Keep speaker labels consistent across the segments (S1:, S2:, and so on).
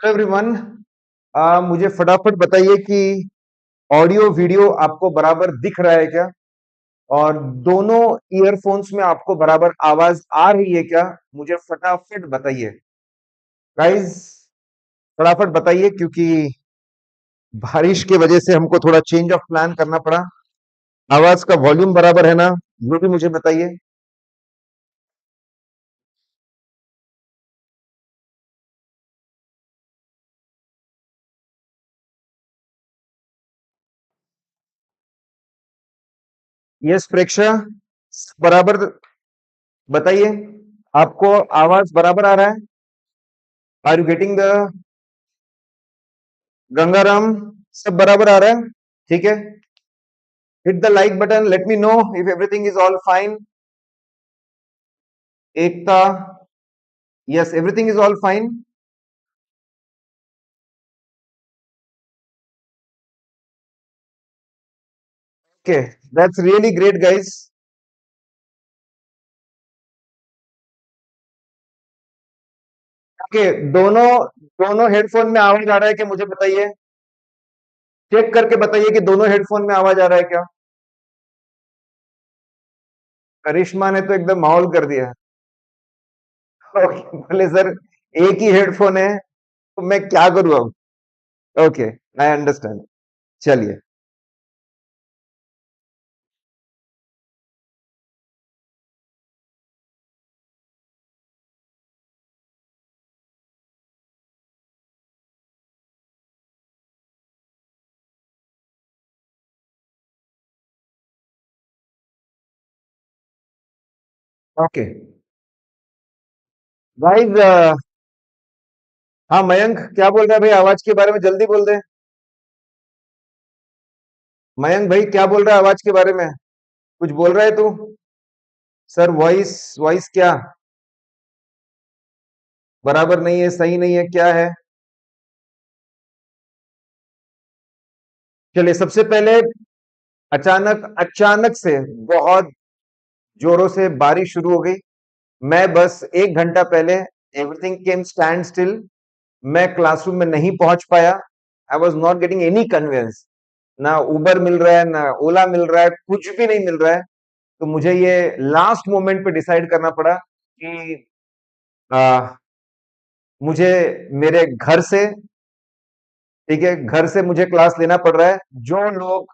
S1: Hello everyone. मुझे फटाफट बताइए कि ऑडियो वीडियो आपको बराबर दिख रहा है क्या? और दोनों ईयरफोन्स में आपको बराबर आवाज आ रही है क्या? मुझे फटाफट बताइए गाइस। फटाफट बताइए क्योंकि बारिश की वजह से हमको थोड़ा चेंज ऑफ प्लान करना पड़ा। आवाज का वॉल्यूम बराबर है ना? वो भी मुझे बताइए। यस प्रेक्षा, बराबर बताइए। आपको आवाज बराबर आ रहा है? आर यू गेटिंग द गंगाराम? सब बराबर आ रहा है? ठीक है। Hit the like button. Let me know if everything is all fine. Ekta, yes, everything is all fine. Okay, that's really great, guys. Okay, दोनों दोनों हेडफोन में आवाज आ रहा है क्या? मुझे बताइए। चेक करके बताइए कि दोनों हेडफोन में आवाज आ रहा है क्या? करिश्मा ने तो एकदम माहौल कर दिया। ओके, बोले सर एक ही हेडफोन है तो मैं क्या करूं अब? Okay, I understand. चलिए। Okay guys. हाँ मयंक क्या बोल रहा है भाई? आवाज के बारे में जल्दी बोल दे। मयंक भाई क्या बोल रहा है आवाज के बारे में? कुछ बोल रहा है तू? सर वॉइस वॉइस क्या बराबर नहीं है, सही नहीं है, क्या है? चलिए, सबसे पहले अचानक अचानक से बहुत जोरों से बारिश शुरू हो गई। मैं बस 1 घंटा पहले एवरीथिंग केम स्टैंड स्टिल। मैं क्लासरूम में नहीं पहुंच पाया। I was not getting any conveyance. ना उबर मिल रहा है, ना ओला मिल रहा है, कुछ भी नहीं मिल रहा है। तो मुझे ये लास्ट मोमेंट पे डिसाइड करना पड़ा कि आ, मुझे मेरे घर से, ठीक है, घर से मुझे क्लास लेना पड़ रहा है। जो लोग,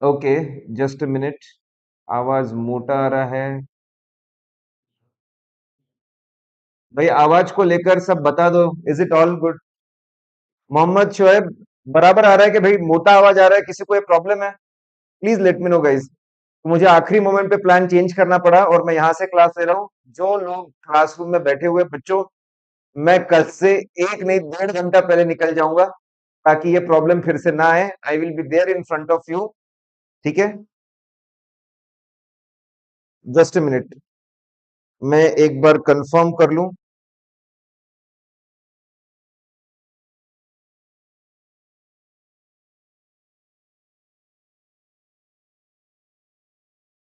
S1: ओके, जस्ट अ मिनट। आवाज मोटा आ रहा है भाई। आवाज को लेकर सब बता दो। Is it all good? Mohammed Shoaib, बराबर आ रहा है कि भाई मोटा आवाज आ रहा है? किसी को ये प्रॉब्लम है? Please let me know guys. मुझे आखिरी मोमेंट पे प्लान चेंज करना पड़ा और मैं यहाँ से क्लास ले रहा हूँ। जो लोग क्लासरूम में बैठे हुए बच्चों, मैं कल से एक नहीं 1.5 घंटा पहले निकल जाऊंगा ताकि ये प्रॉब्लम फिर से ना आए। I will be there in front of you. ठीक है, जस्ट अ मिनट, मैं एक बार कंफर्म कर लूं।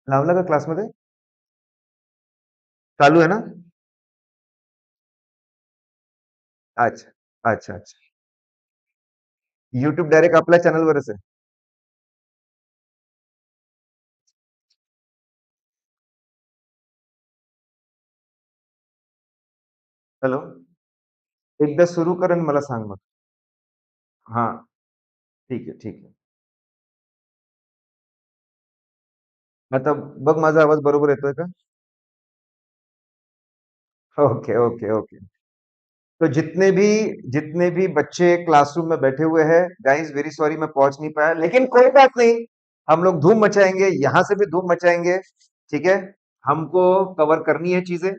S1: लावला का क्लासमध्ये चालू आहे ना? अच्छा, अच्छा, अच्छा। युट्यूब डायरेक्ट आपल्या चॅनलवरच आहे? हॅलो, एकदा सुरू कर आणि मला सांग मग. हा, ठीक आहे, ठीक आहे. आता बघ माझा आवाज बरोबर येतोय का? Okay, okay, okay. तो जितने भी बच्चे क्लासरूम में बैठे हुए हैं, गाइस वेरी सॉरी मैं पहुंच नहीं पाया, लेकिन कोई बात नहीं। हम लोग धूम मचाएंगे, यहां से भी धूम मचाएंगे। ठीक है, हमको कवर करनी है चीजें।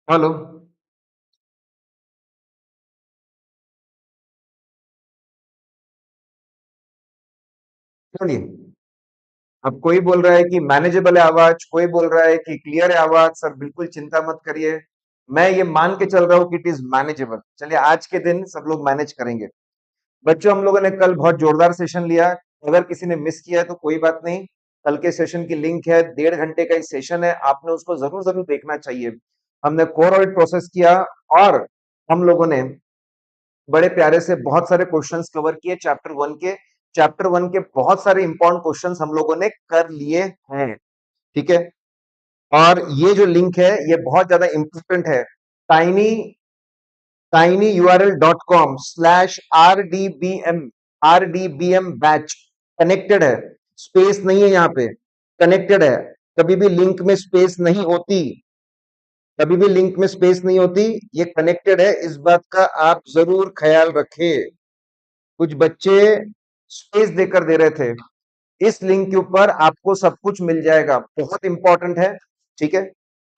S1: हेलो, सुनिए। अब कोई बोल रहा है कि मैनेजेबल है आवाज, कोई बोल रहा है कि क्लियर है आवाज। सर बिल्कुल चिंता मत करिए, मैं ये मान के चल रहा हूँ कि इट इज मैनेजेबल। चलिए आज के दिन सब लोग मैनेज करेंगे। बच्चों हम लोगों ने कल बहुत जोरदार सेशन लिया। अगर किसी ने मिस किया है तो कोई बात नहीं, कल के सेशन की लिंक है, 1.5 घंटे का ही सेशन है, आपने उसको जरूर जरूर देखना चाहिए। हमने कोर ऑडिट प्रोसेस किया और हम लोगों ने बड़े प्यारे से बहुत सारे क्वेश्चंस कवर किए चैप्टर 1 के। चैप्टर 1 के बहुत सारे इंपॉर्टेंट क्वेश्चंस हम लोगों ने कर लिए हैं, ठीक है। और ये जो लिंक है ये बहुत ज्यादा इंपॉर्टेंट है। टाइनी tinyurl.com/rdbm बैच कनेक्टेड है, स्पेस नहीं है यहाँ पे, कनेक्टेड है। कभी भी लिंक में स्पेस नहीं होती, कभी भी लिंक में स्पेस नहीं होती, ये कनेक्टेड है, इस बात का आप जरूर ख्याल रखें। कुछ बच्चे स्पेस देकर दे रहे थे, इस लिंक के ऊपर आपको सब कुछ मिल जाएगा, बहुत इंपॉर्टेंट है, ठीक है।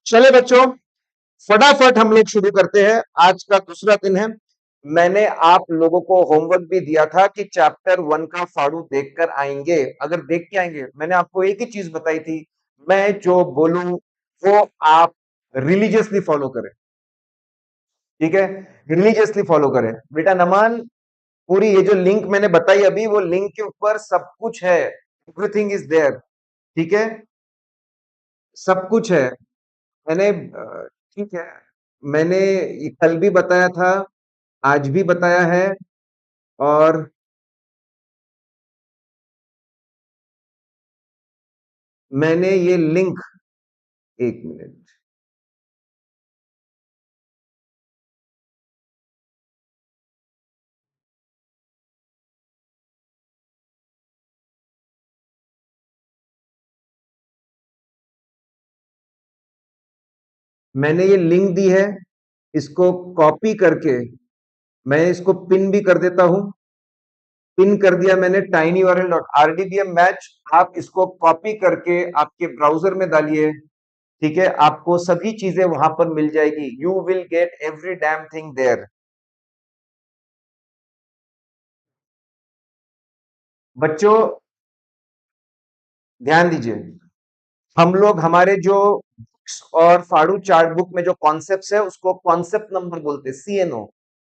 S1: चले बच्चों, फटाफट हम लोग शुरू करते हैं। आज का दूसरा दिन है। मैंने आप लोगों को होमवर्क भी दिया था कि चैप्टर 1 का फाड़ू देखकर आएंगे। अगर देख के आएंगे, मैंने आपको एक ही चीज बताई थी, मैं जो बोलूं वो आप रिलीजियसली फॉलो करें, ठीक है, रिलीजियसली फॉलो करें। बेटा नमान, पूरी ये जो लिंक मैंने बताई अभी, वो लिंक के ऊपर सब कुछ है, एवरीथिंग इज देयर, ठीक है, सब कुछ है। मैंने ठीक है, मैंने ये कल भी बताया था, आज भी बताया है, और मैंने ये लिंक, एक मिनट, मैंने ये लिंक दी है, इसको कॉपी करके मैं इसको पिन भी कर देता हूं। पिन कर दिया मैंने, tinyurl.rdbm मैच। आप इसको कॉपी करके आपके ब्राउजर में डालिए, ठीक है, आपको सभी चीजें वहां पर मिल जाएगी, you will get every damn thing there. बच्चों ध्यान दीजिए, हम लोग हमारे जो बुक्स और फाड़ू चार्ट बुक में जो कॉन्सेप्ट्स है उसको कॉन्सेप्ट नंबर बोलते हैं, CNO।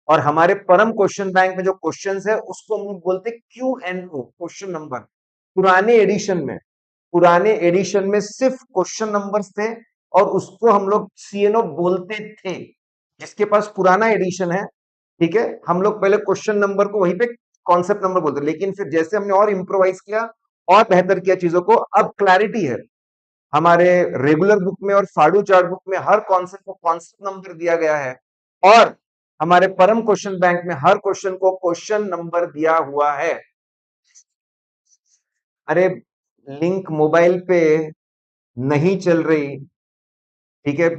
S1: और हमारे परम क्वेश्चन बैंक में जो क्वेश्चंस है उसको हम लोग बोलते हैं QNO, क्वेश्चन नंबर। पुराने एडिशन में, पुराने एडिशन में सिर्फ क्वेश्चन नंबर्स थे और उसको हम लोग CNO बोलते थे। जिसके पास पुराना एडिशन है, ठीक है, हम लोग पहले क्वेश्चन नंबर को वहीं पे कॉन्सेप्ट नंबर बोलते, लेकिन फिर जैसे हमने और इंप्रोवाइज किया और बेहतर किया चीजों को, अब क्लैरिटी है। हमारे रेगुलर बुक में और फाड़ू चार्ट बुक में हर कॉन्सेप्ट को कॉन्सेप्ट नंबर दिया गया है, और हमारे परम क्वेश्चन बैंक में हर क्वेश्चन को क्वेश्चन नंबर दिया हुआ है। अरे लिंक मोबाइल पे नहीं चल रही, ठीक है,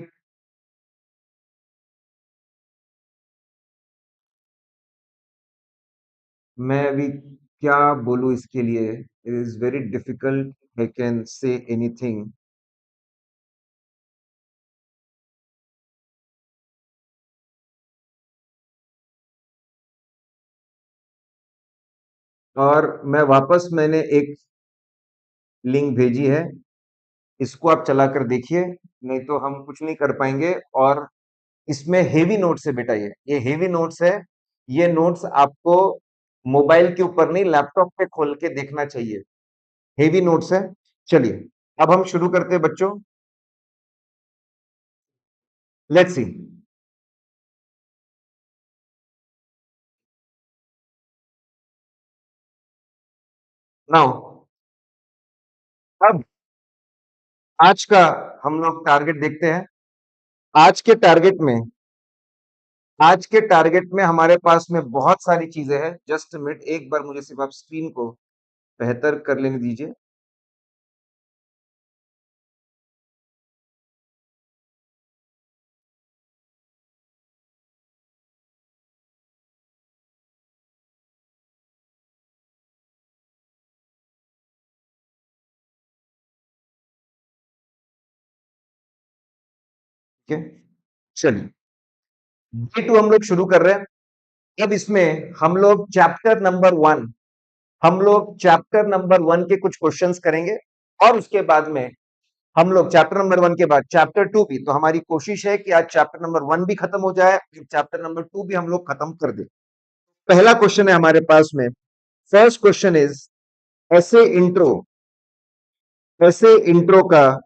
S1: मैं अभी क्या बोलूं इसके लिए, it is very difficult, I can say anything. और मैं वापस मैंने एक लिंक भेजी है, इसको आप चलाकर देखिए, नहीं तो हम कुछ नहीं कर पाएंगे। और इसमें हेवी नोट्स है बेटा, ये हेवी नोट्स है। ये नोट्स आपको मोबाइल के ऊपर नहीं, लैपटॉप पे खोल के देखना चाहिए, हेवी नोट्स है। चलिए अब हम शुरू करते हैं बच्चों, लेट्स सी। नाउ अब आज का हम लोग टारगेट देखते हैं। आज के टारगेट में, आज के टारगेट में हमारे पास में बहुत सारी चीजें हैं। जस्ट मिनट, एक बार मुझे सिर्फ आप स्क्रीन को बेहतर कर लेने दीजिए। ठीक है, चलिए Day 2 हम लोग शुरू कर रहे हैं। अब इसमें हम लोग चैप्टर नंबर 1, हम लोग चैप्टर नंबर 1 के कुछ क्वेश्चंस करेंगे, और उसके बाद में हम लोग चैप्टर नंबर 1 के बाद चैप्टर 2 भी, तो हमारी कोशिश है कि आज चैप्टर नंबर 1 भी खत्म हो जाए, फिर चैप्टर नंबर 2 भी हम लोग खत्म कर दें। पहला क्वेश्चन है हमारे पास में, फर्स्ट क्वेश्चन इज ऐसे इंट्रो का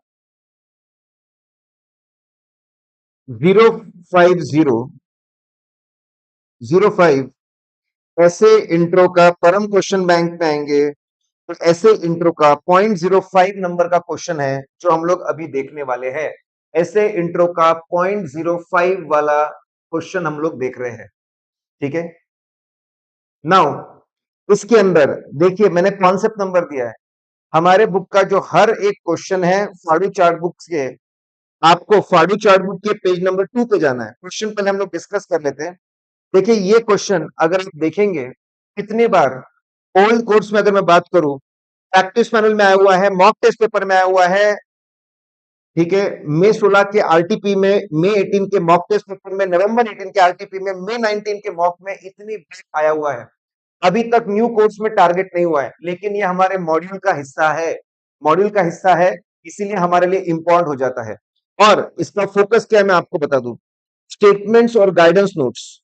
S1: 05005 ऐसे इंट्रो का परम क्वेश्चन बैंक में आएंगे, तो ऐसे इंट्रो का 0.05 नंबर का क्वेश्चन है जो हम लोग अभी देखने वाले हैं। ऐसे इंट्रो का 0.05 वाला क्वेश्चन हम लोग देख रहे हैं, ठीक है। नाउ इसके अंदर देखिए मैंने कॉन्सेप्ट नंबर दिया है। हमारे बुक का जो हर एक क्वेश्चन है फाड़ू चार्ट बुक के, आपको फाड़ू चार्ट बुक के पेज नंबर 2 पे जाना है। क्वेश्चन पहले हम लोग डिस्कस कर लेते हैं। देखिए ये क्वेश्चन अगर आप देखेंगे कितनी बार ओल्ड कोर्स में, अगर मैं बात करूं, प्रैक्टिस मैनुअल में आया हुआ है, मॉक टेस्ट पेपर में आया हुआ है, ठीक है, मई 16 के आरटीपी में, मई 18 के मॉक टेस्ट पेपर में, नवंबर 18 के आरटीपी में, मई 19 के मॉक में इतनी बार आया हुआ है। अभी तक न्यू कोर्स में टारगेट नहीं हुआ है, लेकिन ये हमारे मॉड्यूल का हिस्सा है, मॉड्यूल का हिस्सा है, इसीलिए हमारे लिए इंपॉर्टेंट हो जाता है। और इसका फोकस क्या है मैं आपको बता दूं, स्टेटमेंट्स और गाइडेंस नोट्स।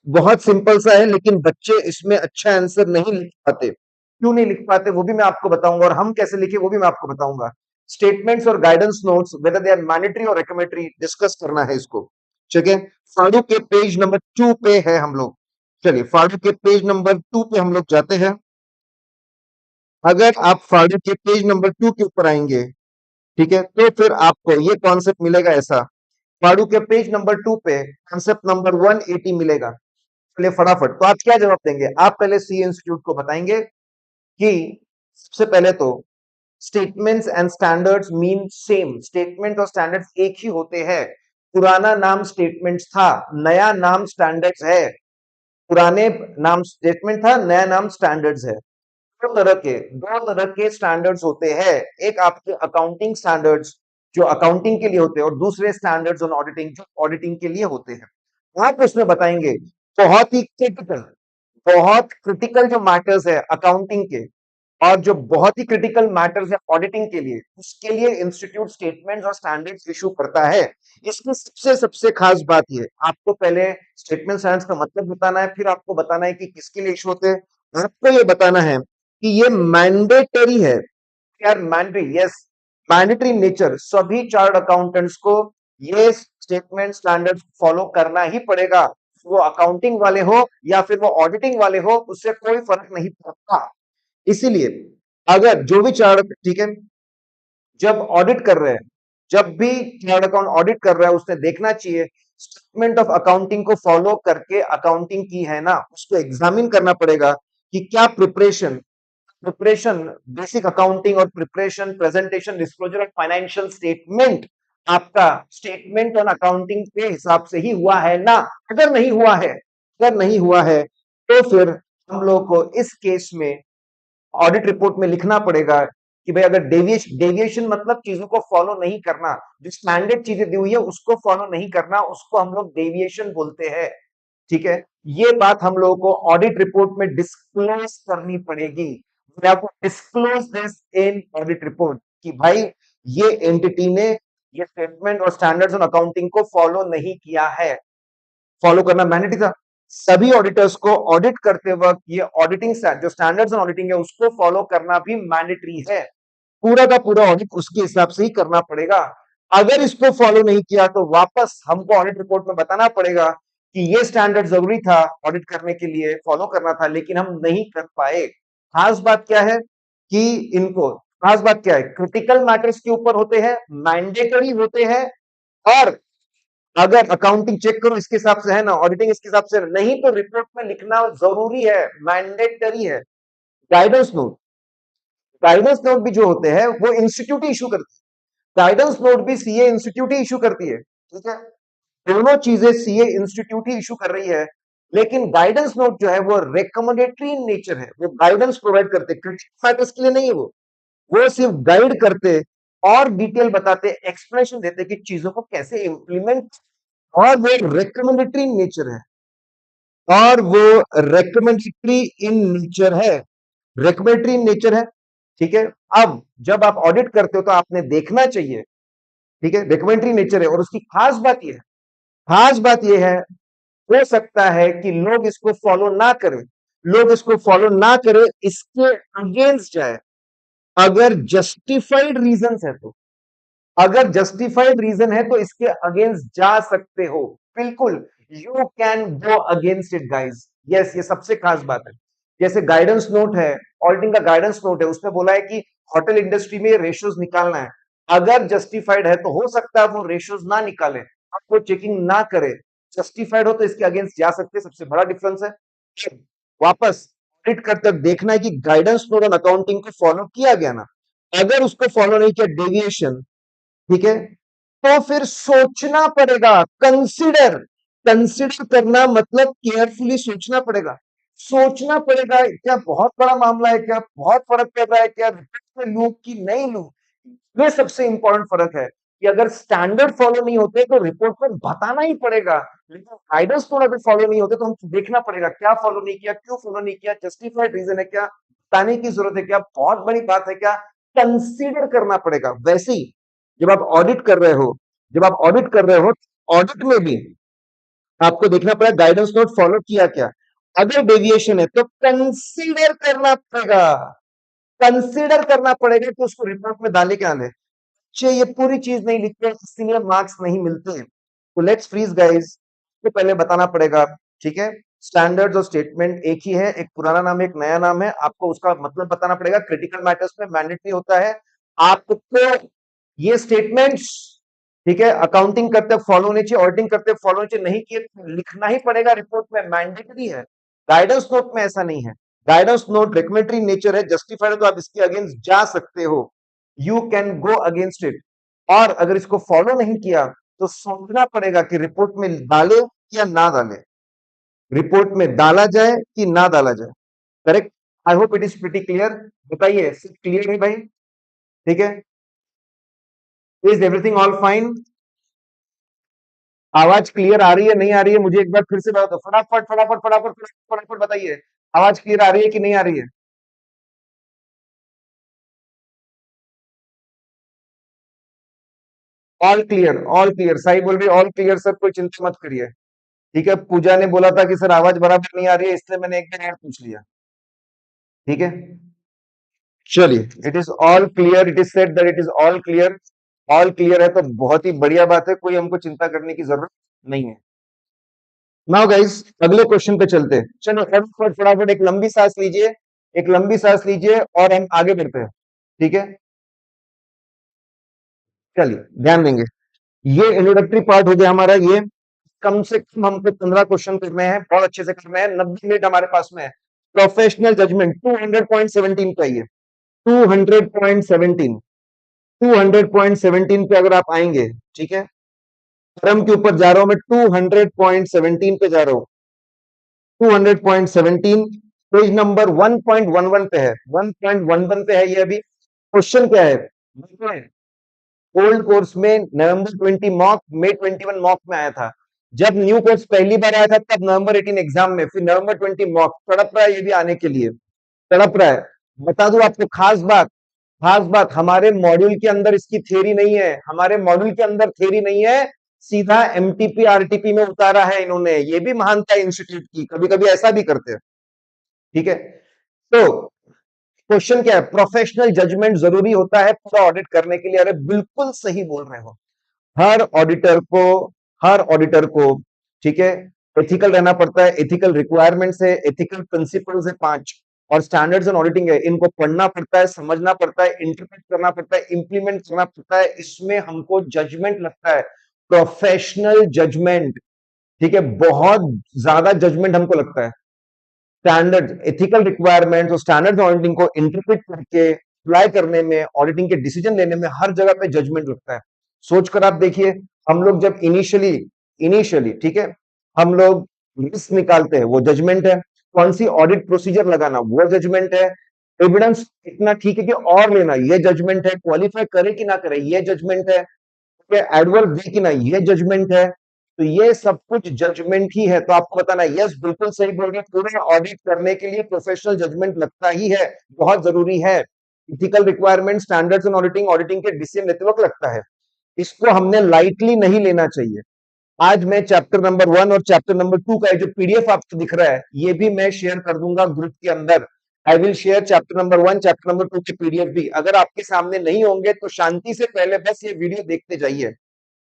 S1: बहुत सिंपल सा है, लेकिन बच्चे इसमें अच्छा आंसर नहीं लिख पाते। क्यों नहीं लिख पाते वो भी मैं आपको बताऊंगा, और हम कैसे लिखे वो भी मैं आपको बताऊंगा। स्टेटमेंट्स और guidance notes whether they are mandatory और रिकमेंडरी डिस्कस करना है इसको, ठीक है। फाड़ू के पेज नंबर 2 पे है हम लोग। चलिए फाड़ू के पेज नंबर 2 पे हम लोग जाते हैं। अगर आप फाड़ू के पेज नंबर 2 के ऊपर आएंगे, ठीक है, तो फिर आपको ये कॉन्सेप्ट मिलेगा ऐसा। फाड़ू के पेज नंबर 2 पे कॉन्सेप्ट नंबर 180 मिलेगा। चलिए फटाफट, तो आप क्या जवाब देंगे? आप पहले सी इंस्टीट्यूट को बताएंगे कि सबसे पहले तो statements and standards mean same, statement और स्टैंडर्ड्स एक ही होते हैं। पुराना नाम स्टेटमेंट्स था, नया नाम स्टैंडर्ड्स है। पुराने नाम स्टेटमेंट था, नया नाम स्टैंडर्ड्स है। दो तरह के स्टैंडर्ड्स होते हैं। एक आपके अकाउंटिंग स्टैंडर्ड्स जो अकाउंटिंग के लिए होते हैं, और दूसरे स्टैंडर्ड्स ऑन ऑडिटिंग जो ऑडिटिंग के लिए होते हैं। आप उसमें बताएंगे बहुत ही क्रिटिकल, बहुत क्रिटिकल जो मैटर्स है अकाउंटिंग के, और जो बहुत ही क्रिटिकल मैटर्स है ऑडिटिंग के लिए, उसके लिए इंस्टीट्यूट स्टेटमेंट्स और स्टैंडर्ड्स इशू करता है। इसकी सबसे सबसे खास बात ये, आपको पहले स्टेटमेंट स्टैंडर्ड्स का मतलब बताना है, फिर आपको बताना है कि किसके लिए इशू होते हैं। आपको ये बताना है कि ये मैंडेटरी है, यार मैंडेटरी, यस, मैंडेटरी नेचर, सभी चार्ट अकाउंटेंट्स को ये स्टेटमेंट स्टैंडर्ड फॉलो करना ही पड़ेगा। वो अकाउंटिंग वाले हो या फिर वो ऑडिटिंग वाले हो, उससे कोई फर्क नहीं पड़ता। इसीलिए अगर जो भी चार्ट, ठीक है, जब ऑडिट कर रहे हैं, जब भी चार्ट अकाउंट ऑडिट कर रहा है, उसने देखना चाहिए स्टेटमेंट ऑफ अकाउंटिंग को फॉलो करके अकाउंटिंग की है ना, उसको एग्जामिन करना पड़ेगा कि क्या प्रिपरेशन प्रिपरेशन बेसिक अकाउंटिंग और प्रिपरेशन प्रेजेंटेशन डिस्क्लोजर और फाइनेंशियल स्टेटमेंट आपका स्टेटमेंट ऑन अकाउंटिंग के हिसाब से ही हुआ है ना। अगर नहीं हुआ है, अगर नहीं हुआ है, तो फिर हम लोग को इस केस में ऑडिट रिपोर्ट में लिखना पड़ेगा कि भाई अगर डेविएशन मतलब चीजों को फॉलो नहीं करना, जो स्टैंडर्ड चीजें दी हुई है उसको फॉलो नहीं करना, उसको हम लोग डेविएशन बोलते हैं, ठीक है। ये बात हम लोगों को ऑडिट रिपोर्ट में डिस्क्लोज करनी पड़ेगी। मैं आपको disclose this in audit report कि भाई ये एंटिटी ने ये स्टेटमेंट और स्टैंडर्ड्स ऑन अकाउंटिंग को फॉलो नहीं किया है। फॉलो करना मैंडेटरी था। सभी ऑडिटर्स को ऑडिट करते वक्त ये ऑडिटिंग जो स्टैंडर्ड्स ऑन ऑडिटिंग है उसको फॉलो करना भी मैंडेटरी है। पूरा का पूरा ऑडिट उसके हिसाब से ही करना पड़ेगा। अगर इसको फॉलो नहीं किया तो वापस हमको ऑडिट रिपोर्ट में बताना पड़ेगा कि ये स्टैंडर्ड जरूरी था ऑडिट करने के लिए, फॉलो करना था, लेकिन हम नहीं कर पाए। खास बात क्या है कि इनको, खास बात क्या है, क्रिटिकल मैटर्स के ऊपर होते हैं, मैंडेटरी होते हैं, और अगर अकाउंटिंग चेक करो इसके हिसाब से है ना, ऑडिटिंग इसके हिसाब से नहीं, तो रिपोर्ट में लिखना जरूरी है, मैंडेटरी है। गाइडेंस नोट, गाइडेंस नोट भी जो होते हैं वो इंस्टीट्यूट ही इशू करती है। गाइडेंस नोट भी सीए इंस्टीट्यूट ही इशू करती है, ठीक है। दोनों चीजें सीए इंस्टीट्यूट ही इशू कर रही है, लेकिन गाइडेंस नोट जो है वो रिकमेंडेटरी इन नेचर है, वो गाइडेंस प्रोवाइड करते, क्रिटिकल फैक्टर्स के लिए नहीं है वो सिर्फ गाइड करते और डिटेल बताते, एक्सप्लेनेशन देते कि चीजों को कैसे इंप्लीमेंट, और वो रिकमेंडेटरी नेचर है, और वो रिकमेंडेटरी इन नेचर है, रिकमेंडेटरी नेचर है। ठीक है। अब जब आप ऑडिट करते हो तो आपने देखना चाहिए, ठीक है, रिकमेंडरी नेचर है और उसकी खास बात यह है, खास बात यह है, हो सकता है कि लोग इसको फॉलो ना करें, लोग इसको फॉलो ना करें, इसके अगेंस्ट जाए, अगर जस्टिफाइड रीजन है तो, अगर जस्टिफाइड रीजन है तो इसके अगेंस्ट जा सकते हो, बिल्कुल, you can go against it guys. Yes, ये सबसे खास बात है। जैसे गाइडेंस नोट है, ऑडिटिंग का गाइडेंस नोट है, उसमें बोला है कि होटल इंडस्ट्री में रेशियोज निकालना है, अगर जस्टिफाइड है तो हो सकता है वो रेशियोज ना निकाले, आपको चेकिंग ना करे, जस्टिफाइड हो तो इसके अगेंस्ट जा सकते हैं, सबसे बड़ा डिफरेंस है। वापस ऑडिट करते वक्त देखना है कि गाइडेंस नोट ऑन अकाउंटिंग को फॉलो किया गया ना, अगर उसको फॉलो नहीं किया, डेविएशन, ठीक है, तो फिर सोचना पड़ेगा, कंसिडर, कंसिडर करना मतलब केयरफुली सोचना पड़ेगा, सोचना पड़ेगा क्या बहुत बड़ा मामला है, क्या बहुत फर्क पड़ रहा है, क्या रिपोर्ट में लूं कि नहीं लूं। ये सबसे इंपॉर्टेंट फर्क है कि अगर स्टैंडर्ड फॉलो नहीं होते तो रिपोर्ट में बताना ही पड़ेगा, लेकिन गाइडेंस तो अगर फॉलो नहीं होते तो हम देखना पड़ेगा क्या फॉलो नहीं किया, क्यों फॉलो नहीं किया, जस्टिफाइड रीजन है क्या, बताने की जरूरत है क्या, बहुत बड़ी बात है क्या, कंसीडर करना पड़ेगा। वैसे ही जब आप ऑडिट कर रहे हो, जब आप ऑडिट कर रहे हो, ऑडिट में भी आपको देखना पड़ेगा गाइडेंस नोट फॉलो किया क्या, अगर डेविएशन है तो कंसीडर करना पड़ेगा, कंसीडर करना पड़ेगा कि उसको रिपोर्ट में डाले क्या डाले। ये पूरी चीज नहीं लिखते इसीलिए मार्क्स नहीं मिलते हैं, तो लेट्स फ्रीज गाइस, तो पहले बताना पड़ेगा, ठीक है, स्टैंडर्ड्स और स्टेटमेंट एक ही है, एक पुराना नाम है, एक नया नाम है, आपको उसका मतलब बताना पड़ेगा, क्रिटिकल मैटर्स में मैंडेटरी होता है आपको ये स्टेटमेंट्स, ठीक है, अकाउंटिंग करते फॉलो होने चाहिए, ऑडिटिंग करते फॉलो होने चाहिए, नहीं किए तो लिखना ही पड़ेगा रिपोर्ट में, मैंडेटरी है। गाइडेंस नोट में ऐसा नहीं है, गाइडेंस नोट रिकमेंडरी नेचर है, जस्टिफाइड है तो आप इसके अगेंस्ट जा सकते हो, you can go against it, और अगर इसको फॉलो नहीं किया तो सोचना पड़ेगा कि रिपोर्ट में डाले या ना डाले, रिपोर्ट में डाला जाए कि ना डाला जाए, correct. I hope it is pretty clear, बताइए सब क्लियर है भाई, ठीक है, इज एवरीथिंग ऑल फाइन, आवाज क्लियर आ रही है नहीं आ रही है, मुझे एक बार फिर से बता दो, फटाफट फटाफट फटाफट फटाफट फटाफट बताइए, आवाज क्लियर आ रही है कि नहीं आ रही है। ऑल क्लियर, ऑल क्लियर, सही बोल रही है, ऑल क्लियर सर, कोई चिंता मत करिए, ठीक है, पूजा ने बोला था कि सर आवाज बराबर नहीं आ रही है, इसलिए मैंने एक बार और पूछ लिया, ठीक है, चलिए, it is all clear, it is said that it is all clear, all clear है तो बहुत ही बढ़िया बात है, कोई हमको चिंता करने की जरूरत नहीं है। नाउ गाइस अगले क्वेश्चन पे चलते हैं, चलो फटाफट फटाफट एक लंबी सांस लीजिए, एक लंबी सांस लीजिए और हम आगे बढ़ते हैं, ठीक है, चलिए ध्यान देंगे, ये इंट्रोडक्टरी पार्ट हो गया हमारा, ये कम से कम हमको 15 क्वेश्चन करने हैं, बहुत अच्छे से करने हैं, 90 मिनट हमारे पास में है। प्रोफेशनल जजमेंट 200.17 पे आइए, 200.17, 200.17 पे अगर आप आएंगे, ठीक है, क्रम के ऊपर जा रहा हूं मैं, 200.17 पे जा रहा हूं, 200.17, पेज नंबर 1.11 पे है, 1.11 पे है ये अभी। क्वेश्चन क्या है, ओल्ड कोर्स में नवंबर 20 मॉक, मई 21 मॉक में आया था, जब न्यू कोर्स पहली बार आया था तब नवंबर 18 एग्जाम में, फिर नवंबर 20 मॉक, तड़प रहा है ये भी आने के लिए, तड़प रहा है। बता दूं आपको खास बात, खास बात, हमारे मॉड्यूल के अंदर इसकी थ्योरी नहीं है, हमारे मॉड्यूल के अंदर थ्योरी नहीं है, सीधा एमटीपी आरटीपी में उतारा है इन्होंने, ये भी महानता इंस्टीट्यूट की, कभी कभी ऐसा भी करते हैं, ठीक है। तो क्वेश्चन क्या है, प्रोफेशनल जजमेंट जरूरी होता है पूरा ऑडिट करने के लिए, अरे बिल्कुल सही बोल रहे हो, हर ऑडिटर को, हर ऑडिटर को, ठीक है, एथिकल रहना पड़ता है, एथिकल रिक्वायरमेंट्स है, एथिकल प्रिंसिपल्स है 5, और स्टैंडर्ड्स एंड ऑडिटिंग है, इनको पढ़ना पड़ता है, समझना पड़ता है, इंटरप्रेट करना पड़ता है, इंप्लीमेंट करना पड़ता है, इसमें हमको जजमेंट लगता है, प्रोफेशनल जजमेंट, ठीक है, बहुत ज्यादा जजमेंट हमको लगता है, स्टैंडर्ड एथिकल रिक्वायरमेंट्स और स्टैंडर्ड ऑडिटिंग को इंटरप्रेट करके अप्लाई करने में, ऑडिटिंग के डिसीजन लेने में हर जगह पे जजमेंट लगता है। सोचकर आप देखिए, हम लोग जब इनिशियली इनिशियली ठीक है, हम लोग रिस्क निकालते हैं वो जजमेंट है, कौन सी ऑडिट प्रोसीजर लगाना वो जजमेंट है, एविडेंस इतना ठीक है कि और लेना ये जजमेंट है, क्वालिफाई करे कि ना करे ये जजमेंट है, एडवर्स दे कि ना ये जजमेंट है, तो ये सब कुछ जजमेंट ही है। तो आपको बताना है, यस बिल्कुल सही बोल रहे हैं, पूरे ऑडिट करने के लिए प्रोफेशनल जजमेंट लगता ही है, बहुत जरूरी है। Ethical requirement, standards in auditing, auditing के डिसीजन लेते वक्त लगता है। इसको हमने लाइटली नहीं लेना चाहिए। आज मैं चैप्टर नंबर 1 और चैप्टर नंबर 2 का जो पीडीएफ आपको दिख रहा है, ये भी मैं शेयर कर दूंगा ग्रुप के अंदर। I will share chapter number 1, chapter number 2 के पीडीएफ भी। अगर आपके सामने नहीं होंगे तो शांति से पहले बस ये वीडियो देखते जाइए।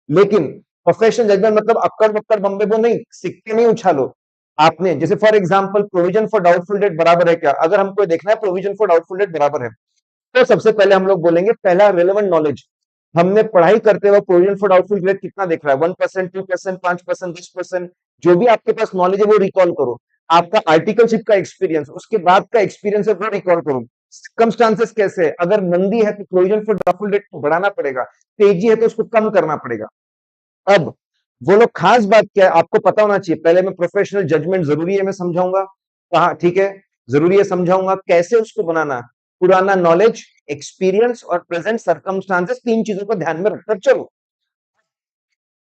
S1: लेकिन प्रोफेशनल जजमेंट मतलब अक्कड़ बक्कड़ बम्बे बो नहीं, सिक्के नहीं उछालो। आपने जैसे for example provision for doubtful debt बराबर है क्या? अगर हमको देखना है प्रोविजन फॉर डाउटफुल डेट बराबर है, तो सबसे पहले हम लोग बोलेंगे पहला रेलेवेंट नॉलेज। हमने पढ़ाई करते वक्त प्रोविजन फॉर डाउटफुल डेट कितना देख रहा है? 1%, 2%, 5%, 10%। जो भी आपके पास नॉलेज है वो रिकॉल करो। आपका आर्टिकलशिप का एक्सपीरियंस, उसके बाद का एक्सपीरियंस है वो रिकॉल करो। सर्कमस्टांसेस कैसे है? अगर मंदी है तो प्रोविजन फॉर डाउटफुल डेट को बढ़ाना पड़ेगा, तेजी है तो उसको कम करना पड़ेगा। अब वो लोग खास बात क्या है आपको पता होना चाहिए। पहले मैं प्रोफेशनल जजमेंट जरूरी है मैं समझाऊंगा, कहा ठीक है, जरूरी है समझाऊंगा कैसे उसको बनाना। पुराना नॉलेज, एक्सपीरियंस और प्रेजेंट सर्कमस्टांसेस, तीन चीजों को ध्यान में रखकर चलो।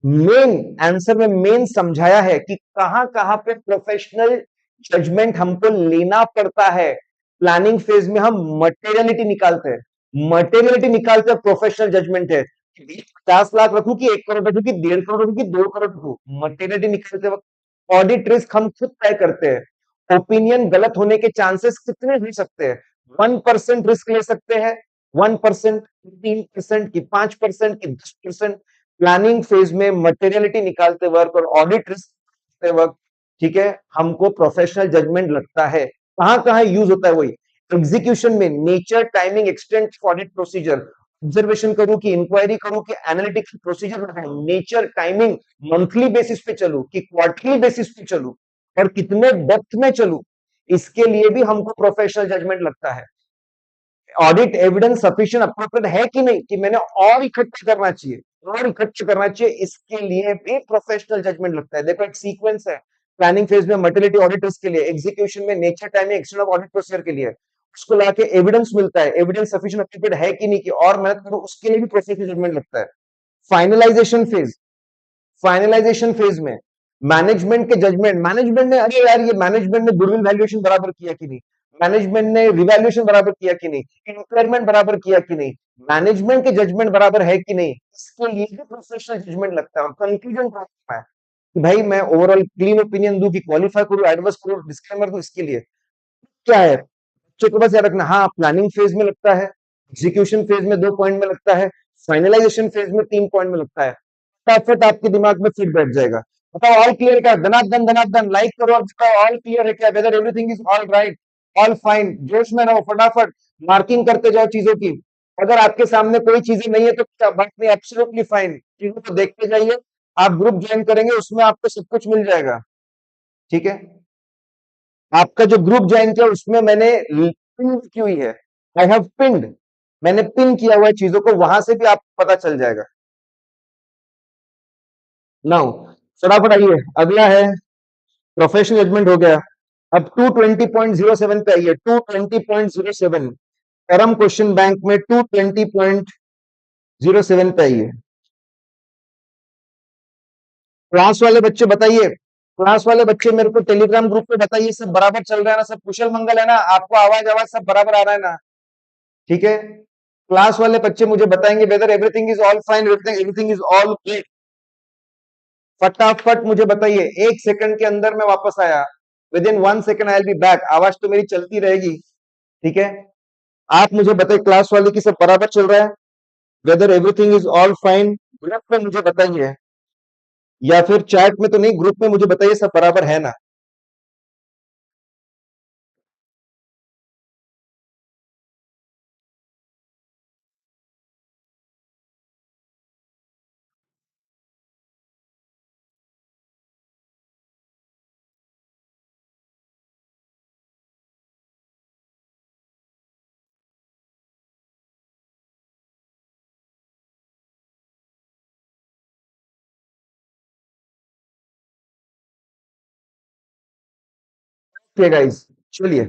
S1: मेन आंसर में मेन समझाया है कि कहां कहां पे प्रोफेशनल जजमेंट हमको लेना पड़ता है। प्लानिंग फेज में हम मटेरियलिटी निकालते हैं, मटेरियलिटी निकालते हैं, प्रोफेशनल जजमेंट है 50 लाख रखूं कि 1 करोड़ रखूं कि 1.5 करोड़ रखूं कि 2 करोड़ रखूं। मटेरियलिटी निकालते वक्त ऑडिट रिस्क हम खुद तय करते हैं। ओपिनियन गलत होने के चांसेस कितने हो सकते हैं? 1% रिस्क ले सकते हैं, 1%, 3% की 5% की 10%। प्लानिंग फेज में मटेरियलिटी निकालते वक्त और ऑडिट रिस्क करते वक्त, ठीक है, हमको प्रोफेशनल जजमेंट लगता है। कहां कहां यूज होता है? वही एग्जीक्यूशन में nature, timing, extent audit procedure. Observation करूं कि इंक्वायरी करूं कि एनालिटिक्स प्रोसीजर लगाऊं, नेचर, टाइमिंग, मंथली बेसिस पे चलूं कि क्वार्टरली बेसिस पे चलूं और कितने डेप्थ में चलूं, इसके लिए भी हमको प्रोफेशनल जजमेंट लगता है। ऑडिट एविडेंस सफिशिएंट अप्रोप्रिएट है कि नहीं, कि मैंने और इकट्ठा करना चाहिए, और इकट्ठा करना चाहिए, इसके लिए भी प्रोफेशनल जजमेंट लगता है। देखो एक सीक्वेंस है, प्लानिंग फेज में मटेरियलिटी ऑडिटर्स के लिए, एग्जीक्यूशन में nature, timing, extent of audit procedure के लिए, उसको लाके एविडेंस मिलता है, एविडेंस सफिशिएंट अप्रोप्रिएट है कि नहीं, कि और मेहनत करो, उसके लिए भी प्रोफेशनल जजमेंट लगता है। फाइनलाइजेशन फेज, फाइनलाइजेशन फेज में मैनेजमेंट के जजमेंट, मैनेजमेंट ने अरे यार ये मैनेजमेंट ने गुडविल वैल्यूएशन बराबर किया कि नहीं, मैनेजमेंट ने रिवैल्यूएशन बराबर किया कि नहीं, इंक्वायरमेंट बराबर किया कि नहीं, मैनेजमेंट के जजमेंट बराबर है कि नहीं, इसके लिए भी प्रोफेशनल जजमेंट लगता है। और कंक्लूजन क्या है कि भाई मैं ओवरऑल क्लीन ओपिनियन दूं कि क्वालिफाई करूं, एडवर्स करूं, डिस्क्लेमर दूं, इसके लिए क्या है बच्चों को बस याद रखना। हाँ, प्लानिंग फेज में लगता है, एग्जीक्यूशन फेज में 2 पॉइंट में लगता है, फाइनलाइजेशन फेज में 3 पॉइंट में लगता है। फटाफट आपके दिमाग में फिट बैठ जाएगा। बताओ ऑल क्लियर क्या? धनाधन धनाधन लाइक करो और बताओ ऑल क्लियर है क्या? Whether everything is all right, all fine. जोश में रहो, फटाफट मार्किंग करते जाओ चीजों की। अगर आपके सामने कोई चीजें नहीं है तो क्या बात नहीं, एब्सोल्युटली फाइन, चीजों को देखते जाइए। आप ग्रुप ज्वाइन करेंगे उसमें आपको सब कुछ मिल जाएगा, ठीक है। आपका जो ग्रुप ज्वाइन किया उसमें मैंने पिन की हुई है, आई हैव पिन्ड, मैंने पिन किया हुआ है चीजों को, वहां से भी आपको पता चल जाएगा। नाउ फटाफट आइए, अगला है प्रोफेशनल जजमेंट हो गया। अब 220.07 पे आइए, 220.07, परम क्वेश्चन बैंक में 220.07 पे आइए। क्लास वाले बच्चे बताइए, क्लास वाले बच्चे मेरे को टेलीग्राम ग्रुप पे बताइए, सब बराबर चल रहा है ना? सब कुशल मंगल है ना? आपको आवाज आवाज सब बराबर आ रहा है ना? ठीक है, क्लास वाले बच्चे मुझे बताएंगे whether everything is all fine, everything is all clear. फटाफट मुझे बताइए, 1 सेकंड के अंदर मैं वापस आया, with in 1 second I will be back. आवाज तो मेरी चलती रहेगी, ठीक है। आप मुझे बताइए क्लास वाले की सब बराबर चल रहा है, whether everything is all fine. Group में मुझे बताइए, या फिर चैट में तो नहीं, ग्रुप में मुझे बताइए सब बराबर है ना? गाइस चलिए,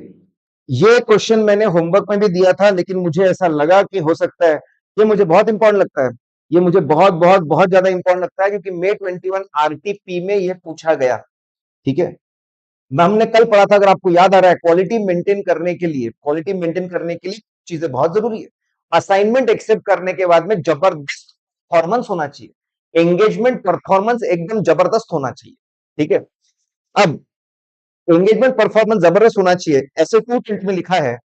S1: ये क्वेश्चन मैंने होमवर्क में भी दिया था, लेकिन मुझे ऐसा लगा कि हो सकता है, ये मुझे बहुत इंपॉर्टेंट लगता है, ये मुझे बहुत बहुत बहुत ज्यादा इंपॉर्टेंट लगता है, क्योंकि मे 21 आरटीपी में ये पूछा गया, ठीक है। हमने कल पढ़ा था, अगर आपको याद आ रहा है, क्वालिटी मेंटेन करने के लिए, क्वालिटी मेंटेन करने के लिए चीजें बहुत जरूरी है। असाइनमेंट एक्सेप्ट करने के बाद में जबरदस्त परफॉर्मेंस होना चाहिए, एंगेजमेंट परफॉर्मेंस एकदम जबरदस्त होना चाहिए। ठीक है, अब एंगेजमेंट परफॉर्मेंस जबरदस्त होना चाहिए, ऐसे टू टिल्ट में लिखा है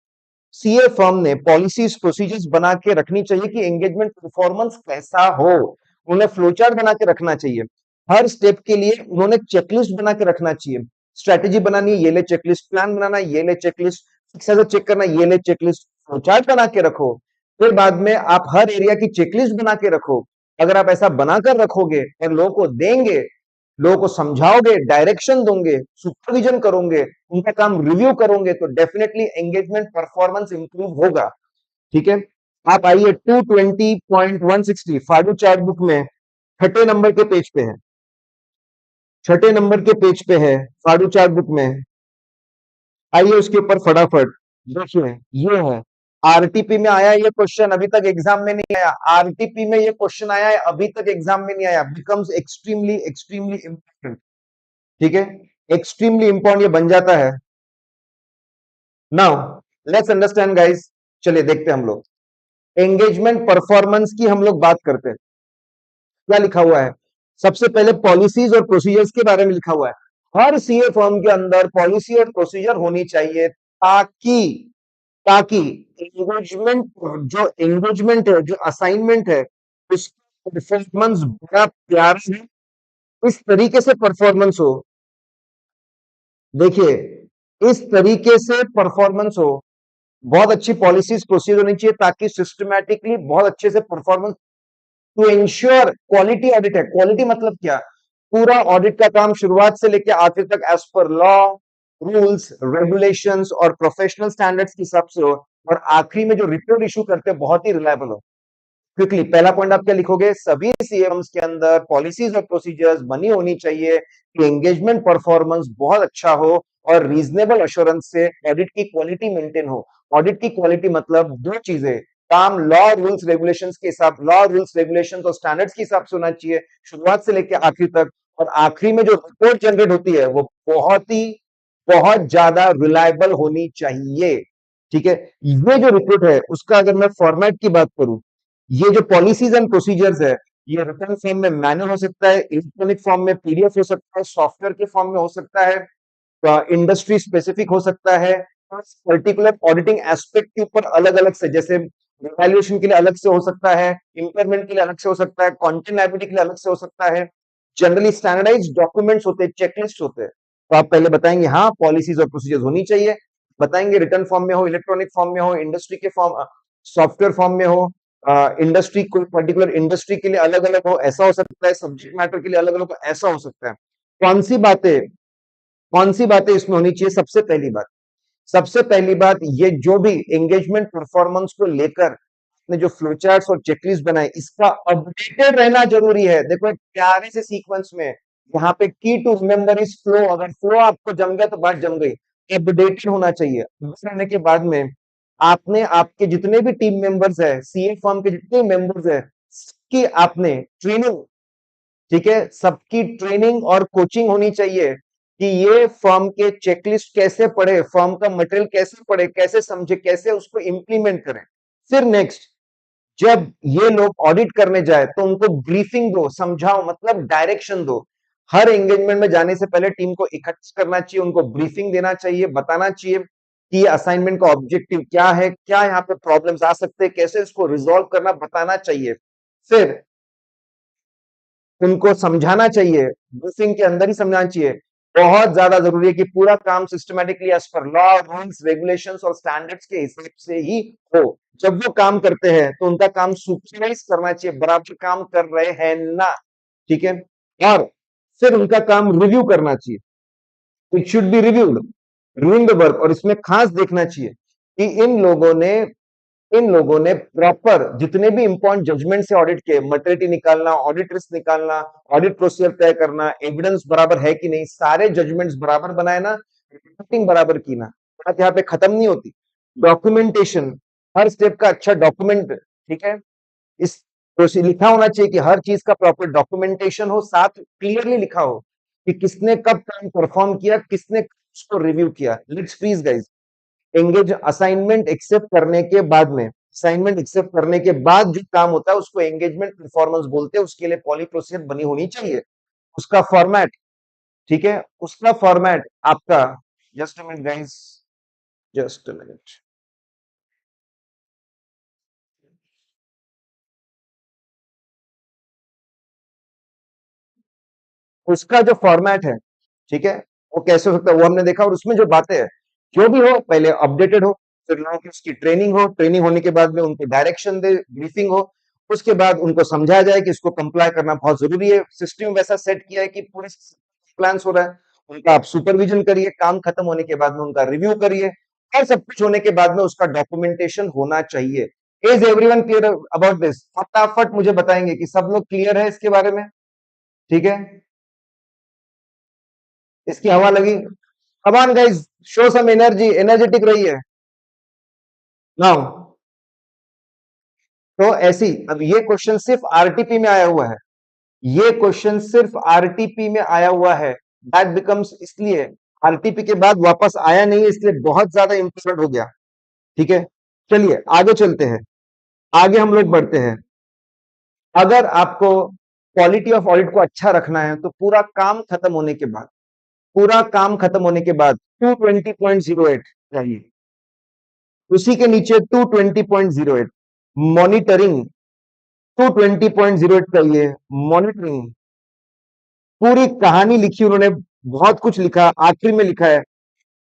S1: सीए फर्म ने पॉलिसीज प्रोसीजर्स बना के रखनी चाहिए कि एंगेजमेंट परफॉर्मेंस कैसा हो, उन्हें फ्लोचार्ट बना के रखना चाहिए, हर स्टेप के लिए उन्होंने चेकलिस्ट बना के रखना चाहिए, स्ट्रेटेजी बनानी है ये ले चेकलिस्ट, प्लान बनाना ये ले चेकलिस्ट, सक्सेस चेक करना ये ले चेकलिस्ट, फ्लोचार्ट बना के रखो। फिर बाद में आप हर एरिया की चेकलिस्ट बना के रखो। अगर आप ऐसा बनाकर रखोगे और लोगों को देंगे, लोगों को समझाओगे, डायरेक्शन दोगे, सुपरविजन करोगे, उनका काम रिव्यू करोगे, तो डेफिनेटली एंगेजमेंट परफॉर्मेंस इंप्रूव होगा। ठीक है, आप आइए 220.160 फाडू चार्ट बुक में छठे नंबर के पेज पे है, छठे नंबर के पेज पे है फाडू चार्ट बुक में। आइए उसके ऊपर फटाफट देखिए, ये है आरटीपी में आया ये क्वेश्चन, अभी तक एग्जाम में नहीं आया। आरटीपी में ये क्वेश्चन आया है, अभी तक एग्जाम में नहीं आया, बिकम्स एक्सट्रीमली एक्सट्रीमली इंपॉर्टेंट। ठीक है, एक्सट्रीमली इंपॉर्टेंट ये बन जाता है। नाउ लेट्स अंडरस्टैंड गाइस, चलिए देखते हैं हम लोग एंगेजमेंट परफॉर्मेंस की हम लोग बात करते हैं। क्या लिखा हुआ है, सबसे पहले पॉलिसीज और प्रोसीजर्स के बारे में लिखा हुआ है। हर सीए फर्म के अंदर पॉलिसी और प्रोसीजर होनी चाहिए ताकि ताकि एंगेजमेंट, जो एंगेजमेंट है, जो असाइनमेंट है, उसका परफॉर्मेंस बड़ा प्यारा है, इस तरीके से परफॉर्मेंस हो। देखिए, इस तरीके से परफॉर्मेंस हो, बहुत अच्छी पॉलिसीज प्रोसीजर होनी चाहिए ताकि सिस्टमैटिकली बहुत अच्छे से performance, to ensure quality audit है। क्वालिटी मतलब क्या, पूरा ऑडिट का काम शुरुआत से लेकर आखिर तक as per law, rules, regulations और प्रोफेशनल स्टैंडर्ड्स के हिसाब से हो, और आखिरी में जो रिपोर्ट इशू करते हैं बहुत ही रिलायबल हो। क्विकली पहला पॉइंट आप क्या लिखोगे, सभी सीएम्स के अंदर पॉलिसीज और प्रोसीजर्स बनी होनी चाहिए कि एंगेजमेंट परफॉर्मेंस बहुत अच्छा हो और रीजनेबल एश्योरेंस से ऑडिट की क्वालिटी मेंटेन हो। ऑडिट की क्वालिटी मतलब दो चीजें, काम लॉ रूल्स रेगुलेशंस के हिसाब, लॉ रूल्स रेगुलेशंस और स्टैंडर्ड्स के हिसाब से होना चाहिए शुरुआत से लेकर आखिर तक, और आखिरी में जो रिपोर्ट जनरेट होती है वो बहुत ज्यादा रिलायबल होनी चाहिए। ठीक है, ये जो रिपोर्ट है उसका अगर मैं फॉर्मेट की बात करूं, ये जो पॉलिसीज एंड प्रोसीजर्स है, ये रिटन फॉर्म में मैनुअल हो सकता है, इलेक्ट्रॉनिक फॉर्म में पीडीएफ हो सकता है, सॉफ्टवेयर के फॉर्म में हो सकता है, इंडस्ट्री स्पेसिफिक हो सकता है, पर्टिकुलर ऑडिटिंग एस्पेक्ट के ऊपर अलग अलग से, जैसे वैल्यूएशन के लिए अलग से हो सकता है, इंपेयरमेंट के लिए अलग से हो सकता है, कंटेंट लायबिलिटी के लिए अलग से हो सकता है। जनरली स्टैंडर्डाइज्ड डॉक्यूमेंट्स होते हैं, चेकलिस्ट होते हैं। तो आप पहले बताएंगे हाँ पॉलिसीज और प्रोसीजर्स होनी चाहिए, बताएंगे रिटर्न फॉर्म में हो, इलेक्ट्रॉनिक फॉर्म में हो, इंडस्ट्री के फॉर्म, सॉफ्टवेयर फॉर्म में हो, इंडस्ट्री, कोई पर्टिकुलर इंडस्ट्री के लिए अलग अलग हो, ऐसा हो सकता है, सब्जेक्ट मैटर के लिए अलग अलग हो, ऐसा हो सकता है। कौन सी बातें, कौन सी बातें इसमें होनी चाहिए, सबसे पहली बात, सबसे पहली बात, ये जो भी एंगेजमेंट परफॉर्मेंस को लेकर ने जो फ्लोचार्ट्स और चेकलिस्ट बनाए, इसका अपडेटेड रहना जरूरी है। देखो एक प्यारे से सीक्वेंस में यहाँ पे की टू रिमेंबर इज फ्लो, अगर फ्लो आपको जम गया तो बात जम गई। अपडेटेड होना चाहिए। रहने के बाद में आपने, आपके जितने भी टीम मेंबर्स है, सीए फर्म के जितने मेंबर्स है, सबकी आपने ट्रेनिंग, ठीक है, सबकी ट्रेनिंग और कोचिंग होनी चाहिए कि ये फर्म के चेकलिस्ट कैसे पढ़े, फर्म का मटेरियल कैसे पढ़े, कैसे समझे, कैसे उसको इंप्लीमेंट करें। फिर नेक्स्ट, जब ये लोग ऑडिट करने जाए तो उनको ब्रीफिंग दो, समझाओ, मतलब डायरेक्शन दो। हर एंगेजमेंट में जाने से पहले टीम को इकट्ठा करना चाहिए, उनको ब्रीफिंग देना चाहिए, बताना चाहिए कि असाइनमेंट का ऑब्जेक्टिव क्या है, क्या यहाँ पे प्रॉब्लम्स आ सकते हैं, कैसे इसको रिजॉल्व करना बताना चाहिए। फिर उनको समझाना चाहिए, ब्रीफिंग के अंदर ही समझाना चाहिए। बहुत ज्यादा जरूरी है कि पूरा काम systematically as per law, rules, regulations और स्टैंडर्ड्स के हिसाब से ही हो। जब वो काम करते हैं तो उनका काम सुपरवाइज करना चाहिए, बराबर काम कर रहे हैं ना, ठीक है। और फिर उनका काम रिव्यू करना चाहिए, it should be reviewed, reviewing the work, और इसमें खास देखना चाहिए कि इन लोगों ने प्रॉपर जितने भी इंपॉर्टेंट जजमेंट से ऑडिट के, मटेरियलिटी निकालना, ऑडिट रिस्क निकालना, ऑडिट प्रोसीजर तय करना, एविडेंस बराबर है कि नहीं, सारे जजमेंट्स बराबर बनाए ना, रिपोर्टिंग बराबर की ना, बात यहाँ पे खत्म नहीं होती। डॉक्यूमेंटेशन, हर स्टेप का अच्छा डॉक्यूमेंट, ठीक है, इस लिखा होना चाहिए कि हर चीज का प्रॉपर डॉक्यूमेंटेशन हो, साथ क्लियरली लिखा हो कि किसने कब काम परफॉर्म किया, किसने उसको रिव्यू किया। Let's please guys, engage assignment accept करने के बाद में, असाइनमेंट एक्सेप्ट करने के बाद जो काम होता है उसको एंगेजमेंट परफॉर्मेंस बोलते हैं। उसके लिए पॉली प्रोसीजर बनी होनी चाहिए, उसका फॉर्मेट, ठीक है, उसका फॉर्मेट आपका, just a minute guys, just a minute, उसका जो फॉर्मेट है, ठीक है, वो कैसे हो सकता है वो हमने देखा, और उसमें जो बातें हैं जो भी हो पहले अपडेटेड हो, फिर लोगों की उसकी ट्रेनिंग हो, ट्रेनिंग होने के बाद में उनको डायरेक्शन दे, ब्रीफिंग हो, उसके बाद उनको समझाया जाए कि इसको कंप्लाई करना बहुत जरूरी है, सिस्टम वैसा सेट किया है कि पूरे प्लान हो रहा है, उनका आप सुपरविजन करिए, काम खत्म होने के बाद में उनका रिव्यू करिए, और सब कुछ होने के बाद में उसका डॉक्यूमेंटेशन होना चाहिए। Is everyone clear about this? फटाफट मुझे बताएंगे कि सब लोग क्लियर है इसके बारे में, ठीक है, इसकी हवा लगी। Come on guys, show some energy, energetic रहिए नाउ। तो ऐसी, अब ये क्वेश्चन सिर्फ आरटीपी में आया हुआ है, ये क्वेश्चन सिर्फ आरटीपी में आया हुआ है, दैट बिकम्स, इसलिए आरटीपी के बाद वापस आया नहीं है, इसलिए बहुत ज्यादा इंपॉर्टेंट हो गया, ठीक है। चलिए आगे चलते हैं, आगे हम लोग बढ़ते हैं। अगर आपको क्वालिटी ऑफ ऑडिट को अच्छा रखना है तो पूरा काम खत्म होने के बाद, पूरा काम खत्म होने के बाद 220.08 चाहिए, उसी के नीचे 220.08 मॉनिटरिंग, 220.08 चाहिए मॉनिटरिंग। पूरी कहानी लिखी उन्होंने, बहुत कुछ लिखा, आखिरी में लिखा है,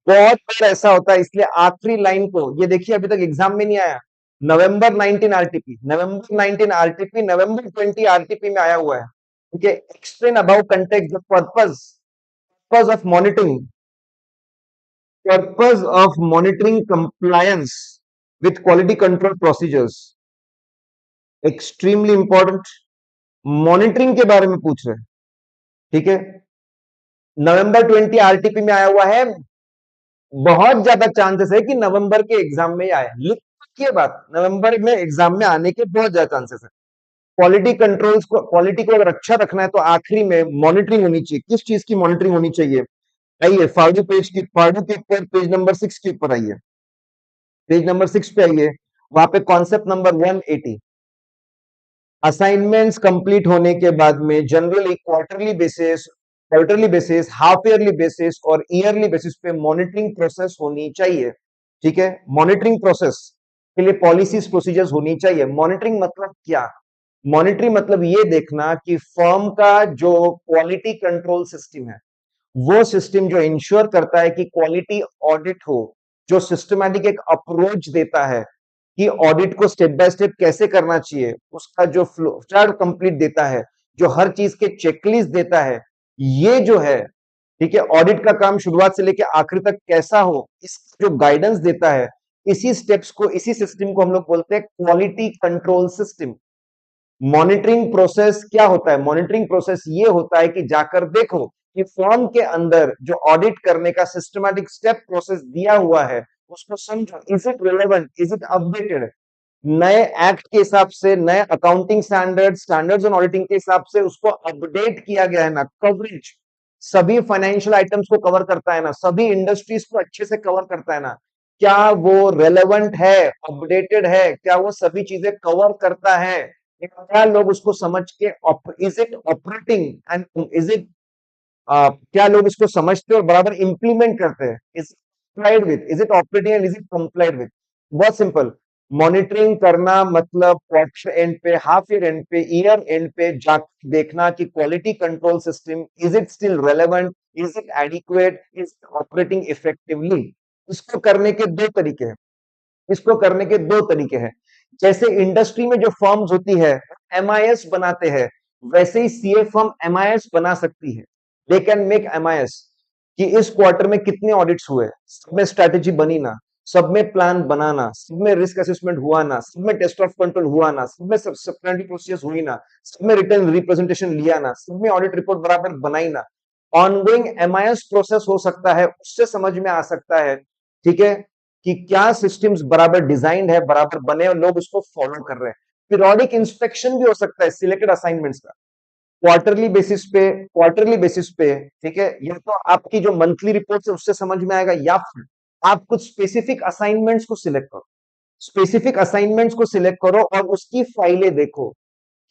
S1: बहुत बार ऐसा होता है, इसलिए आखिरी लाइन को ये देखिए, अभी तक एग्जाम में नहीं आया। November 19 RTP, November 19 RTP, November 20 RTP में आया हुआ है, ठीक है। Explain about contact the purpose, purpose of monitoring, purpose of monitoring compliance with quality control procedures, extremely important, monitoring के बारे में पूछ रहे हैं, ठीक है। नवंबर 20 आरटीपी में आया हुआ है, बहुत ज्यादा चांसेस है कि नवंबर के एग्जाम में आए, लिख के बात, नवंबर में एग्जाम में आने के बहुत ज्यादा चांसेस है। क्वालिटी कंट्रोल्स को, क्वालिटी को अगर अच्छा रखना है तो आखिरी में मॉनिटरिंग होनी चाहिए। किस चीज की मॉनिटरिंग होनी चाहिए? आइए फाड़ू पेज की, फाड़ू के ऊपर पेज नंबर 6 के ऊपर आइए, पेज नंबर 6 पे आइए, वहां पे कॉन्सेप्ट नंबर 180, असाइनमेंट्स कंप्लीट होने के बाद में generally quarterly basis, half yearly basis और ईयरली बेसिस पे मॉनिटरिंग प्रोसेस होनी चाहिए, ठीक है। मॉनिटरिंग प्रोसेस के लिए पॉलिसीज प्रोसीजर्स होनी चाहिए। मॉनिटरिंग मतलब क्या? मॉनिटरिंग मतलब ये देखना कि फर्म का जो क्वालिटी कंट्रोल सिस्टम है, वो सिस्टम जो इंश्योर करता है कि क्वालिटी ऑडिट हो, जो सिस्टमैटिक एक अप्रोच देता है कि ऑडिट को स्टेप बाय स्टेप कैसे करना चाहिए, उसका जो फ्लो चार्ट कंप्लीट देता है, जो हर चीज के चेकलिस्ट देता है, ये जो है, ठीक है, ऑडिट का काम शुरुआत से लेकर आखिर तक कैसा हो, इसका जो गाइडेंस देता है, इसी स्टेप्स को, इसी सिस्टम को हम लोग बोलते हैं quality control system. Monitoring process क्या होता है? मॉनिटरिंग प्रोसेस ये होता है कि जाकर देखो कि फॉर्म के अंदर जो ऑडिट करने का सिस्टमैटिक स्टेप प्रोसेस दिया हुआ है, उसको समझो, is it relevant, is it updated, नए एक्ट के हिसाब से, नए अकाउंटिंग स्टैंडर्ड्स ऑन ऑडिटिंग के हिसाब से उसको अपडेट किया गया है ना, कवरेज सभी फाइनेंशियल आइटम्स को कवर करता है ना, सभी इंडस्ट्रीज को अच्छे से कवर करता है ना, क्या वो रेलेवेंट है, अपडेटेड है, क्या वो सभी चीजें कवर करता है, क्या लोग उसको समझ के, is it operating and is it, क्या लोग इसको समझते और बराबर इंप्लीमेंट करते हैं, is complied with, is it operating and is it complied with. बहुत सिंपल, मॉनिटरिंग करना मतलब क्वार्टर एंड पे, हाफ ईयर एंड पे, ईयर एंड पे जा देखना कि quality control system, is it still relevant, is it adequate, is operating effectively. इसको करने के दो तरीके हैं, इसको करने के दो तरीके हैं। जैसे इंडस्ट्री में जो फर्म्स होती है एमआईएस बनाते हैं, वैसे ही सीए फर्म एमआईएस बना सकती है। दे कैन मेक एमआईएस कि इस क्वार्टर में कितने ऑडिट्स हुए, सब में स्ट्रेटेजी बनी ना, सब में प्लान बनाना, सब में रिस्क असेसमेंट हुआ ना, सब में टेस्ट ऑफ कंट्रोल हुआ ना, सब में सप्लीमेंट्री प्रोसीजर्स हुई ना, सब में रिटर्न रिप्रेजेंटेशन लिया ना, सब में ऑडिट रिपोर्ट बराबर बनाई ना। ऑनगोइंग एमआईएस प्रोसेस हो सकता है, उससे समझ में आ सकता है, ठीक है, कि क्या सिस्टम्स बराबर डिजाइन है, बराबर बने और लोग उसको फॉलो कर रहे हैं। पीरियोडिक इंस्पेक्शन भी हो सकता है सिलेक्टेड असाइनमेंट्स का, क्वार्टरली बेसिस पे, ठीक है, या तो आपकी जो मंथली रिपोर्ट है उससे समझ में आएगा, या फिर आप कुछ स्पेसिफिक असाइनमेंट्स को सिलेक्ट करो, स्पेसिफिक असाइनमेंट्स को सिलेक्ट करो और उसकी फाइलें देखो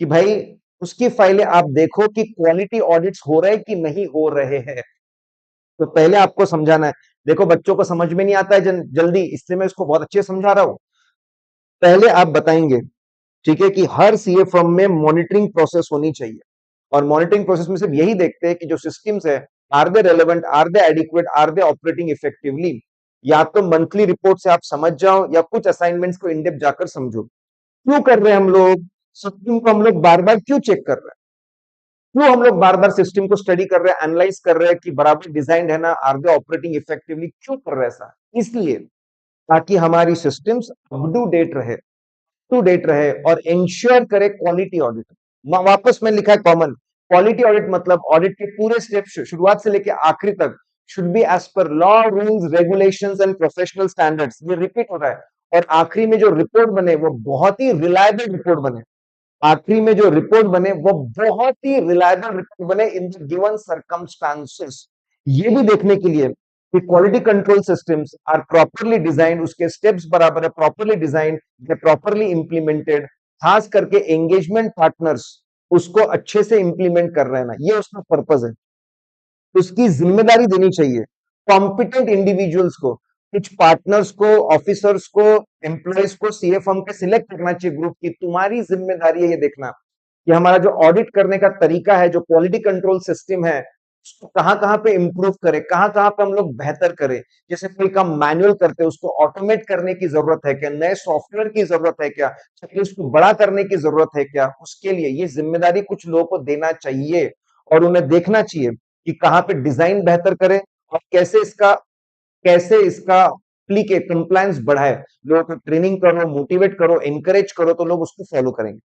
S1: कि भाई उसकी फाइलें आप देखो कि क्वालिटी ऑडिट्स हो रहे हैं कि नहीं हो रहे हैं। तो पहले आपको समझाना है। देखो बच्चों को समझ में नहीं आता है जल्दी, इसलिए मैं इसको बहुत अच्छे से समझा रहा हूं। पहले आप बताएंगे, ठीक है, कि हर सीए फर्म में मॉनिटरिंग प्रोसेस होनी चाहिए, और मॉनिटरिंग प्रोसेस में सिर्फ यही देखते हैं कि जो सिस्टम्स है, are they relevant, are they adequate, are they operating effectively. या तो मंथली रिपोर्ट से आप समझ जाओ या कुछ असाइनमेंट्स को इनडेप्थ जाकर समझो। क्यों कर रहे हैं हम लोग सिस्टम को, हम लोग बार बार क्यों चेक कर रहे हैं, क्यों हम लोग बार बार सिस्टम को स्टडी कर रहे हैं, एनालाइज कर रहे हैं कि बराबर डिजाइन है ना, आर दे ऑपरेटिंग इफेक्टिवली, क्यों कर रहे हैं ऐसा? इसलिए ताकि हमारी सिस्टम्स अप टू डेट रहे, टू डेट रहे और इंश्योर करे क्वालिटी ऑडिट। वापस में लिखा है कॉमन, क्वालिटी ऑडिट मतलब ऑडिट के पूरे स्टेप शुरुआत से लेके आखिरी तक should be as per law, rules, regulations and professional standards. ये रिपीट हो रहा है, और आखिरी में जो रिपोर्ट बने वो बहुत ही रिलायबल रिपोर्ट बने, आखिरी में जो रिपोर्ट बने वो बहुत ही रिलायबल रिपोर्ट बने इन द गिवन सर्कमस्टांसेस। ये भी देखने के लिए कि quality control systems are properly designed, उसके स्टेप्स बराबर है, properly designed, they properly implemented, खास करके एंगेजमेंट पार्टनर्स उसको अच्छे से इंप्लीमेंट कर रहे हैं ना, ये उसका पर्पज है। उसकी जिम्मेदारी देनी चाहिए कॉम्पिटेंट इंडिविजुअल्स को, कुछ पार्टनर्स को, ऑफिसर्स को, एम्प्लॉयज को सीए फर्म के सिलेक्ट करना चाहिए ग्रुप की। तुम्हारी जिम्मेदारी है ये देखना कि हमारा जो ऑडिट करने का तरीका है, जो क्वालिटी कंट्रोल सिस्टम है, उसको कहां कहां पे इंप्रूव करें, कहां कहां पे हम लोग बेहतर करें। जैसे कोई काम मैनुअल करते हैं उसको ऑटोमेट करने की जरूरत है क्या, नए सॉफ्टवेयर की जरूरत है क्या, उसको बड़ा करने की जरूरत है क्या, उसके लिए ये जिम्मेदारी कुछ लोगों को देना चाहिए। और उन्हें देखना चाहिए कि कहां पे डिजाइन बेहतर करें और कैसे इसका कंप्लायंस बढ़ाए। लोगों को ट्रेनिंग करो, मोटिवेट करो, एनकरेज करो, तो लोग उसको फॉलो करेंगे।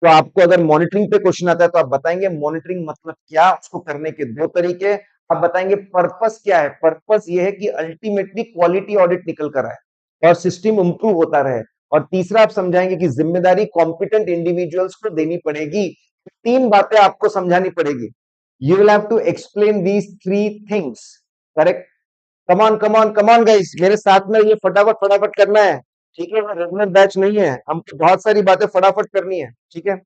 S1: तो आपको अगर मॉनिटरिंग पे क्वेश्चन आता है तो आप बताएंगे मॉनिटरिंग मतलब क्या, उसको करने के दो तरीके। आप बताएंगे पर्पस क्या है, पर्पस ये है कि अल्टीमेटली क्वालिटी ऑडिट निकल कर आए और सिस्टम इंप्रूव होता रहे। और तीसरा आप समझाएंगे कि जिम्मेदारी कॉम्पिटेंट इंडिविजुअल्स को देनी पड़ेगी। तीन बातें आपको समझानी पड़ेगी। You will have to explain these three things, correct? Come on come on come on guys, मेरे साथ में ये फटाफट फटाफट करना है, ठीक है? रेगुलर बैच नहीं है, हमको बहुत सारी बातें फटाफट करनी है, ठीक है?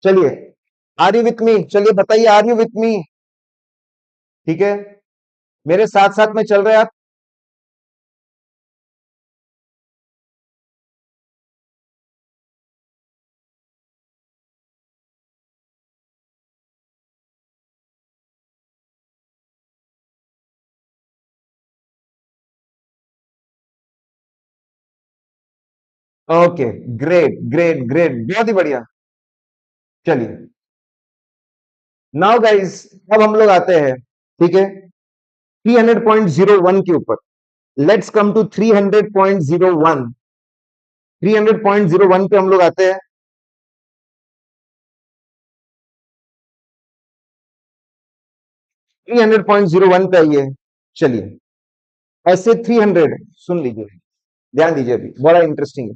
S1: चलिए, आर यू विथ मी? चलिए बताइए, आर यू विथ मी? ठीक है, मेरे साथ साथ में चल रहे हैं आप? ओके, ग्रेट ग्रेट ग्रेट, बहुत ही बढ़िया। चलिए, नाउ गाइस, अब हम लोग आते हैं, ठीक है, 300.01 के ऊपर। Let's come to 300.01। 300.01 पे हम लोग आते हैं। 300.01 पे आइए। चलिए, ऐसे 300 सुन लीजिए, ध्यान दीजिए, अभी बड़ा इंटरेस्टिंग है।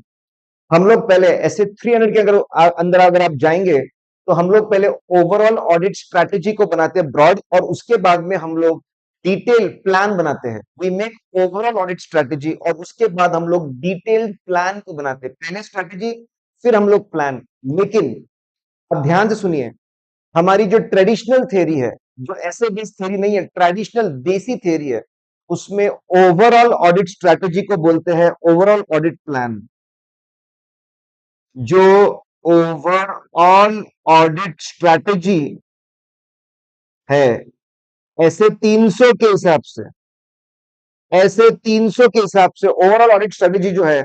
S1: हम लोग पहले ऐसे 300 के अगर अंदर अगर आप जाएंगे तो हम लोग पहले ओवरऑल ऑडिट स्ट्रैटेजी को बनाते हैं ब्रॉड, और उसके बाद में हम लोग डिटेल प्लान बनाते हैं। We make overall audit strategy और उसके बाद हम लोग डिटेल्ड प्लान को बनाते हैं। पहले स्ट्रैटेजी, फिर हम लोग प्लान। लेकिन अब ध्यान से सुनिए, हमारी जो ट्रेडिशनल थ्योरी है, जो ऐसे बेस्ड थ्योरी नहीं है, ट्रेडिशनल देसी थ्योरी है, उसमें ओवरऑल ऑडिट स्ट्रैटेजी को बोलते हैं ओवरऑल ऑडिट प्लान। जो ओवरऑल ऑडिट स्ट्रैटेजी है, ऐसे 300 के हिसाब से, ऐसे 300 के हिसाब से ओवरऑल ऑडिट स्ट्रैटेजी जो है,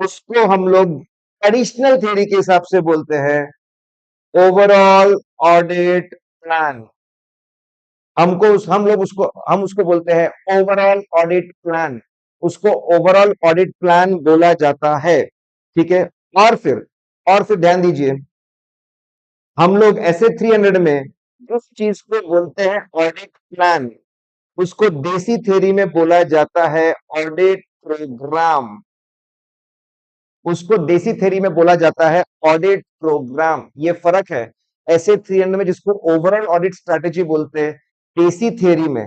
S1: उसको हम लोग एडिशनल थ्योरी के हिसाब से बोलते हैं ओवरऑल ऑडिट प्लान। हम उसको बोलते हैं ओवरऑल ऑडिट प्लान। उसको ओवरऑल ऑडिट प्लान बोला जाता है, ठीक है? और फिर ध्यान दीजिए, हम लोग ऐसे 300 में जिस चीज को बोलते हैं ऑडिट प्लान, उसको देसी थ्योरी में बोला जाता है ऑडिट प्रोग्राम। उसको देसी थ्योरी में बोला जाता है ऑडिट प्रोग्राम। ये फर्क है। ऐसे 300 में जिसको ओवरऑल ऑडिट स्ट्रैटेजी बोलते हैं देसी थ्योरी में,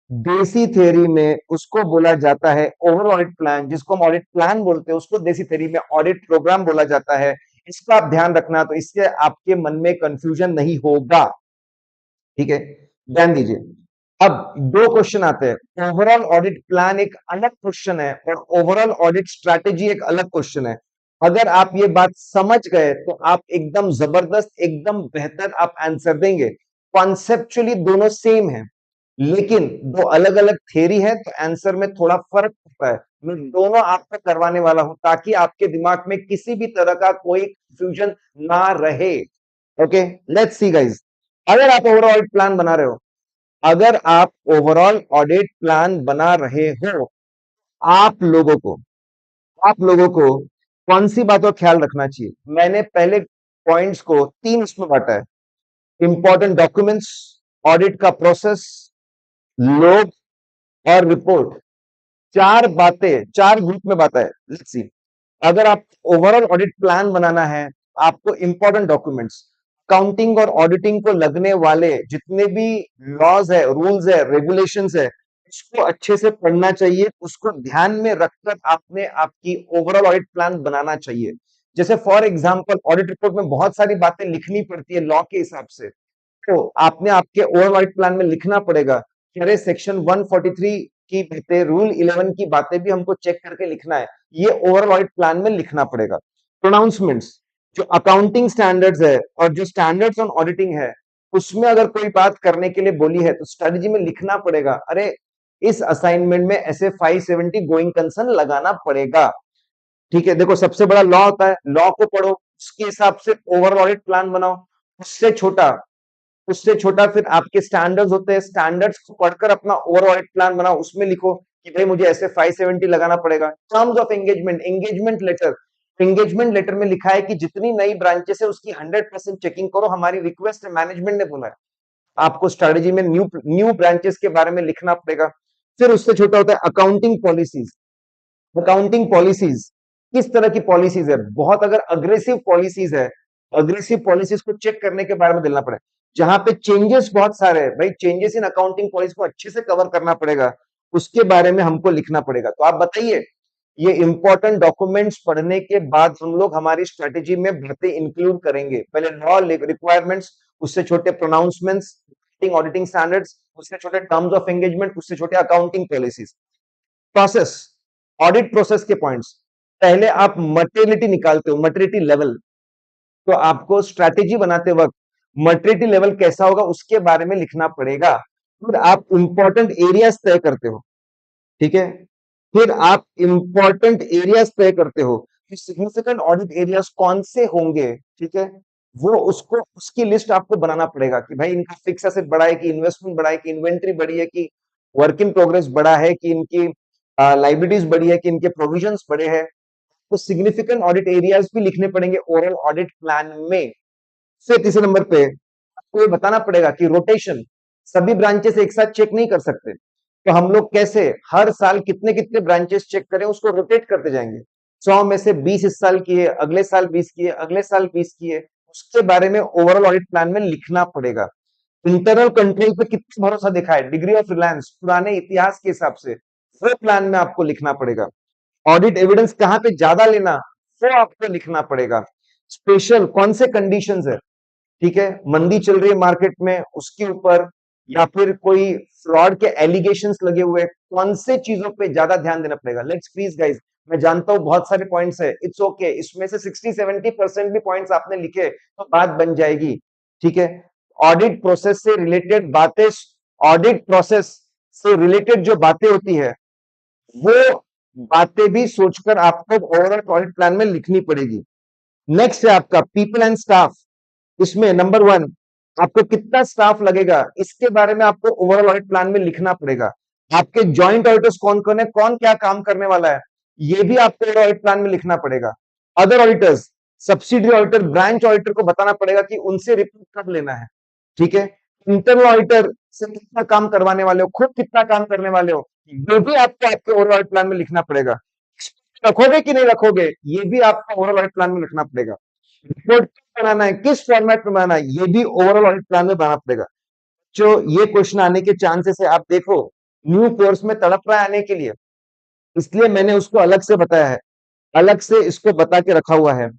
S1: देसी थ्योरी में उसको बोला जाता है ओवर ऑडिट प्लान, जिसको हम ऑडिट प्लान बोलते हैं, उसको देसी थ्योरी में ऑडिट प्रोग्राम बोला जाता है। इसका आप ध्यान रखना, तो इससे आपके मन में कंफ्यूजन नहीं होगा। ठीक है, ध्यान दीजिए। अब दो क्वेश्चन आते हैं। ओवरऑल ऑडिट प्लान एक अलग क्वेश्चन है और ओवरऑल ऑडिट स्ट्रैटेजी एक अलग क्वेश्चन है। अगर आप ये बात समझ गए तो आप एकदम जबरदस्त, एकदम बेहतर आप आंसर देंगे। कॉन्सेप्चुअली दोनों सेम है, लेकिन दो अलग अलग थ्योरी है, तो आंसर में थोड़ा फर्क होता है। मैं दोनों आपको करवाने वाला हूं ताकि आपके दिमाग में किसी भी तरह का कोई कंफ्यूजन ना रहे। Okay, let's see guys. अगर आप ओवरऑल प्लान बना रहे हो, अगर आप ओवरऑल ऑडिट प्लान बना रहे हो, आप लोगों को आप लोगों को कौन सी बातों का ख्याल रखना चाहिए? मैंने पहले पॉइंट्स को तीन उसमें बांटा है। इंपॉर्टेंट डॉक्यूमेंट्स, ऑडिट का प्रोसेस, लोग और रिपोर्ट। चार बातें चार ग्रुप में बातें है। Let's see. अगर आप ओवरऑल ऑडिट प्लान बनाना है, आपको इंपॉर्टेंट डॉक्यूमेंट्स, काउंटिंग और ऑडिटिंग को लगने वाले जितने भी लॉज है, रूल्स है, रेगुलेशंस है, उसको अच्छे से पढ़ना चाहिए। उसको ध्यान में रखकर आपने आपकी ओवरऑल ऑडिट प्लान बनाना चाहिए। जैसे फॉर एग्जांपल ऑडिट रिपोर्ट में बहुत सारी बातें लिखनी पड़ती है लॉ के हिसाब से, तो आपने आपके ओवरऑल ऑडिट प्लान में लिखना पड़ेगा कि अरे सेक्शन 143 की बातें, रूल 11 की बातें भी हमको चेक करके लिखना है। ये ओवरऑल ऑडिट प्लान में लिखना पड़ेगा। प्रोनाउंसमेंट्स, जो अकाउंटिंग स्टैंडर्ड्स है और जो स्टैंडर्ड्स ऑन ऑडिटिंग है, उसमें अगर कोई बात करने के लिए बोली है तो स्ट्रेटजी में लिखना पड़ेगा, अरे इस असाइनमेंट में ऐसे 570 गोइंग कंसर्न लगाना पड़ेगा। ठीक है, देखो सबसे बड़ा लॉ होता है, लॉ को पढ़ो, उसके हिसाब से ओवरऑल ऑडिट प्लान बनाओ। उससे छोटा उससे छोटा फिर आपके स्टैंडर्ड्स होते हैं, स्टैंडर्ड्स को पढ़कर अपना ओवरऑल ऑडिट प्लान बनाओ। उसमें लिखो कि भाई मुझे ऐसे 570 लगाना पड़ेगा। Terms of engagement, engagement letter में लिखा है कि जितनी नई ब्रांचेस है उसकी 100% चेकिंग करो, हमारी रिक्वेस्ट है, मैनेजमेंट ने बोला है। आपको स्ट्रेटेजी में न्यू न्यू ब्रांचेस के बारे में लिखना पड़ेगा। फिर उससे छोटा होता है अकाउंटिंग पॉलिसीज। अकाउंटिंग पॉलिसीज किस तरह की पॉलिसीज है? बहुत अगर अग्रेसिव पॉलिसीज है, अग्रेसिव पॉलिसीज को चेक करने के बारे में देना पड़ेगा। जहां पे चेंजेस बहुत सारे हैं भाई, चेंजेस इन अकाउंटिंग पॉलिसी को अच्छे से कवर करना पड़ेगा, उसके बारे में हमको लिखना पड़ेगा। तो आप बताइए, ये इंपॉर्टेंट डॉक्यूमेंट्स पढ़ने के बाद हम लोग हमारी स्ट्रेटेजी में बातें इंक्लूड करेंगे। पहले लॉ रिक्वायरमेंट्स, उससे छोटे प्रोनाउंसमेंट्स, ऑडिटिंग स्टैंडर्ड्स, उससे छोटे टर्म्स ऑफ एंगेजमेंट, उससे छोटे accounting policies. Process, audit process के पॉइंट्स। पहले आप मटेरियलिटी निकालते हो, मटेरियलिटी लेवल। तो आपको स्ट्रैटेजी बनाते वक्त मटेरियलिटी लेवल कैसा होगा उसके बारे में लिखना पड़ेगा। फिर आप इंपॉर्टेंट एरियाज तय करते हो। ठीक है, फिर आप इंपॉर्टेंट एरियाज तय करते हो कि सिग्निफिकेंट ऑडिट एरियाज कौन से होंगे। ठीक है, वो उसको उसकी लिस्ट आपको बनाना पड़ेगा कि भाई इनका फिक्स एसेट बड़ा है कि इन्वेस्टमेंट बड़ा है कि इन्वेंट्री बड़ी है कि वर्क इन प्रोग्रेस बड़ा है कि इनकी लाइबिलिटीज बड़ी है कि इनके प्रोविजंस बड़े हैं। तो सिग्निफिकेंट ऑडिट एरियाज भी लिखने पड़ेंगे ओवरऑल ऑडिट प्लान में। फिर तीसरे नंबर पे आपको ये बताना पड़ेगा कि रोटेशन, सभी ब्रांचेस एक साथ चेक नहीं कर सकते, तो हम लोग कैसे हर साल कितने कितने ब्रांचेस चेक करें, उसको रोटेट करते जाएंगे। 100 में से 20 इस साल किए, अगले साल 20 किए, अगले साल 20 किए, उसके बारे में ओवरऑल ऑडिट प्लान में लिखना पड़ेगा। इंटरनल कंट्रोल पे कितना भरोसा दिखा है, डिग्री ऑफ रिलायंस पुराने इतिहास के हिसाब से, वो प्लान में आपको लिखना पड़ेगा। ऑडिट एविडेंस कहां पे ज्यादा लेना, वो आपको लिखना पड़ेगा। स्पेशल कौन से कंडीशंस है, ठीक है, मंदी चल रही है मार्केट में उसके ऊपर, या फिर कोई फ्रॉड के एलिगेशंस लगे हुए, कौन से चीजों पे ज्यादा ध्यान देना पड़ेगा। लेट्स प्लीज गाइस, मैं जानता हूं बहुत सारे पॉइंट्स है, इट्स ओके, इसमें से 60-70% भी पॉइंट्स आपने लिखे तो बात बन जाएगी। ठीक है, ऑडिट प्रोसेस से रिलेटेड बातें, ऑडिट प्रोसेस से रिलेटेड जो बातें होती है, वो बातें भी सोचकर आपको ओवरऑल ऑडिट प्लान में लिखनी पड़ेगी। नेक्स्ट है आपका पीपल एंड स्टाफ। इसमें नंबर 1, आपको कितना स्टाफ लगेगा, इसके बारे में आपको ओवरऑल ऑडिट प्लान में लिखना पड़ेगा। आपके जॉइंट ऑडिटर्स कौन कौन है, कौन क्या काम करने वाला है, ये भी आपको ओवरऑल ऑडिट प्लान में लिखना पड़ेगा। Other auditors, subsidiary auditor, branch auditor को बताना पड़ेगा कि उनसे रिपोर्ट कब लेना है। ठीक है, इंटरनल ऑडिटर से कितना काम करवाने वाले हो, खुद कितना काम करने वाले हो, ये भी आपको आपके ओवरऑल ऑडिट प्लान में लिखना पड़ेगा। रखोगे कि नहीं रखोगे, ये भी आपको ओवरऑल ऑडिट प्लान में लिखना पड़ेगा। रिपोर्ट कब बनाना है, किस फॉर्मेट में बनाना है, ये भी ओवरऑल ऑडिट प्लान में बनाना पड़ेगा। जो ये क्वेश्चन आने के चांसेस है, आप देखो न्यू कोर्स में तड़प रहा है आने के लिए, इसलिए मैंने उसको अलग से बताया है, अलग से इसको बता के रखा हुआ है।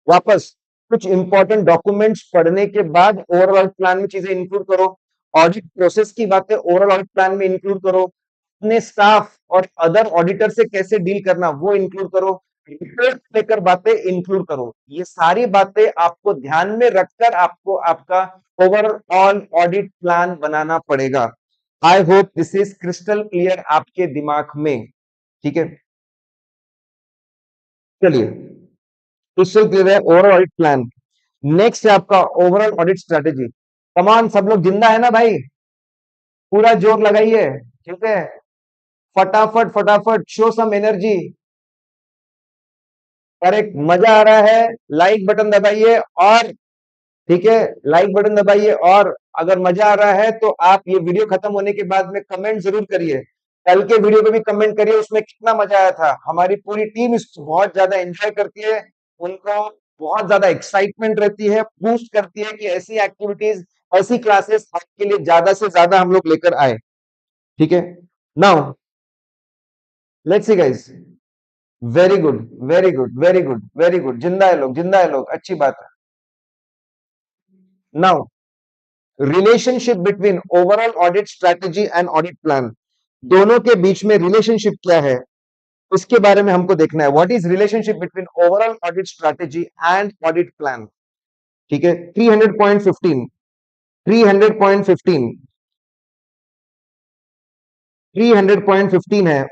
S1: वापस कुछ इंपॉर्टेंट डॉक्यूमेंट्स पढ़ने के बाद ओवरऑल प्लान में चीजें इंक्लूड करो, ऑडिट प्रोसेस की बातें ओवरऑल ऑडिट प्लान में इंक्लूड करो, अपने स्टाफ और अदर ऑडिटर से कैसे डील करना वो इंक्लूड करो, रिपोर्ट लेकर बातें इंक्लूड करो। ये सारी बातें आपको ध्यान में रखकर आपको आपका ओवरऑल ऑडिट प्लान बनाना पड़ेगा। I hope this is crystal clear आपके दिमाग में। ठीक है, चलिए, क्रिस्टल क्लियर है ओवरऑल ऑडिट प्लान। नेक्स्ट है आपका ओवरऑल ऑडिट स्ट्रेटेजी। कमान, सब लोग जिंदा है ना भाई? पूरा जोर लगाइए, ठीक है? फटाफट फटाफट, शो सम एनर्जी। करेक्ट, मजा आ रहा है? लाइक बटन दबाइए, और ठीक है, लाइक बटन दबाइए, और अगर मजा आ रहा है तो आप ये वीडियो खत्म होने के बाद में कमेंट जरूर करिए। कल के वीडियो पे भी कमेंट करिए उसमें कितना मजा आया था। हमारी पूरी टीम इसको बहुत ज्यादा एंजॉय करती है, उनको बहुत ज्यादा एक्साइटमेंट रहती है, बूस्ट करती है कि ऐसी एक्टिविटीज, ऐसी क्लासेस आपके लिए ज्यादा से ज्यादा हम लोग लेकर आए। ठीक है, now let's see guys. Very good, very good, very good, very good, जिंदा है लोग, जिंदा है लोग, अच्छी बात है। Now, relationship between overall audit strategy and audit plan, दोनों के बीच में रिलेशनशिप क्या है उसके बारे में हमको देखना है। What is relationship between overall audit strategy and audit plan? ठीक है, 300.15, 300.15, 300.15 है,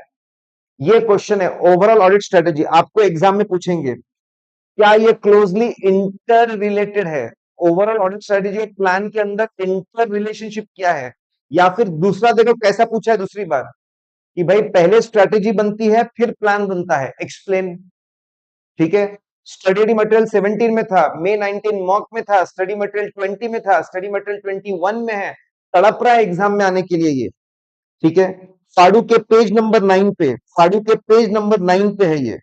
S1: ये क्वेश्चन है। ओवरऑल ऑडिट स्ट्रैटेजी आपको एग्जाम में पूछेंगे, क्या ये क्लोजली इंटर रिलेटेड है? ओवरऑल ऑडिट स्ट्रेटेजी और प्लान के अंदर इंटर रिलेशनशिप क्या है? या फिर दूसरा देखो कैसा पूछा है दूसरी बार, कि भाई पहले स्ट्रेटेजी बनती है फिर प्लान बनता है, एक्सप्लेन। ठीक है, स्टडी मटेरियल 17 में था, May 19 मॉक में था, स्टडी मटेरियल 20 में था, स्टडी मटेरियल 21 में है, तड़प रहा है एग्जाम में आने के लिए ये। ठीक है, फाड़ू के पेज नंबर 9 पे, फाड़ू के पेज नंबर 9 पे है ये।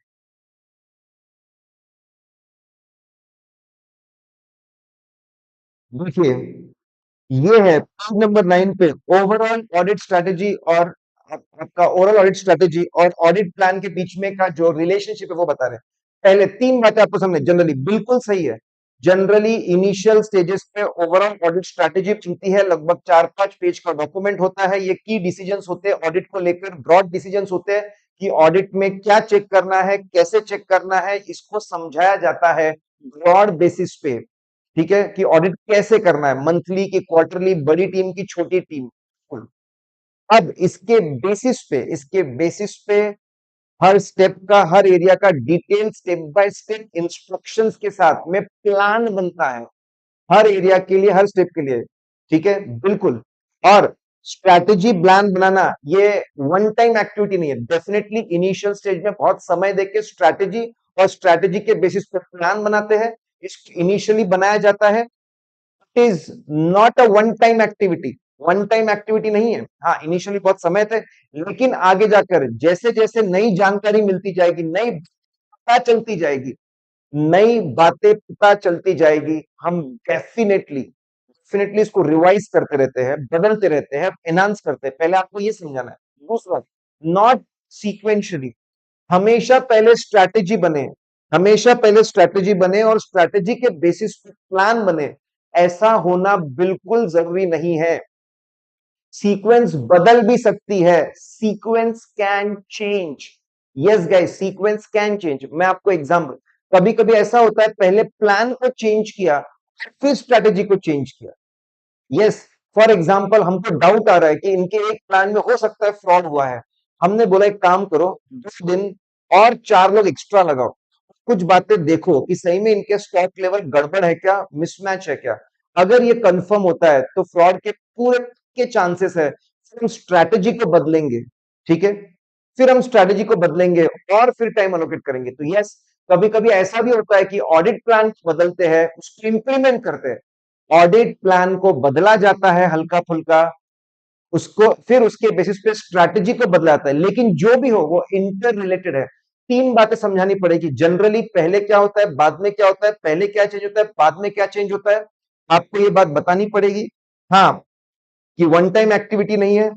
S1: देखिए, ये है पेज नंबर 9 पे, ओवरऑल ऑडिट स्ट्रेटेजी और आपका ओवरऑल ऑडिट स्ट्रेटेजी और ऑडिट प्लान के बीच में का जो रिलेशनशिप है वो बता रहे हैं। पहले तीन बातें आपको समझ, जनरली बिल्कुल सही है। जनरली इनिशियल स्टेजेस पे ओवरऑल ऑडिट स्ट्रेटेजी चलती है, लगभग 4-5 पेज का डॉक्यूमेंट होता है। ये की डिसीजंस होते हैं ऑडिट को लेकर, ब्रॉड डिसीजंस होते हैं कि ऑडिट में क्या चेक करना है, कैसे चेक करना है, इसको समझाया जाता है ब्रॉड बेसिस पे। ठीक है, कि ऑडिट कैसे करना है, मंथली की, क्वार्टरली, बड़ी टीम की, छोटी टीम। अब इसके बेसिस पे हर स्टेप का, हर एरिया का detail step by step instructions के साथ में प्लान बनता है, हर एरिया के लिए, हर स्टेप के लिए। ठीक है, बिल्कुल। और स्ट्रैटेजी प्लान बनाना ये वन टाइम एक्टिविटी नहीं है, डेफिनेटली इनिशियल स्टेज में बहुत समय देके स्ट्रैटेजी और स्ट्रैटेजी के बेसिस पे प्लान बनाते हैं। इसको इनिशियली बनाया जाता है, it is not a one time activity, one time activity नहीं है। हाँ, इनिशियली बहुत समय थे, लेकिन आगे जाकर जैसे जैसे नई जानकारी मिलती जाएगी, नई पता चलती जाएगी, नई बातें पता चलती जाएगी, हम डेफिनेटली डेफिनेटली इसको रिवाइज करते रहते हैं, बदलते रहते हैं, एनहांस करते हैं। पहले आपको ये समझाना है। दूसरा, नॉट सीक्वेंशियली, हमेशा पहले स्ट्रैटेजी बने, हमेशा पहले स्ट्रैटेजी बने और स्ट्रैटेजी के बेसिस पे प्लान बने, ऐसा होना बिल्कुल जरूरी नहीं है। सीक्वेंस बदल भी सकती है, sequence can change. Yes guys, sequence can change. मैं आपको एग्जांपल, कभी कभी ऐसा होता है पहले प्लान को चेंज किया फिर स्ट्रैटेजी को चेंज किया। यस, फॉर एग्जाम्पल हमको डाउट आ रहा है कि इनके एक प्लान में हो सकता है फ्रॉड हुआ है, हमने बोला एक काम करो, 10 दिन और 4 लोग एक्स्ट्रा लगाओ, कुछ बातें देखो कि सही में इनके स्टॉक लेवल गड़बड़ है क्या, मिसमैच है क्या। अगर ये कंफर्म होता है तो फ्रॉड के पूरे के चांसेस है, फिर हम स्ट्रैटेजी को बदलेंगे। ठीक है, फिर हम स्ट्रैटेजी को बदलेंगे और फिर टाइम अलोकेट करेंगे। तो यस, कभी कभी ऐसा भी होता है कि ऑडिट प्लान बदलते हैं, उसको इंप्लीमेंट करते हैं, ऑडिट प्लान को बदला जाता है हल्का फुल्का, उसको फिर उसके बेसिस पे स्ट्रैटेजी को बदला जाता है, लेकिन जो भी हो वो इंटर रिलेटेड है। तीन बातें समझानी पड़ेगी, जनरली पहले क्या होता है, बाद में क्या होता है, पहले क्या चेंज होता है, बाद में क्या चेंज होता है, आपको ये बात बतानी पड़ेगी। हाँ, कि वन टाइम एक्टिविटी नहीं है,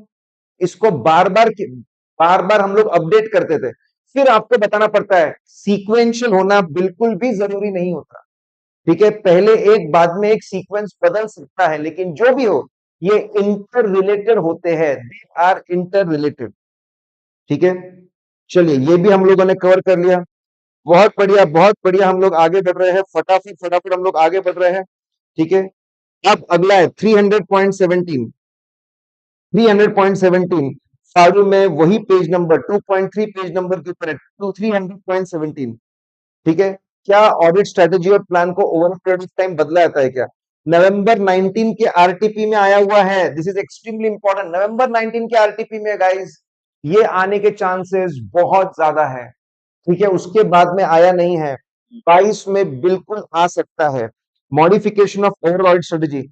S1: इसको बार बार हम लोग अपडेट करते थे, फिर आपको बताना पड़ता है। सीक्वेंशियल होना बिल्कुल भी जरूरी नहीं होता, ठीक है। पहले एक बाद में एक सीक्वेंस बदल सकता है, लेकिन जो भी हो ये इंटर रिलेटेड होते हैं, दे आर इंटर रिलेटेड, ठीक है। चलिए ये भी हम लोगों ने कवर कर लिया। बहुत बढ़िया, बहुत बढ़िया, हम लोग आगे बढ़ रहे हैं, फटाफट फटाफट हम लोग आगे बढ़ रहे हैं, ठीक है। अब अगला है 300.17। 300.17 सारू में वही पेज नंबर 2.3 पेज नंबर के ऊपर है, 300.17, ठीक है। क्या ऑडिट स्ट्रेटेजी और प्लान को ओवर पीरियड ऑफ टाइम बदला जाता है क्या? नवंबर 19 के आरटीपी में आया हुआ है, दिस इज एक्सट्रीमली इंपॉर्टेंट। नवंबर 19 के आरटीपी में गाइस ये आने के चांसेस बहुत ज्यादा है, ठीक है। उसके बाद में आया नहीं है, 22 में बिल्कुल आ सकता है। Modification of overall audit strategy,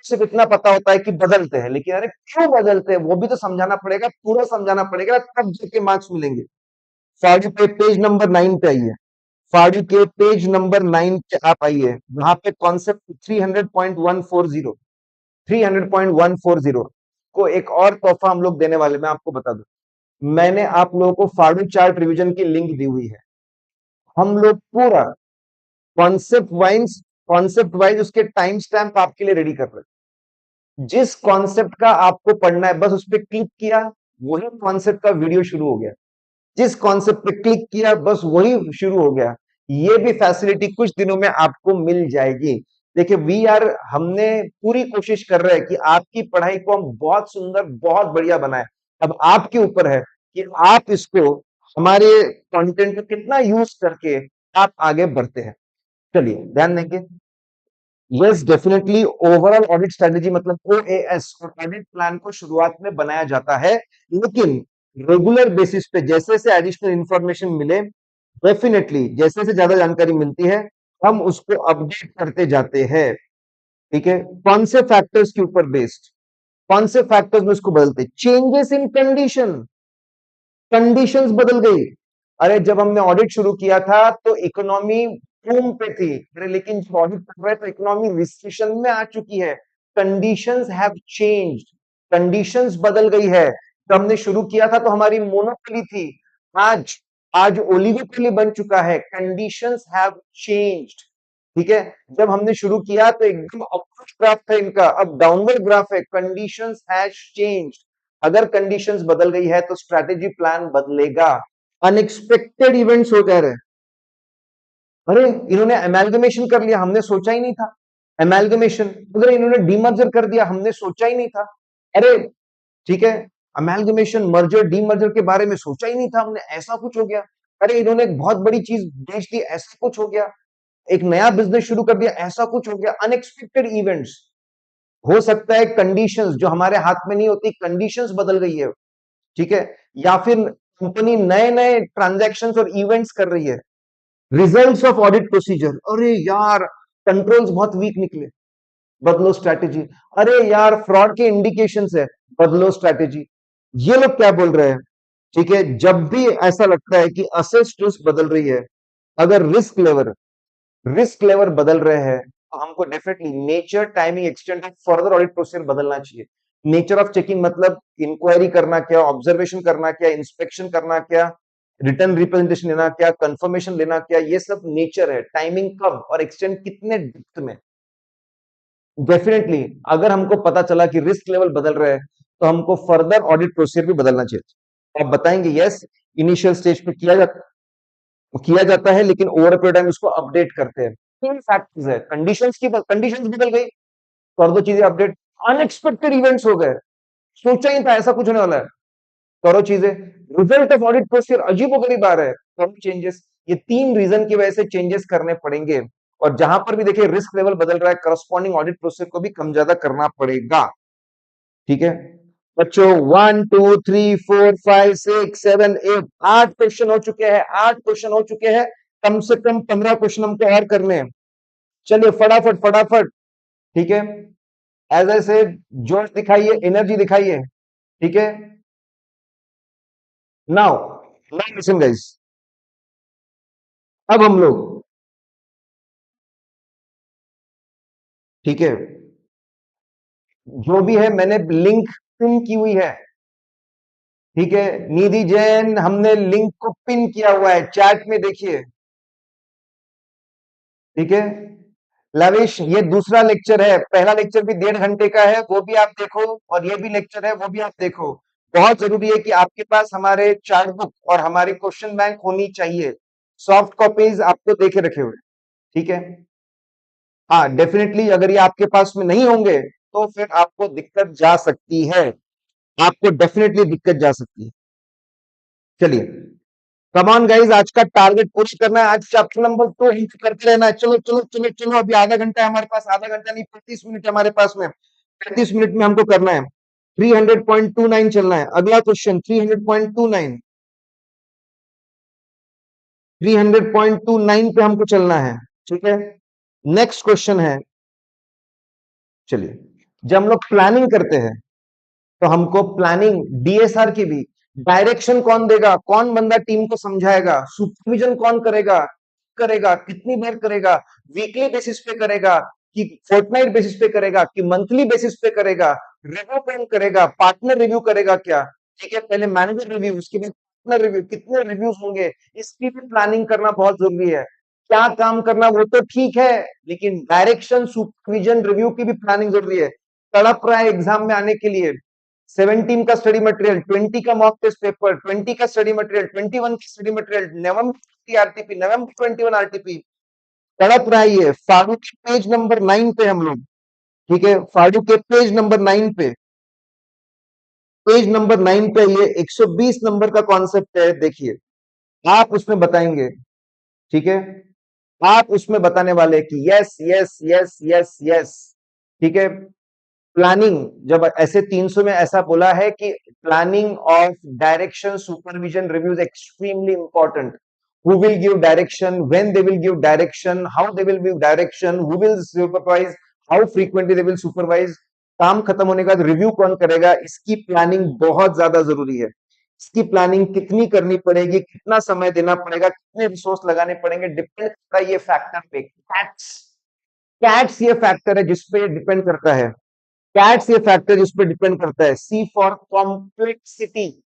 S1: सिर्फ इतना पता होता है कि बदलते हैं, लेकिन अरे क्यों बदलते हैं वो भी तो समझाना पड़ेगा, पूरा समझाना पड़ेगा, तब जाके मार्क्स मिलेंगे। फाड़ू पे पेज नंबर 9 पे आइए, फाड़ू के पेज नंबर 9 पे आप आइए, वहां पे कॉन्सेप्ट 300.140, 300.140 को एक और तोहफा हम लोग देने वाले, मैं आपको बता दूं। मैंने आप लोगों को फाड़ू चार्ट रिवीजन की लिंक दी हुई है, हम लोग पूरा कॉन्सेप्ट वाइज उसके टाइम स्टैम्प आपके लिए रेडी कर रहे हैं। जिस कॉन्सेप्ट का आपको पढ़ना है बस उस पर क्लिक किया, वही कॉन्सेप्ट का वीडियो शुरू हो गया। जिस कॉन्सेप्ट पे क्लिक किया बस वही शुरू हो गया। ये भी फैसिलिटी कुछ दिनों में आपको मिल जाएगी। देखिए वी आर, हमने पूरी कोशिश कर रहे हैं कि आपकी पढ़ाई को हम बहुत सुंदर बहुत बढ़िया बनाए। अब आपके ऊपर है कि आप इसको हमारे कंटेंट को कितना यूज करके आप आगे बढ़ते हैं। चलिए ध्यान देंगे। Yes definitely, overall audit strategy मतलब ओएएस और ऑडिट प्लान को शुरुआत में बनाया जाता है, लेकिन रेगुलर बेसिस पे जैसे जैसे एडिशनल इंफॉर्मेशन मिले, डेफिनेटली जैसे जैसे ज्यादा जानकारी मिलती है हम उसको अपडेट करते जाते हैं, ठीक है। कौन से फैक्टर्स के ऊपर बेस्ड, कौन से फैक्टर्स में उसको बदलते? चेंजेस इन कंडीशन, कंडीशंस बदल गई। अरे जब हमने ऑडिट शुरू किया था तो इकोनॉमी बूम पे थी, अरे लेकिन जब ऑडिट कर रहे हैं तो इकोनॉमी रिसेशन में आ चुकी है। कंडीशंस हैव चेंज्ड, कंडीशंस बदल गई है। जब हमने शुरू किया था तो हमारी मोनोपोली थी, आज आज ओलिगोपोली बन चुका है। कंडीशंस हैव चेंज्ड, ठीक है। जब हमने शुरू किया तो एकदम अपवर्ड ग्राफ था इनका, अब डाउनवर्ड ग्राफ है। कंडीशंस हैज चेंज्ड, अगर कंडीशंस बदल गई है तो स्ट्रैटेजी प्लान बदलेगा। अनएक्सपेक्टेड इवेंट्स हो जा रहे हैं, अरे इन्होंने अमेल्गमेशन कर लिया, हमने सोचा ही नहीं था। अमेल्गमेशन, अगर इन्होंने डीमर्जर कर दिया, हमने सोचा ही नहीं था। अरे ठीक है, अमेल्गमेशन मर्जर डीमर्जर के बारे में सोचा ही नहीं था हमने, ऐसा कुछ हो गया। अरे इन्होंने एक बहुत बड़ी चीज बेच दी, ऐसा कुछ हो गया। एक नया बिजनेस शुरू कर दिया, ऐसा कुछ हो गया। अनएक्सपेक्टेड इवेंट्स हो सकता है, कंडीशंस जो हमारे हाथ में नहीं होती, कंडीशंस बदल गई है, ठीक है। या फिर कंपनी नए नए ट्रांजैक्शंस और इवेंट्स कर रही है। रिजल्ट्स ऑफ ऑडिट प्रोसीजर, अरे यार कंट्रोल्स बहुत वीक निकले, बदलो स्ट्रैटेजी। अरे यार फ्रॉड के इंडिकेशंस है, बदलो स्ट्रैटेजी। ये लोग क्या बोल रहे हैं, ठीक है। जब भी ऐसा लगता है कि असेस्ड रिस्क बदल रही है, अगर रिस्क लेवल बदल रहे हैं, तो हमको definitely nature timing extent of further audit procedure बदलना चाहिए। नेचर ऑफ चेकिंग मतलब इंक्वायरी करना क्या, ऑब्जर्वेशन करना क्या, इंस्पेक्शन करना क्या, रिटर्न रिप्रेजेंटेशन लेना क्या, कंफर्मेशन लेना क्या, ये सब नेचर है। टाइमिंग कब और एक्सटेंट कितने डेप्थ में, डेफिनेटली अगर हमको पता चला कि रिस्क लेवल बदल रहा है तो हमको फर्दर ऑडिट प्रोसीजर भी बदलना चाहिए। आप बताएंगे यस, इनिशियल स्टेज पे किया जाता है, लेकिन ओवर पीरियड टाइम उसको अपडेट करते हैं। तीन फैक्टर्स है, कंडीशंस बदल गई, कर दो चीजें अपडेट। अनएक्सपेक्टेड इवेंट्स हो गए, सोचा ही था ऐसा कुछ होने वाला है, करो चीजें। रिजल्ट ऑफ ऑडिट प्रोसीजर अजीबोगरीब आ रहा है, करो चेंजेस। ये तीन रीजन की वजह से चेंजेस करने पड़ेंगे। और जहां पर भी देखिए रिस्क लेवल बदल रहा है, करस्पॉन्डिंग ऑडिट प्रोसीजर को भी कम ज्यादा करना पड़ेगा, ठीक है। बच्चों 1 2 3 4 5 6 7 8 8 क्वेश्चन हो चुके हैं, 8 क्वेश्चन हो चुके हैं। कम से कम 15 क्वेश्चन हमको और करने हैं। चलिए फटाफट फटाफट, ठीक है। एज आई से जोश दिखाइए, एनर्जी दिखाइए, ठीक है। नाउ नाउ लिसन गाइस, अब हम लोग, ठीक है, जो भी है मैंने लिंक पिन की हुई है, ठीक है, निधि जैन, हमने लिंक को पिन किया हुआ है चैट में, देखिए। ठीक है, लविश, ये दूसरा लेक्चर है, पहला लेक्चर भी 1.5 घंटे का है, वो भी आप देखो, और ये भी लेक्चर है, वो भी आप देखो। बहुत जरूरी है कि आपके पास हमारे चार्ट बुक और हमारी क्वेश्चन बैंक होनी चाहिए, सॉफ्ट कॉपीज आपको देके रखे हुए। ठीक है, हाँ डेफिनेटली, अगर ये आपके पास में नहीं होंगे तो फिर आपको दिक्कत जा सकती है, आपको डेफिनेटली दिक्कत जा सकती है। चलिए, कम ऑन गाइस, आज का टारगेट पुश करना है, आज चैप्टर नंबर 2 हिट करते रहना है। चलो चलो चलो चलो, अभी आधा घंटा है हमारे पास, आधा घंटा नहीं, 35 मिनट है हमारे पास में, 35 मिनट में हमको करना है। 300.29 चलना है, अगला क्वेश्चन 300.29, 300.29 पे हमको चलना है। ठीक है, नेक्स्ट क्वेश्चन है, चलिए, जब हम लोग प्लानिंग करते हैं तो हमको प्लानिंग डीएसआर की भी डायरेक्शन कौन देगा, कौन बंदा टीम को समझाएगा, सुपरविजन कौन करेगा, करेगा कितनी बार करेगा, वीकली बेसिस पे करेगा कि फोर्टनाइट बेसिस पे करेगा कि मंथली बेसिस पे करेगा, रिव्यू कौन करेगा, पार्टनर रिव्यू करेगा क्या। ठीक है, पहले मैनेजर रिव्यू, उसके बाद पार्टनर रिव्यू, कितने रिव्यूज होंगे, इसकी भी प्लानिंग करना बहुत जरूरी है। क्या काम करना वो तो ठीक है, लेकिन डायरेक्शन, सुपरविजन, रिव्यू की भी प्लानिंग जरूरी है। तड़प रहा है एग्जाम में आने के लिए, 17 का स्टडी मटेरियल, 20 का मॉक टेस्ट पेपर, 20 का स्टडी मटेरियल, 21 का स्टडी मटेरियल, नवंबर आरटीपी, नवंबर 21 आरटीपी, तड़प रहा है ये। फाड़ू के पेज नंबर 9 पे हम लोग, ठीक है, फाड़ू के पेज नंबर 9 पे, पेज नंबर 9 पे ये 120 नंबर का कॉन्सेप्ट है, देखिए। आप उसमें बताएंगे, ठीक है, आप उसमें बताने वाले कि yes yes yes yes yes. ठीक है, प्लानिंग, जब ऐसे 300 में ऐसा बोला है कि planning of direction, supervision, reviews extremely important. Who will give direction, when they will give direction, how they will give direction, who will supervise, how frequently they will supervise, काम खत्म होने के बाद रिव्यू कौन करेगा, इसकी प्लानिंग बहुत ज्यादा जरूरी है। इसकी प्लानिंग कितनी करनी पड़ेगी, कितना समय देना पड़ेगा, कितने रिसोर्स लगाने पड़ेंगे, डिपेंड करता है ये फैक्टर पे। कैट्स, कैट्स ये फैक्टर है जिसपे डिपेंड करता है, कैट्स ये फैक्टर जिस पे डिपेंड करता है। C for complexity,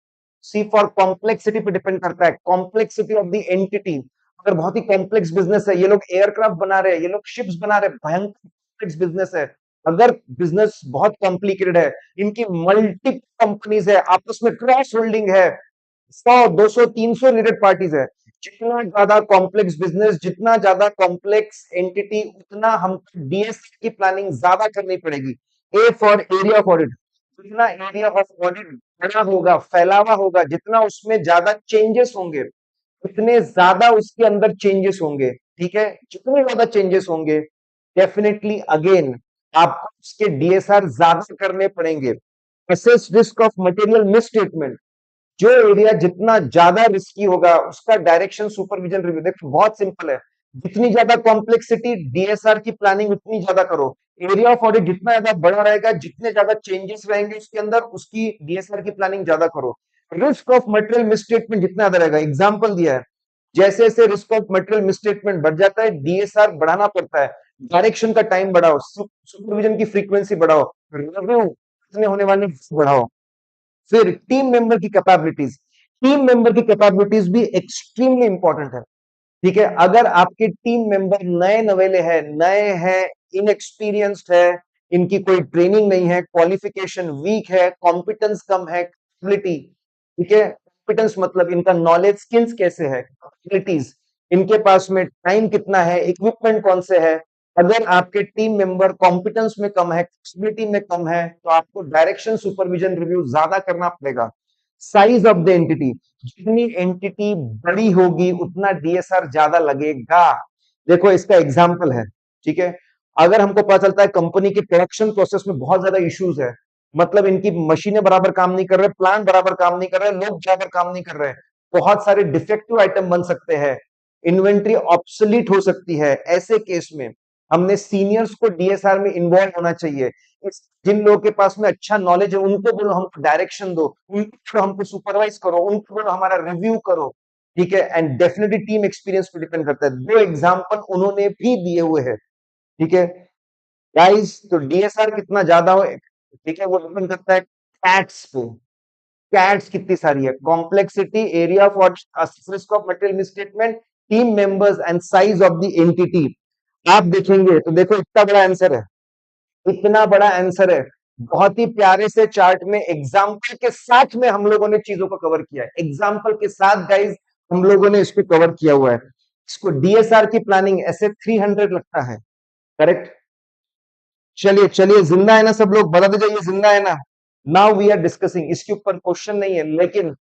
S1: C for complexity पे डिपेंड करता है, कॉम्प्लेक्सिटी ऑफ द एंटिटी। अगर बहुत ही कॉम्प्लेक्स बिजनेस है, ये लोग एयरक्राफ्ट बना रहे हैं, ये लोग शिप्स बना रहे हैं, भयंकर कॉम्प्लेक्स बिजनेस है। अगर बिजनेस बहुत कॉम्प्लिकेटेड है, इनकी मल्टी कंपनीज है, आपस में क्रॉस होल्डिंग है, 100 200 300 रिलेटेड पार्टीज है, जितना ज्यादा कॉम्प्लेक्स बिजनेस, जितना ज्यादा कॉम्प्लेक्स एंटिटी, उतना हमको डीएस की प्लानिंग ज्यादा करनी पड़ेगी। A for area of audit, जितना एरिया ऑफ ऑडिट बड़ा होगा, फैलावा होगा, जितना उसमें ज्यादा चेंजेस होंगे, उतने ज्यादा उसके अंदर चेंजेस होंगे। ठीक है, जितने ज्यादा चेंजेस होंगे, डेफिनेटली अगेन आपको उसके डीएसआर ज्यादा करने पड़ेंगे। Assess risk of material misstatement, जो एरिया जितना ज्यादा रिस्की होगा, उसका डायरेक्शन, सुपरविजन, रिव्यू, देखो बहुत सिंपल है। जितनी ज्यादा कॉम्प्लेक्सिटी, डीएसआर की प्लानिंग उतनी ज्यादा करो। एरिया ऑफ ऑडिट जितना ज्यादा बड़ा रहेगा, जितने ज्यादा चेंजेस रहेंगे उसके अंदर, उसकी डीएसआर की प्लानिंग ज्यादा करो। रिस्क ऑफ मटेरियल मिसस्टेटमेंट जितना ज्यादा रहेगा, एग्जाम्पल दिया है, जैसे जैसे रिस्क ऑफ मटेरियल मिसस्टेटमेंट बढ़ जाता है, डीएसआर बढ़ाना पड़ता है, डायरेक्शन का टाइम बढ़ाओ, सुपरविजन की फ्रीक्वेंसी बढ़ाओ, रिव्यू होने वाले बढ़ाओ। फिर टीम मेंबर की कैपेबिलिटीज, टीम मेंबर की कैपेबिलिटीज भी एक्सट्रीमली इंपॉर्टेंट है। ठीक है, अगर आपके टीम मेंबर नए नवेले हैं, नए हैं, इनएक्सपीरियंस्ड है, इनकी कोई ट्रेनिंग नहीं है, क्वालिफिकेशन वीक है, कॉम्पिटेंस कम है, कैपेबिलिटी, ठीक है, कॉम्पिटेंस मतलब इनका नॉलेज, स्किल्स कैसे है, कैपेबिलिटीज, इनके पास में टाइम कितना है, इक्विपमेंट कौन से है। अगर आपके टीम मेंबर कॉम्पिटेंस में कम है, फ्लेक्सिबिलिटी में कम है, तो आपको डायरेक्शन, सुपरविजन, रिव्यू ज्यादा करना पड़ेगा। साइज ऑफ द एंटिटी, जितनी एंटिटी बड़ी होगी उतना डीएसआर ज्यादा लगेगा। देखो इसका एग्जांपल है, ठीक है, अगर हमको पता चलता है कंपनी की प्रोडक्शन प्रोसेस में बहुत ज्यादा इश्यूज है, मतलब इनकी मशीनें बराबर काम नहीं कर रहे, प्लांट बराबर काम नहीं कर रहे, लोग बराबर काम नहीं कर रहे, बहुत सारे डिफेक्टिव आइटम बन सकते हैं, इन्वेंट्री ऑब्सोलीट हो सकती है, ऐसे केस में हमने सीनियर्स को डीएसआर में इन्वॉल्व होना चाहिए। जिन लोगों के पास में अच्छा नॉलेज है उनको बोलो हमको डायरेक्शन दो, उनको हमको सुपरवाइज करो, उनको बोलो हमारा रिव्यू करो। ठीक है, एंड डेफिनेटली टीम एक्सपीरियंस पे डिपेंड करता है, दो एग्जांपल उन्होंने भी दिए हुए हैं। ठीक है गाइस, तो डीएसआर कितना ज्यादा हो, ठीक है, वो डिपेंड करता है फैक्ट्स पे। कैट्स कितनी सारी है, complexity, area of risk of material misstatement, team members and size of the entity. आप देखेंगे तो देखो इतना बड़ा आंसर है, इतना बड़ा आंसर है। बहुत ही प्यारे से चार्ट में एग्जाम्पल के साथ में हम लोगों ने चीजों को कवर किया है, एग्जाम्पल के साथ गाइज हम लोगों ने इसको कवर किया हुआ है। इसको डीएसआर की प्लानिंग ऐसे 300 लगता है, करेक्ट। चलिए चलिए, जिंदा है ना सब लोग, बता दीजिए ये जिंदा है ना। नाउ वी आर डिस्कसिंग, इसके ऊपर क्वेश्चन नहीं है लेकिन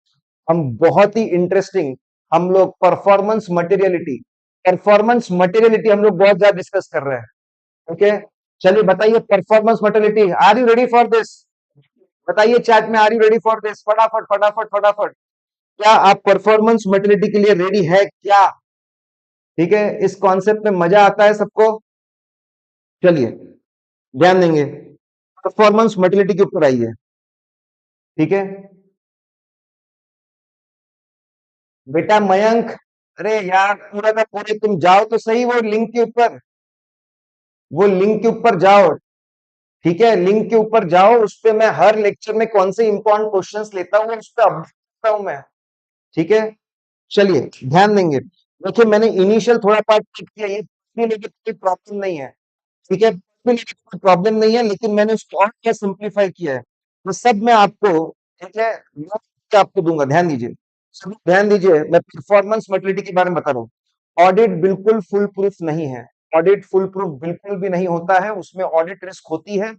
S1: हम बहुत ही इंटरेस्टिंग, हम लोग परफॉर्मेंस मटेरियलिटी हम लोग बहुत ज्यादा डिस्कस कर रहे हैं। ओके, चलिए बताइए performance materiality, are you ready for this? बताइए चैट में, are you ready for this? फटाफट फटाफट फटाफट, क्या आप परफॉर्मेंस मटेरियलिटी के लिए रेडी है क्या? ठीक है, इस कॉन्सेप्ट में मजा आता है सबको। चलिए ध्यान देंगे, परफॉर्मेंस मटेरियलिटी के ऊपर आइए। ठीक है बेटा मयंक, अरे यार पूरा का पूरे तुम जाओ तो सही, वो लिंक के ऊपर, वो लिंक के ऊपर जाओ। ठीक है, लिंक के ऊपर जाओ, उस पे मैं हर लेक्चर में कौन से इंपॉर्टेंट क्वेश्चंस लेता हूँ उस पर अपडेट करता हूं मैं। ठीक है, चलिए ध्यान देंगे। देखिए मैंने इनिशियल थोड़ा पार्ट चेक किया, ये कोई प्रॉब्लम नहीं है। ठीक है, कोई प्रॉब्लम नहीं है, लेकिन मैंने उसको और क्या सिंप्लीफाई किया है, तो सब मैं आपको, ठीक है, मैं आपको दूंगा। ध्यान दीजिए, सब ध्यान दीजिए, मैं परफॉर्मेंस मटेरियलिटी के बारे में बता रहा हूँ। ऑडिट बिल्कुल फुल प्रूफ नहीं है, ऑडिट फुल प्रूफ बिल्कुल भी नहीं होता है, उसमें ऑडिट रिस्क होती है।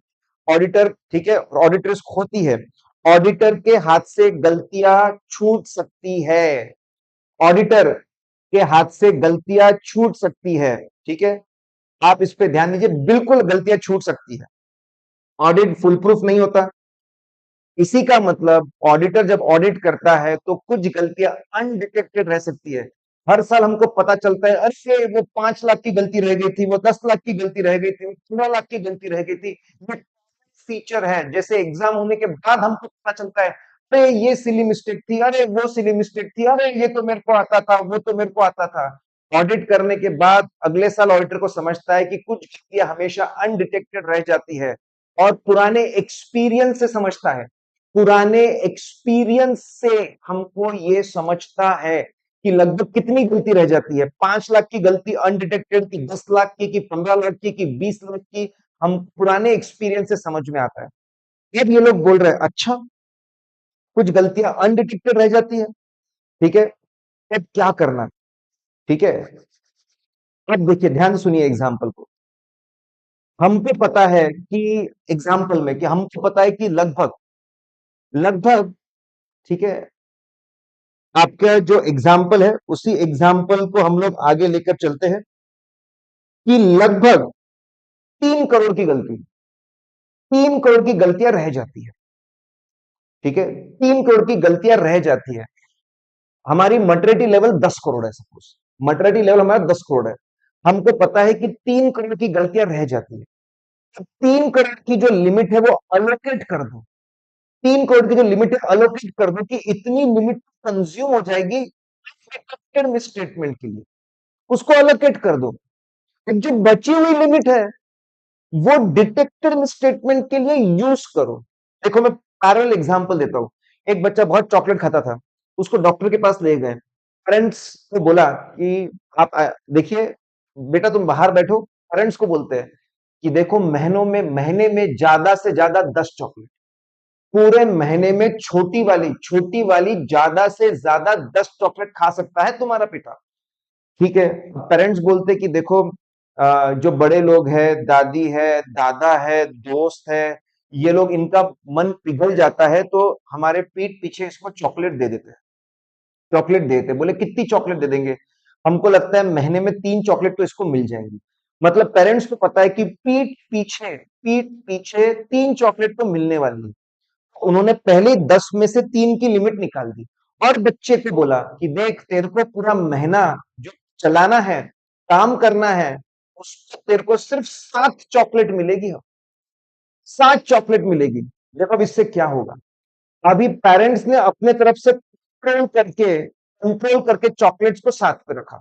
S1: ऑडिटर, ठीक है, ऑडिट रिस्क होती है, ऑडिटर के हाथ से गलतियां छूट सकती है, ऑडिटर के हाथ से गलतियां छूट सकती है। ठीक है, आप इस पे ध्यान दीजिए, बिल्कुल गलतियां छूट सकती है, ऑडिट फुल प्रूफ नहीं होता। इसी का मतलब ऑडिटर जब ऑडिट करता है तो कुछ गलतियां अनडिटेक्टेड रह सकती है। हर साल हमको पता चलता है, अरे वो 5 लाख की गलती रह गई थी, वो 10 लाख की गलती रह गई थी, वो 16 लाख की गलती रह गई थी। ये फीचर है, जैसे एग्जाम होने के बाद हमको पता चलता है, अरे ये सिली मिस्टेक थी, अरे वो सिली मिस्टेक थी, अरे ये तो मेरे को आता था, वो तो मेरे को आता था। ऑडिट करने के बाद अगले साल ऑडिटर को समझता है कि कुछ गलतियां हमेशा अनडिटेक्टेड रह जाती है, और पुराने एक्सपीरियंस से समझता है, पुराने एक्सपीरियंस से हमको ये समझता है कि लगभग कितनी गलती रह जाती है। 5 लाख की गलती अनडिटेक्टेड की, 10 लाख की 15 लाख की 20 लाख की, हम पुराने एक्सपीरियंस से समझ में आता है। अब ये लोग बोल रहे हैं अच्छा, कुछ गलतियां अनडिटेक्टेड रह जाती है, ठीक है, अब क्या करना? ठीक है, अब देखिए ध्यान से सुनिए एग्जाम्पल को। हमको पता है कि एग्जाम्पल में, कि हमको पता है कि लगभग लगभग, ठीक है, आपका जो एग्जाम्पल है उसी एग्जाम्पल को हम लोग आगे लेकर चलते हैं, कि लगभग 3 करोड़ की गलती, 3 करोड़ की गलतियां रह जाती है। ठीक है, 3 करोड़ की गलतियां रह जाती है। हमारी मटरिटी लेवल 10 करोड़ है, सपोज मटरिटी लेवल हमारा 10 करोड़ है, हमको पता है कि 3 करोड़ की गलतियां रह जाती है। अब 3 करोड़ की जो लिमिट है वो अलोकेट कर दो, 3 करोड़ की जो लिमिट है अलोकेट कर दो, कि इतनी लिमिट कंज्यूम हो जाएगी मिसस्टेटमेंट के लिए, उसको अलोकेट कर दो। अब जो बची हुई लिमिट है वो डिटेक्टेड मिसस्टेटमेंट के लिए यूज करो। देखो मैं पैरेलल एग्जांपल देता हूं, एक बच्चा बहुत चॉकलेट खाता था, उसको डॉक्टर के पास ले गए, पेरेंट्स को बोला कि आप देखिए बेटा तुम बाहर बैठो, पेरेंट्स को बोलते हैं कि देखो महीने में ज्यादा से ज्यादा 10 चॉकलेट, पूरे महीने में छोटी वाली ज्यादा से ज्यादा 10 चॉकलेट खा सकता है तुम्हारा बेटा। ठीक है, पेरेंट्स बोलते कि देखो जो बड़े लोग हैं, दादी है, दादा है, दोस्त है, ये लोग, इनका मन पिघल जाता है तो हमारे पीठ पीछे इसको चॉकलेट दे देते हैं, चॉकलेट दे देते हैं। बोले कितनी चॉकलेट दे देंगे? हमको लगता है महीने में 3 चॉकलेट तो इसको मिल जाएंगी। मतलब पेरेंट्स को पता है कि पीठ पीछे 3 चॉकलेट तो मिलने वाली है, उन्होंने पहले 10 में से 3 की लिमिट निकाल दी, और बच्चे को बोला कि देख तेरे को पूरा महीना जो चलाना है, काम करना है, उसको तेरे को सिर्फ 7 चॉकलेट मिलेगी, 7 चॉकलेट मिलेगी। देखो अब इससे क्या होगा, अभी पेरेंट्स ने अपने तरफ से कंट्रोल करके चॉकलेट्स को 7 पे रखा,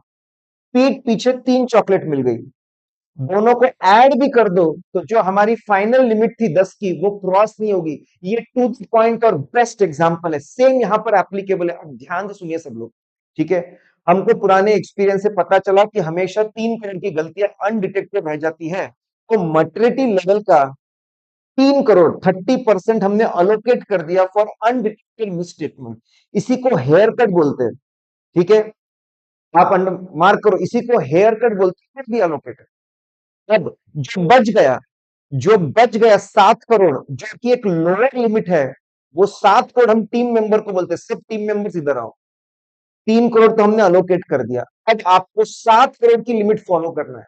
S1: पीठ पीछे 3 चॉकलेट मिल गई। दोनों को ऐड भी कर दो तो जो हमारी फाइनल लिमिट थी 10 की वो क्रॉस नहीं होगी। ये टू पॉइंट और बेस्ट एग्जांपल है, सेम यहां पर एप्लीकेबल है। अब ध्यान से सुनिए सब लोग, ठीक है। हमको पुराने एक्सपीरियंस से पता चला कि हमेशा 3 करोड़ की गलतियां अनडिटेक्टेड रह जाती है। तो मटेरिटी लेवल का 3 करोड़ 30% हमने अलोकेट कर दिया फॉर अनडिटेक्टेड मिसस्टेटमेंट। इसी को हेयर कट बोलते हैं, ठीक है। आप अंडर मार्क करो, इसी को हेयर कट बोलते हैं, भी अलोकेट। अब जो बच गया 7 करोड़, जो कि एक लोअर लिमिट है, वो 7 करोड़ हम टीम मेंबर को बोलते हैं। सब टीम मेंबर्स इधर आओ। 3 करोड़ तो हमने अलोकेट कर दिया। अब आपको 7 करोड़ की लिमिट फॉलो करना है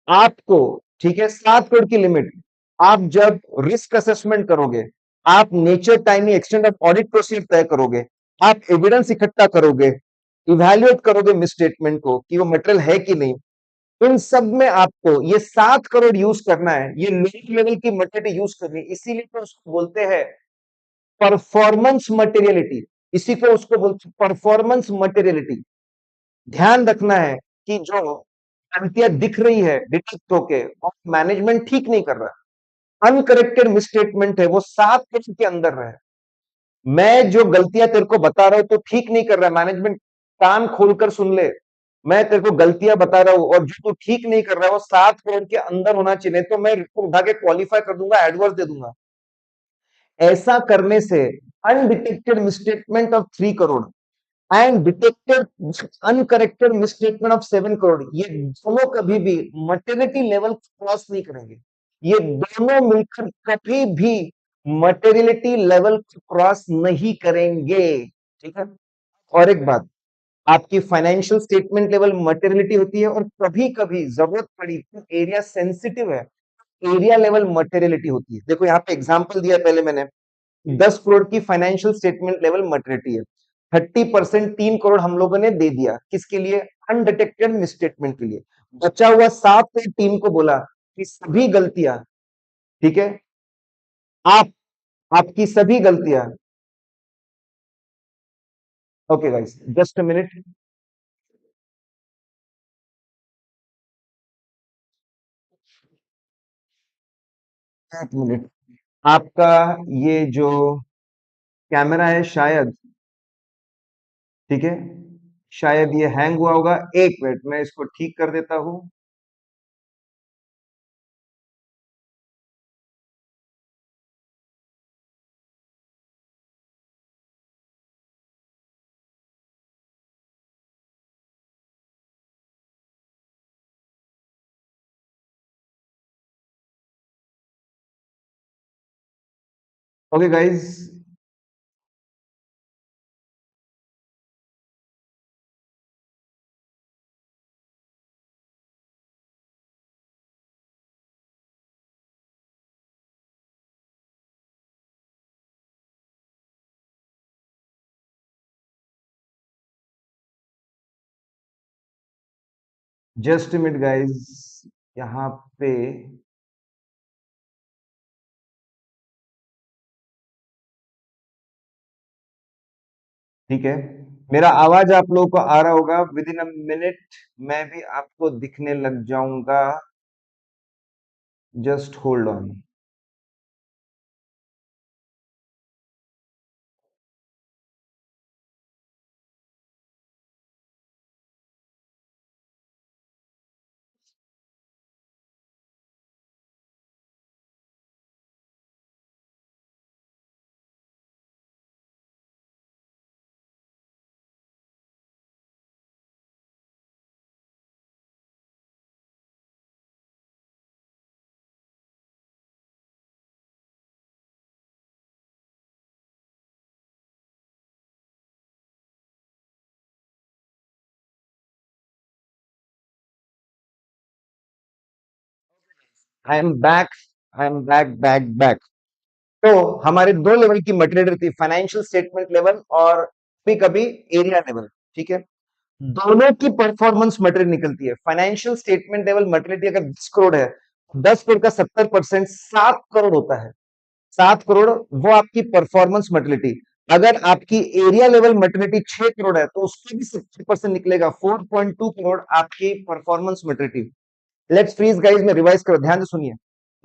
S1: आपको, ठीक है। 7 करोड़ की लिमिट, आप जब रिस्क असेसमेंट करोगे, आप nature timing extent of audit procedure तय करोगे, आप एविडेंस इकट्ठा करोगे, इवैल्यूएट करोगे मिसस्टेटमेंट को कि वो मटेरियल है कि नहीं, इन सब में आपको ये 7 करोड़ यूज करना है, ये लोअर लेवल की मटेरियल यूज करनी है। इसीलिए तो उसको बोलते हैं परफॉर्मेंस मटेरियलिटी। इसी को उसको बोलते परफॉर्मेंस मटेरियलिटी। ध्यान रखना है कि जो गलतियां दिख रही है डिटेक्ट होके और मैनेजमेंट ठीक नहीं कर रहा, अनकरेक्टेड मिसस्टेटमेंट है, वो 7 करोड़ के अंदर रहे। मैं जो गलतियां तेरे को बता रहा हूं तो ठीक नहीं कर रहा है, मैनेजमेंट कान खोलकर सुन ले। मैं तेरे को गलतियां बता रहा हूं और जो तू ठीक नहीं कर रहा है वो 7 करोड़ के अंदर होना चाहिए, तो मैं इसको उठा के क्वालिफाई कर दूंगा, एडवर्स दे दूंगा। ऐसा करने से undetected misstatement of 3 crore and detected uncorrected misstatement of 7 crore, ये दोनों कभी भी मटेरियलिटी लेवल क्रॉस नहीं करेंगे। ये दोनों मिलकर कभी भी मटेरियलिटी लेवल क्रॉस नहीं करेंगे, ठीक है। और एक बात, आपकी फाइनेंशियल स्टेटमेंट लेवल मटेरियलिटी होती है, और कभी कभी जरूरत पड़ी तो एरिया सेंसिटिव है, एरिया लेवल मटेरियलिटी होती है। देखो यहाँ पे एग्जांपल दिया पहले मैंने, 10 करोड़ की फाइनेंशियल स्टेटमेंट लेवल मटेरियलिटी है, 30% 3 करोड़ हम लोगों ने दे दिया, किसके लिए? अनडिटेक्टेड मिसस्टेटमेंट के लिए। बचा हुआ 7 टीम को बोला कि सभी गलतियां, ठीक है, आप आपकी सभी गलतियां, okay guys just a minute, एक मिनट। आपका ये जो कैमरा है शायद, ठीक है, शायद ये हैंग हुआ होगा। एक मिनट मैं इसको ठीक कर देता हूं। Okay guys, just minute guys, यहाँ पे, ठीक है, मेरा आवाज आप लोगों को आ रहा होगा। विद इन अ मिनट मैं भी आपको दिखने लग जाऊंगा, just hold on. I am back, I am back back back. तो हमारे दो लेवल की मटेरियल थी, फाइनेंशियल स्टेटमेंट लेवल और कभी कभी एरिया लेवल, ठीक है। दोनों की परफॉर्मेंस मटेरियल निकलती है। फाइनेंशियल स्टेटमेंट लेवल मटेरियल अगर 10 करोड़ है, 10 करोड़ का 70% 7 करोड़ होता है। 7 करोड़ वो आपकी परफॉर्मेंस मटेरियलिटी। अगर आपकी एरिया लेवल मटेरियलिटी 6 करोड़ है तो उसकी भी 70% निकलेगा, 4.2 करोड़ आपकी performance materiality. Let's freeze guys में रिवाइज करो, ध्यान से सुनिए।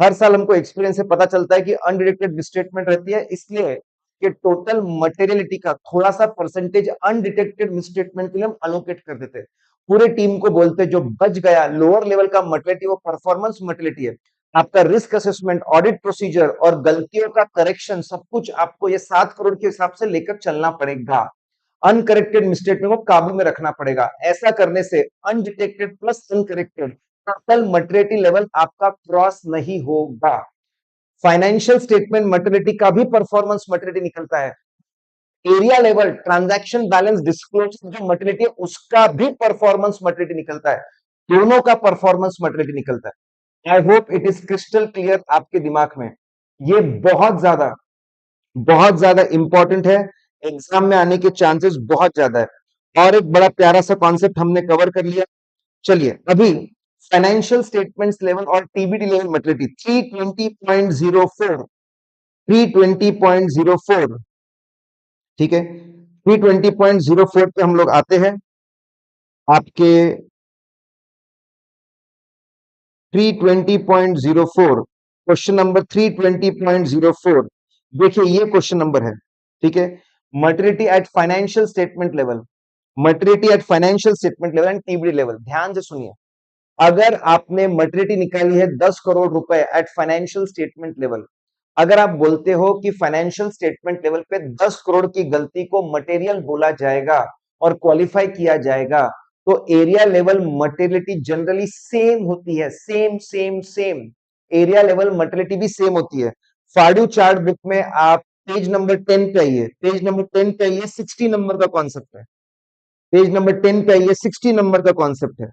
S1: हर साल हमको एक्सपीरियंस से पता चलता है कि अनडिटेक्टेड मिसस्टेटमेंट रहती है, इसलिए कि टोटल मटेरियलिटी का थोड़ा सा परसेंटेज अनडिटेक्टेड मिसस्टेटमेंट के लिए हम अलोकेट कर देते हैं। पूरे टीम को बोलते हैं जो बच गया लोअर लेवल का मटेरियलिटी वो परफॉर्मेंस मटेरियलिटी है। आपका रिस्क असेसमेंट, ऑडिट प्रोसीजर और गलतियों का करेक्शन सब कुछ आपको ये 7 करोड़ के हिसाब से लेकर चलना पड़ेगा। अनकरेक्टेड मिसस्टेटमेंट को काबू में रखना पड़ेगा। ऐसा करने से undetected plus uncorrected total materiality level आपका क्रॉस नहीं होगा। फाइनेंशियल स्टेटमेंट मटेरियलिटी का भी परफॉर्मेंस मटेरियलिटी निकलता है। Area level transaction balance disclosure जो मटेरियलिटी है उसका भी परफॉर्मेंस मटेरियलिटी निकलता है। दोनों का परफॉर्मेंस मटेरियलिटी निकलता है। I hope it is crystal clear आपके दिमाग में। ये बहुत ज्यादा इंपॉर्टेंट है, एग्जाम में आने के चांसेस बहुत ज्यादा है। और एक बड़ा प्यारा सा कॉन्सेप्ट हमने कवर कर लिया। चलिए अभी फाइनेंशियल स्टेटमेंट्स लेवल और टीबीडी लेवल मटेरियलिटी 320.04, 320.04, ठीक है। 320.04 पे हम लोग आते हैं आपके 320.04, क्वेश्चन नंबर 320.04। देखिए ये क्वेश्चन नंबर है, ठीक है। Materiality at financial statement level, materiality at financial statement level and TBD level, ध्यान से सुनिए। अगर आपने मटेरियलिटी निकाली है 10 करोड़ रुपए एट फाइनेंशियल स्टेटमेंट लेवल, अगर आप बोलते हो कि फाइनेंशियल स्टेटमेंट लेवल पे 10 करोड़ की गलती को मटेरियल बोला जाएगा और क्वालिफाई किया जाएगा, तो area level materiality generally same होती है, same same same. Area level materiality भी सेम होती है। फाडू चार्ट बुक में आप पेज नंबर 10 पे आइए, पेज नंबर 10 पे आइए, 60 नंबर का कॉन्सेप्ट है। पेज नंबर 10 पे आइए, 60 नंबर का कॉन्सेप्ट है,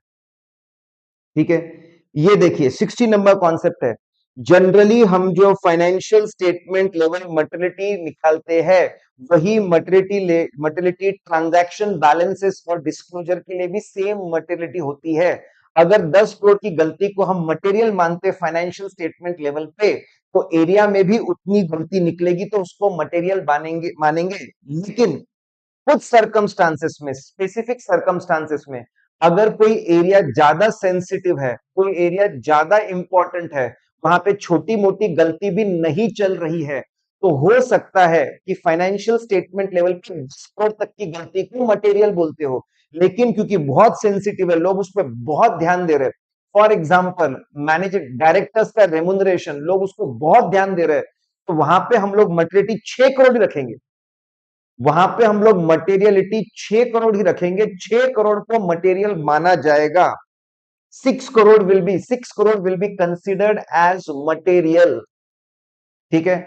S1: ठीक है। ये देखिए 60 नंबर कॉन्सेप्ट है। जनरली हम जो फाइनेंशियल स्टेटमेंट लेवल मटेरियलिटी निकालते हैं वही मटेरियलिटी ट्रांजैक्शन बैलेंसेस और डिस्क्लोजर के लिए भी सेम मटेरियलिटी होती है। अगर 10 करोड़ की गलती को हम मटेरियल मानते फाइनेंशियल स्टेटमेंट लेवल पे, तो एरिया में भी उतनी गलती निकलेगी तो उसको मटेरियल मानेंगे मानेंगे। लेकिन कुछ सर्कमस्टांसेस में, स्पेसिफिक सर्कमस्टांसेस में, अगर कोई एरिया ज्यादा सेंसिटिव है, कोई एरिया ज्यादा इंपॉर्टेंट है, वहां पे छोटी मोटी गलती भी नहीं चल रही है, तो हो सकता है कि फाइनेंशियल स्टेटमेंट लेवल पे 10 करोड़ तक की गलती को मटेरियल बोलते हो। लेकिन क्योंकि बहुत सेंसिटिव है, लोग उस पर बहुत ध्यान दे रहे हैं। फॉर एग्जाम्पल मैनेजर डायरेक्टर्स का रेमुनरेशन, लोग उसको बहुत ध्यान दे रहे हैं, तो वहां पे हम लोग मटेरियलिटी 6 करोड़ ही रखेंगे। वहां पे हम लोग मटेरियलिटी 6 करोड़ ही रखेंगे। 6 करोड़ को मटेरियल माना जाएगा। 6 crore will be considered as material, ठीक है।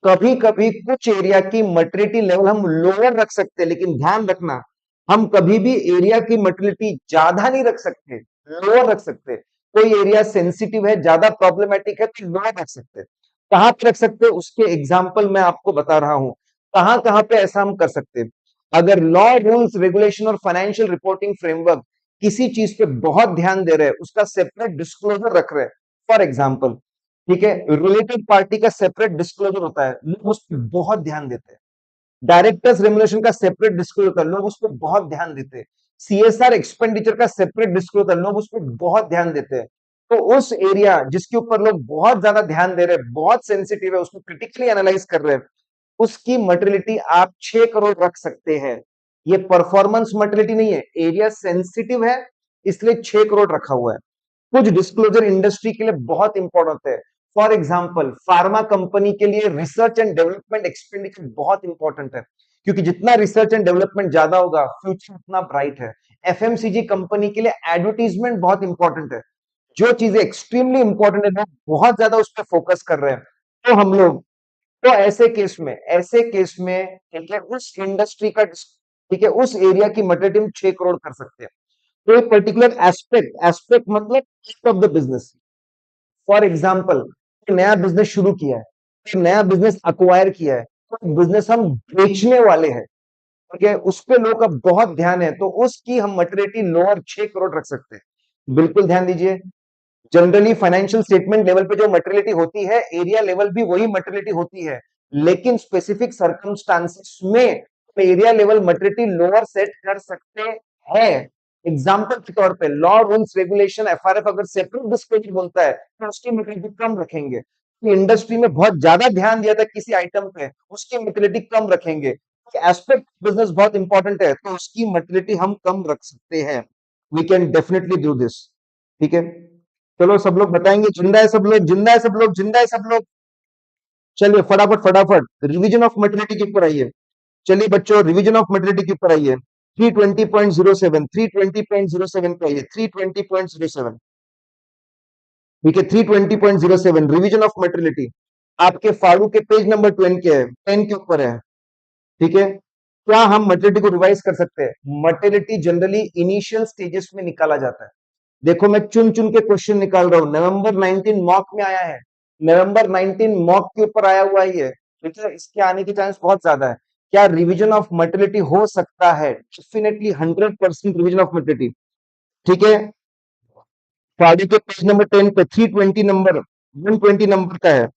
S1: कभी कभी कुछ एरिया की मटेरियलिटी लेवल हम लोअर रख सकते हैं, लेकिन ध्यान रखना हम कभी भी एरिया की मटेरियलिटी ज्यादा नहीं रख सकते, लोअर रख सकते। कोई एरिया सेंसिटिव है, ज्यादा प्रॉब्लमेटिक है, तो लोअर रख सकते। कहां पे रख सकते हैं उसके एग्जाम्पल मैं आपको बता रहा हूं। कहां कहां पे ऐसा हम कर सकते हैं। अगर लॉ रूल्स रेगुलेशन और फाइनेंशियल रिपोर्टिंग फ्रेमवर्क किसी चीज पे बहुत ध्यान दे रहे हैं, उसका सेपरेट डिस्क्लोजर रख रहे हैं, फॉर एग्जाम्पल, ठीक है, रिलेटेड पार्टी का सेपरेट डिस्क्लोजर होता है, लोग उस पर बहुत ध्यान देते हैं। डायरेक्टर्स रेमुनरेशन का सेपरेट डिस्क्लोजर होता है, लोग उस पर बहुत ध्यान देते हैं। सीएसआर एक्सपेंडिचर का सेपरेट डिस्क्लोजर होता है, लोग उस पर बहुत ध्यान देते हैं। तो उस एरिया जिसके ऊपर लोग बहुत ज्यादा ध्यान दे रहे हैं, बहुत सेंसिटिव है, उसको क्रिटिकली एनालाइज कर रहे हैं, उसकी मटेरियलिटी आप 6 करोड़ रख सकते हैं। ये परफॉर्मेंस मटेरियलिटी नहीं है, एरिया सेंसिटिव है, इसलिए 6 करोड़ रखा हुआ है। कुछ डिस्क्लोजर इंडस्ट्री के लिए बहुत इंपॉर्टेंट होते हैं। फॉर एग्जाम्पल फार्मा कंपनी के लिए रिसर्च एंड डेवलपमेंट एक्सपेंडिचर बहुत इंपॉर्टेंट है, क्योंकि जितना रिसर्च एंड डेवलपमेंट ज्यादा होगा फ्यूचर उतना ब्राइट है। एफएमसीजी कंपनी के लिए एडवर्टीजमेंट बहुत इंपॉर्टेंट है। जो चीजें एक्सट्रीमली इंपॉर्टेंट है लोग बहुत ज्यादा उस पर फोकस कर रहे हैं, तो हम लोग, तो ऐसे केस में ठीक है, उस इंडस्ट्री का, ठीक है, उस एरिया की मटेरियल हम 6 करोड़ कर सकते हैं। तो एक पर्टिकुलर एस्पेक्ट, एस्पेक्ट मतलब part of the business. For example नया बिजनेस शुरू किया है, एक नया बिजनेस अक्वायर किया है, तो बिजनेस हम बेचने वाले हैं, ठीक है, उस पे लोग का बहुत ध्यान है, तो उसकी हम मटेरियलिटी लोअर 6 करोड़ रख सकते हैं। बिल्कुल ध्यान दीजिए। जनरली फाइनेंशियल स्टेटमेंट लेवल पे जो मटेरियलिटी होती है, एरिया लेवल भी वही मटेरियलिटी होती है, लेकिन स्पेसिफिक सर्कमस्टांसेस में area level materiality lower set कर सकते हैं। एग्जाम्पल के तौर पे लॉ रूल्स रेगुलेशन एफआरएफ अगर सेपरेट डिस्क्लोजर बोलता है तो उसकी मेटेलिटी कम रखेंगे। तो इंडस्ट्री में बहुत ज्यादा ध्यान दिया था किसी आइटम पे, उसकी मेटेलिटी कम रखेंगे। एस्पेक्ट बिजनेस बहुत इंपॉर्टेंट है तो उसकी मेटेलिटी हम कम रख सकते हैं। We can definitely do this. ठीक है, चलो सब लोग बताएंगे। जिंदा है सब लोग, जिंदा है सब लोग, जिंदा है सब लोग। चलिए फटाफट फटाफट रिवीजन ऑफ मेटर्निटी के ऊपर आइए। चलिए बच्चों रिवीजन ऑफ मेटर्निटी के ऊपर आइए। 320.07, 320.07 पे आइए, 320.07। ठीक है, 320.07 रिवीजन ऑफ मेटर्निटी आपके फाड़ू के पेज नंबर 10 के है, 10 के ऊपर है। ठीक है, क्या हम मर्टिलिटी को रिवाइज कर सकते हैं? मर्टिलिटी जनरली इनिशियल स्टेजेस में निकाला जाता है। देखो मैं चुन चुन के क्वेश्चन निकाल रहा हूं। नवंबर 19 मॉक में आया है, नवंबर 19 मॉक के ऊपर आया हुआ ही है। ठीक है, इसके आने की चांस बहुत ज्यादा है। क्या रिवीजन ऑफ मर्टिलिटी हो सकता है? Definitely 100% revision of mortality. ठीक है, फाड़ी के पेज नंबर 10 पे 320 नंबर 120 नंबर का है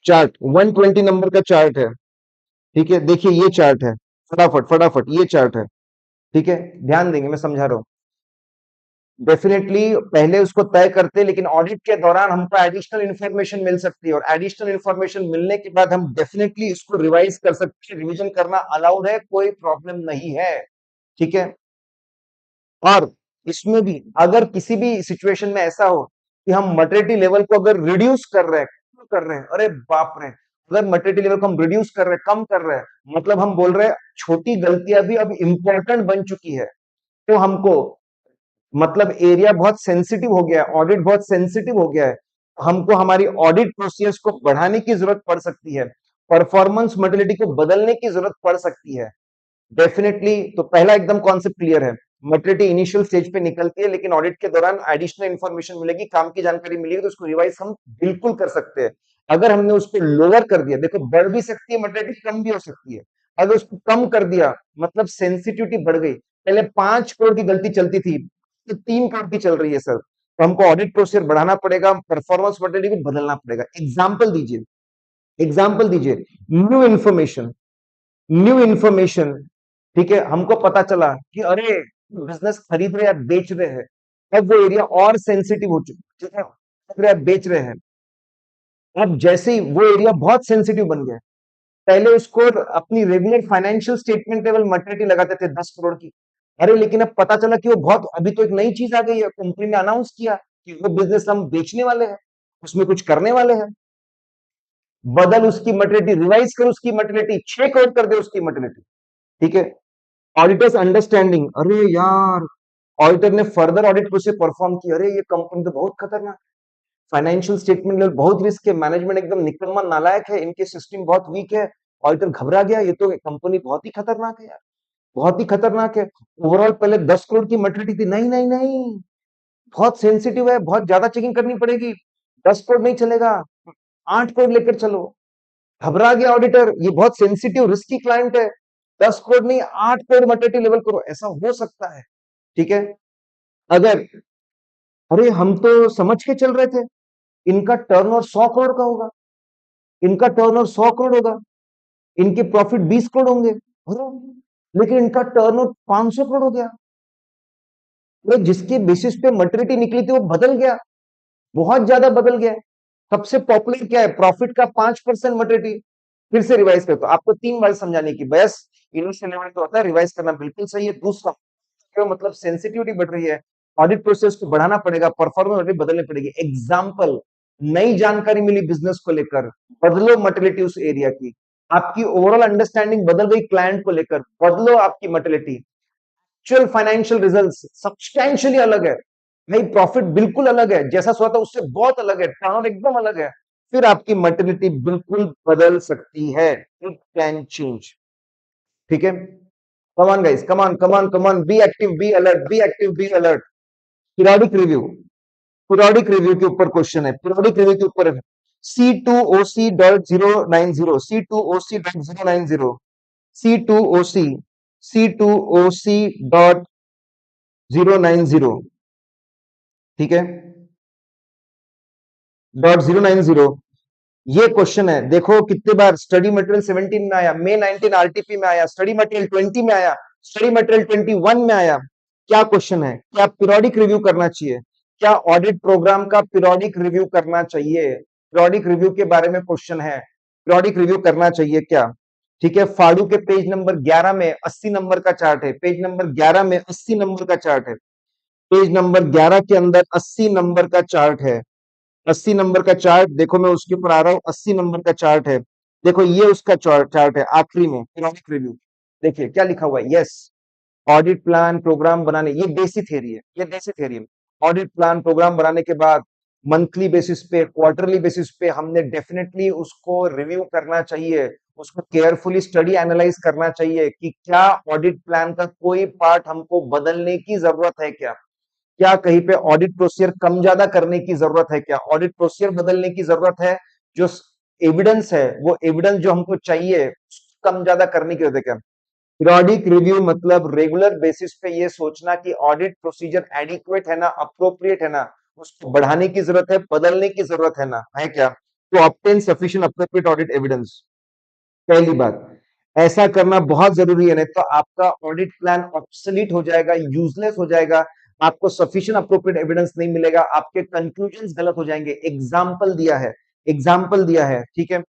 S1: चार्ट, 120 नंबर का चार्ट है। ठीक है, देखिए ये चार्ट है, फटाफट फटाफट ये चार्ट है। ठीक है, ध्यान देंगे, मैं समझा रहा हूं। डेफिनेटली पहले उसको तय करते, लेकिन ऑडिट के दौरान हमको एडिशनल इंफॉर्मेशन मिल सकती है और एडिशनल इंफॉर्मेशन मिलने के बाद हम डेफिनेटली इसको रिवाइज कर सकते हैं। रिवीजन करना अलाउड है, कोई प्रॉब्लम नहीं है। ठीक है, और इसमें भी अगर किसी भी सिचुएशन में ऐसा हो कि हम मटेरिटी लेवल को अगर रिड्यूस कर रहे हैं, कम कर रहे हैं, अरे बाप रे, अगर मटेरिटी लेवल को हम रिड्यूस कर रहे हैं, कम कर रहे हैं, मतलब हम बोल रहे हैं छोटी गलतियां भी अब इंपॉर्टेंट बन चुकी है, तो हमको मतलब एरिया बहुत सेंसिटिव हो गया है, ऑडिट बहुत सेंसिटिव हो गया है, हमको हमारी ऑडिट प्रोसेस को बढ़ाने की जरूरत पड़ सकती है, परफॉर्मेंस मटेरिटी को बदलने की जरूरत पड़ सकती है। डेफिनेटली, तो पहला एकदम कॉन्सेप्ट क्लियर है। मटेरिटी इनिशियल स्टेज पे निकलती है, लेकिन ऑडिट के दौरान एडिशनल इंफॉर्मेशन मिलेगी, काम की जानकारी मिलेगी, तो उसको रिवाइज हम बिल्कुल कर सकते हैं। अगर हमने उसको लोअर कर दिया, देखो बढ़ भी सकती है मटेरिटी, कम भी हो सकती है। अगर उसको कम कर दिया मतलब सेंसिटिविटी बढ़ गई, पहले 5 करोड़ की गलती चलती थी तो 3 करोड़ की चल रही है सर, तो हमको ऑडिट प्रोसीजर बढ़ाना पड़ेगा, परफॉर्मेंस मटेरिटी भी बदलना पड़ेगा। एग्जाम्पल दीजिए, एग्जाम्पल दीजिए। New information, new information. ठीक है, हमको पता चला कि अरे बिजनेस खरीद रहे या बेच रहे हैं, अब वो एरिया और सेंसिटिव हो चुका। ठीक है, खरीद रहे या बेच रहे हैं, अब जैसे ही वो एरिया बहुत सेंसिटिव बन गया, पहले उसको अपनी रेगुलर फाइनेंशियल स्टेटमेंट लेवल मटेरिटी लगाते थे 10 करोड़ की, अरे लेकिन अब पता चला कि वो बहुत, अभी तो एक नई चीज आ गई है, कंपनी ने अनाउंस किया कि वो बिजनेस हम बेचने वाले हैं, उसमें कुछ करने वाले हैं, बदल उसकी मटेरिटी, रिवाइज कर उसकी मटेरिटी, 6 करोड़ कर दे उसकी मटेरिटी। ठीक है, ऑडिटर्स अंडरस्टैंडिंग, अरे यार ऑडिटर ने फर्दर ऑडिट प्रोसेस परफॉर्म किया, अरे ये कंपनी तो बहुत खतरनाक, फाइनेंशियल स्टेटमेंट लेवल बहुत रिस्क है, मैनेजमेंट एकदम निकम्मा नालायक है, इनके सिस्टम बहुत वीक है। ऑडिटर घबरा गया, ये तो कंपनी बहुत ही खतरनाक है यार, बहुत ही खतरनाक है। ओवरऑल पहले 10 करोड़ की मैच्योरिटी थी, नहीं नहीं नहीं, बहुत सेंसिटिव है, बहुत ज्यादा चेकिंग करनी पड़ेगी, 10 करोड़ नहीं चलेगा, 8 करोड़ लेकर चलो। घबरा गया ऑडिटर, ये बहुत सेंसिटिव रिस्की क्लाइंट है, 10 करोड़ नहीं 8 करोड़ मैच्योरिटी लेवल करो, ऐसा हो सकता है। ठीक है, अगर, अरे हम तो समझ के चल रहे थे इनका टर्नओवर 100 करोड़ का होगा, इनका टर्नओवर 100 करोड़ होगा, इनके प्रॉफिट 20 करोड़ होंगे, अरे लेकिन इनका टर्नओवर 500 करोड़ हो गया, तो जिसके बेसिस पे मटेरिटी निकली थी वो बदल गया, बहुत ज्यादा बदल गया। सबसे पॉपुलर क्या है, प्रॉफिट का 5% मटेरिटी। फिर से रिवाइज करता हूं, आपको 3 बार समझाने की बस, इनिशियल लेवल तो होता है, रिवाइज करना बिल्कुल सही है। दूसरा मतलब सेंसिटिविटी बढ़ रही है, ऑडिट प्रोसेस को बढ़ाना पड़ेगा, परफॉर्मेंस बदलनी पड़ेगी। एग्जाम्पल, नई जानकारी मिली बिजनेस को लेकर, बदलो मटेरिटी उस एरिया की, आपकी ओवरऑल अंडरस्टैंडिंग बदल गई क्लाइंट को लेकर, बदलो आपकी मटेरिटी, एक्चुअल फाइनेंशियल रिजल्ट्स सब्सटैंशियली अलग है, भाई प्रॉफिट बिल्कुल अलग है, जैसा सोचा था उससे बहुत अलग है, टर्नओवर एकदम अलग है, फिर आपकी मटेरिटी बिल्कुल बदल सकती है, इट कैन चेंज। ठीक है, come on guys, come on come on come on, be active, be alert, be active, be alert. Periodic review, periodic review के ऊपर क्वेश्चन है, पीरियोडिक रिव्यू के ऊपर C2OC.090, C2OC.090, C2OC, C2OC.090। ठीक है, .090, ये क्वेश्चन है, देखो कितने बार स्टडी मटेरियल 17 में आया, May 19 आरटीपी में आया, स्टडी मटेरियल 20 में आया, स्टडी मटेरियल 21 में आया। क्या क्वेश्चन है? क्या पीरियोडिक रिव्यू करना चाहिए? क्या ऑडिट प्रोग्राम का पीरियोडिक रिव्यू करना चाहिए? पीरियोडिक रिव्यू के बारे में क्वेश्चन है। पीरियोडिक रिव्यू करना चाहिए क्या? ठीक है, फाड़ू के पेज नंबर 11 में 80 नंबर का चार्ट है। पेज नंबर 11 में 80 नंबर का चार्ट है। पेज नंबर 11 के अंदर 80 नंबर का चार्ट है। 80 नंबर का चार्ट देखो, मैं उसके ऊपर आ रहा हूं। 80 नंबर का चार्ट है। देखो ये उसका चार्ट है आखिरी में, पीरियोडिक रिव्यू। देखिए क्या लिखा हुआ है। यस, ऑडिट प्लान प्रोग्राम बनाने, ये देसी थ्योरी है, ये देसी थ्योरी है। ऑडिट प्लान प्रोग्राम बनाने के बाद मंथली बेसिस पे, क्वार्टरली बेसिस पे हमने डेफिनेटली उसको रिव्यू करना चाहिए। उसको केयरफुली स्टडी एनालाइज करना चाहिए कि क्या ऑडिट प्लान का कोई पार्ट हमको बदलने की जरूरत है क्या? क्या कहीं पे ऑडिट प्रोसीजर कम ज्यादा करने की जरूरत है क्या? ऑडिट प्रोसीजर बदलने की जरूरत है? जो एविडेंस है, वो एविडेंस जो हमको चाहिए कम ज्यादा करने की जरूरत है क्या? पीरियोडिक रिव्यू मतलब रेगुलर बेसिस पे ये सोचना कि ऑडिट प्रोसीजर एडिक्वेट है ना, अप्रोप्रिएट है ना, उसको बढ़ाने की जरूरत है, बदलने की जरूरत है ना, है क्या? तो obtain sufficient appropriate audit evidence, पहली बात। ऐसा करना बहुत जरूरी है, नहीं तो आपका ऑडिट प्लान ऑब्सोलीट हो जाएगा, यूजलेस हो जाएगा। आपको सफिशिएंट अप्रोप्रिएट एविडेंस नहीं मिलेगा, आपके कंक्लूजन्स गलत हो जाएंगे। एग्जाम्पल दिया है, एग्जाम्पल दिया है, ठीक है।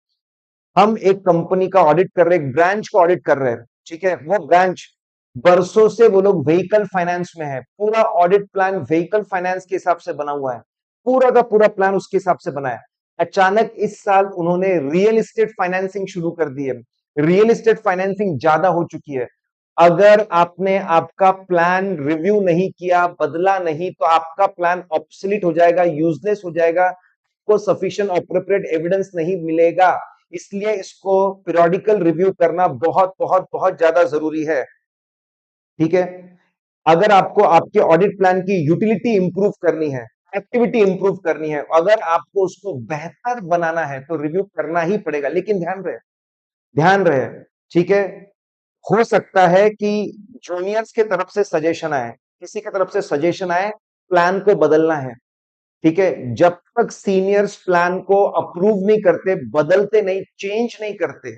S1: हम एक कंपनी का ऑडिट कर रहे हैं, एक ब्रांच को ऑडिट कर रहे हैं, ठीक है। वो ब्रांच बरसों से वो लोग व्हीकल फाइनेंस में है। पूरा ऑडिट प्लान व्हीकल फाइनेंस के हिसाब से बना हुआ है, पूरा का पूरा प्लान उसके हिसाब से बना है। अचानक इस साल उन्होंने रियल एस्टेट फाइनेंसिंग शुरू कर दी है। रियल एस्टेट फाइनेंसिंग ज्यादा हो चुकी है। अगर आपने आपका प्लान रिव्यू नहीं किया, बदला नहीं, तो आपका प्लान ऑब्सोलीट हो जाएगा, यूजलेस हो जाएगा, को सफिशिएंट अप्रोप्रिएट एविडेंस नहीं मिलेगा। इसलिए इसको पीरियोडिकल रिव्यू करना बहुत बहुत बहुत ज्यादा जरूरी है, ठीक है। अगर आपको आपके ऑडिट प्लान की यूटिलिटी इंप्रूव करनी है, एक्टिविटी इंप्रूव करनी है, अगर आपको उसको बेहतर बनाना है, तो रिव्यू करना ही पड़ेगा। लेकिन ध्यान रहे, ध्यान रहे, ठीक है। हो सकता है कि जूनियर्स के तरफ से सजेशन आए, किसी की तरफ से सजेशन आए, प्लान को बदलना है, ठीक है। जब तक सीनियर्स प्लान को अप्रूव नहीं करते, बदलते नहीं, चेंज नहीं करते,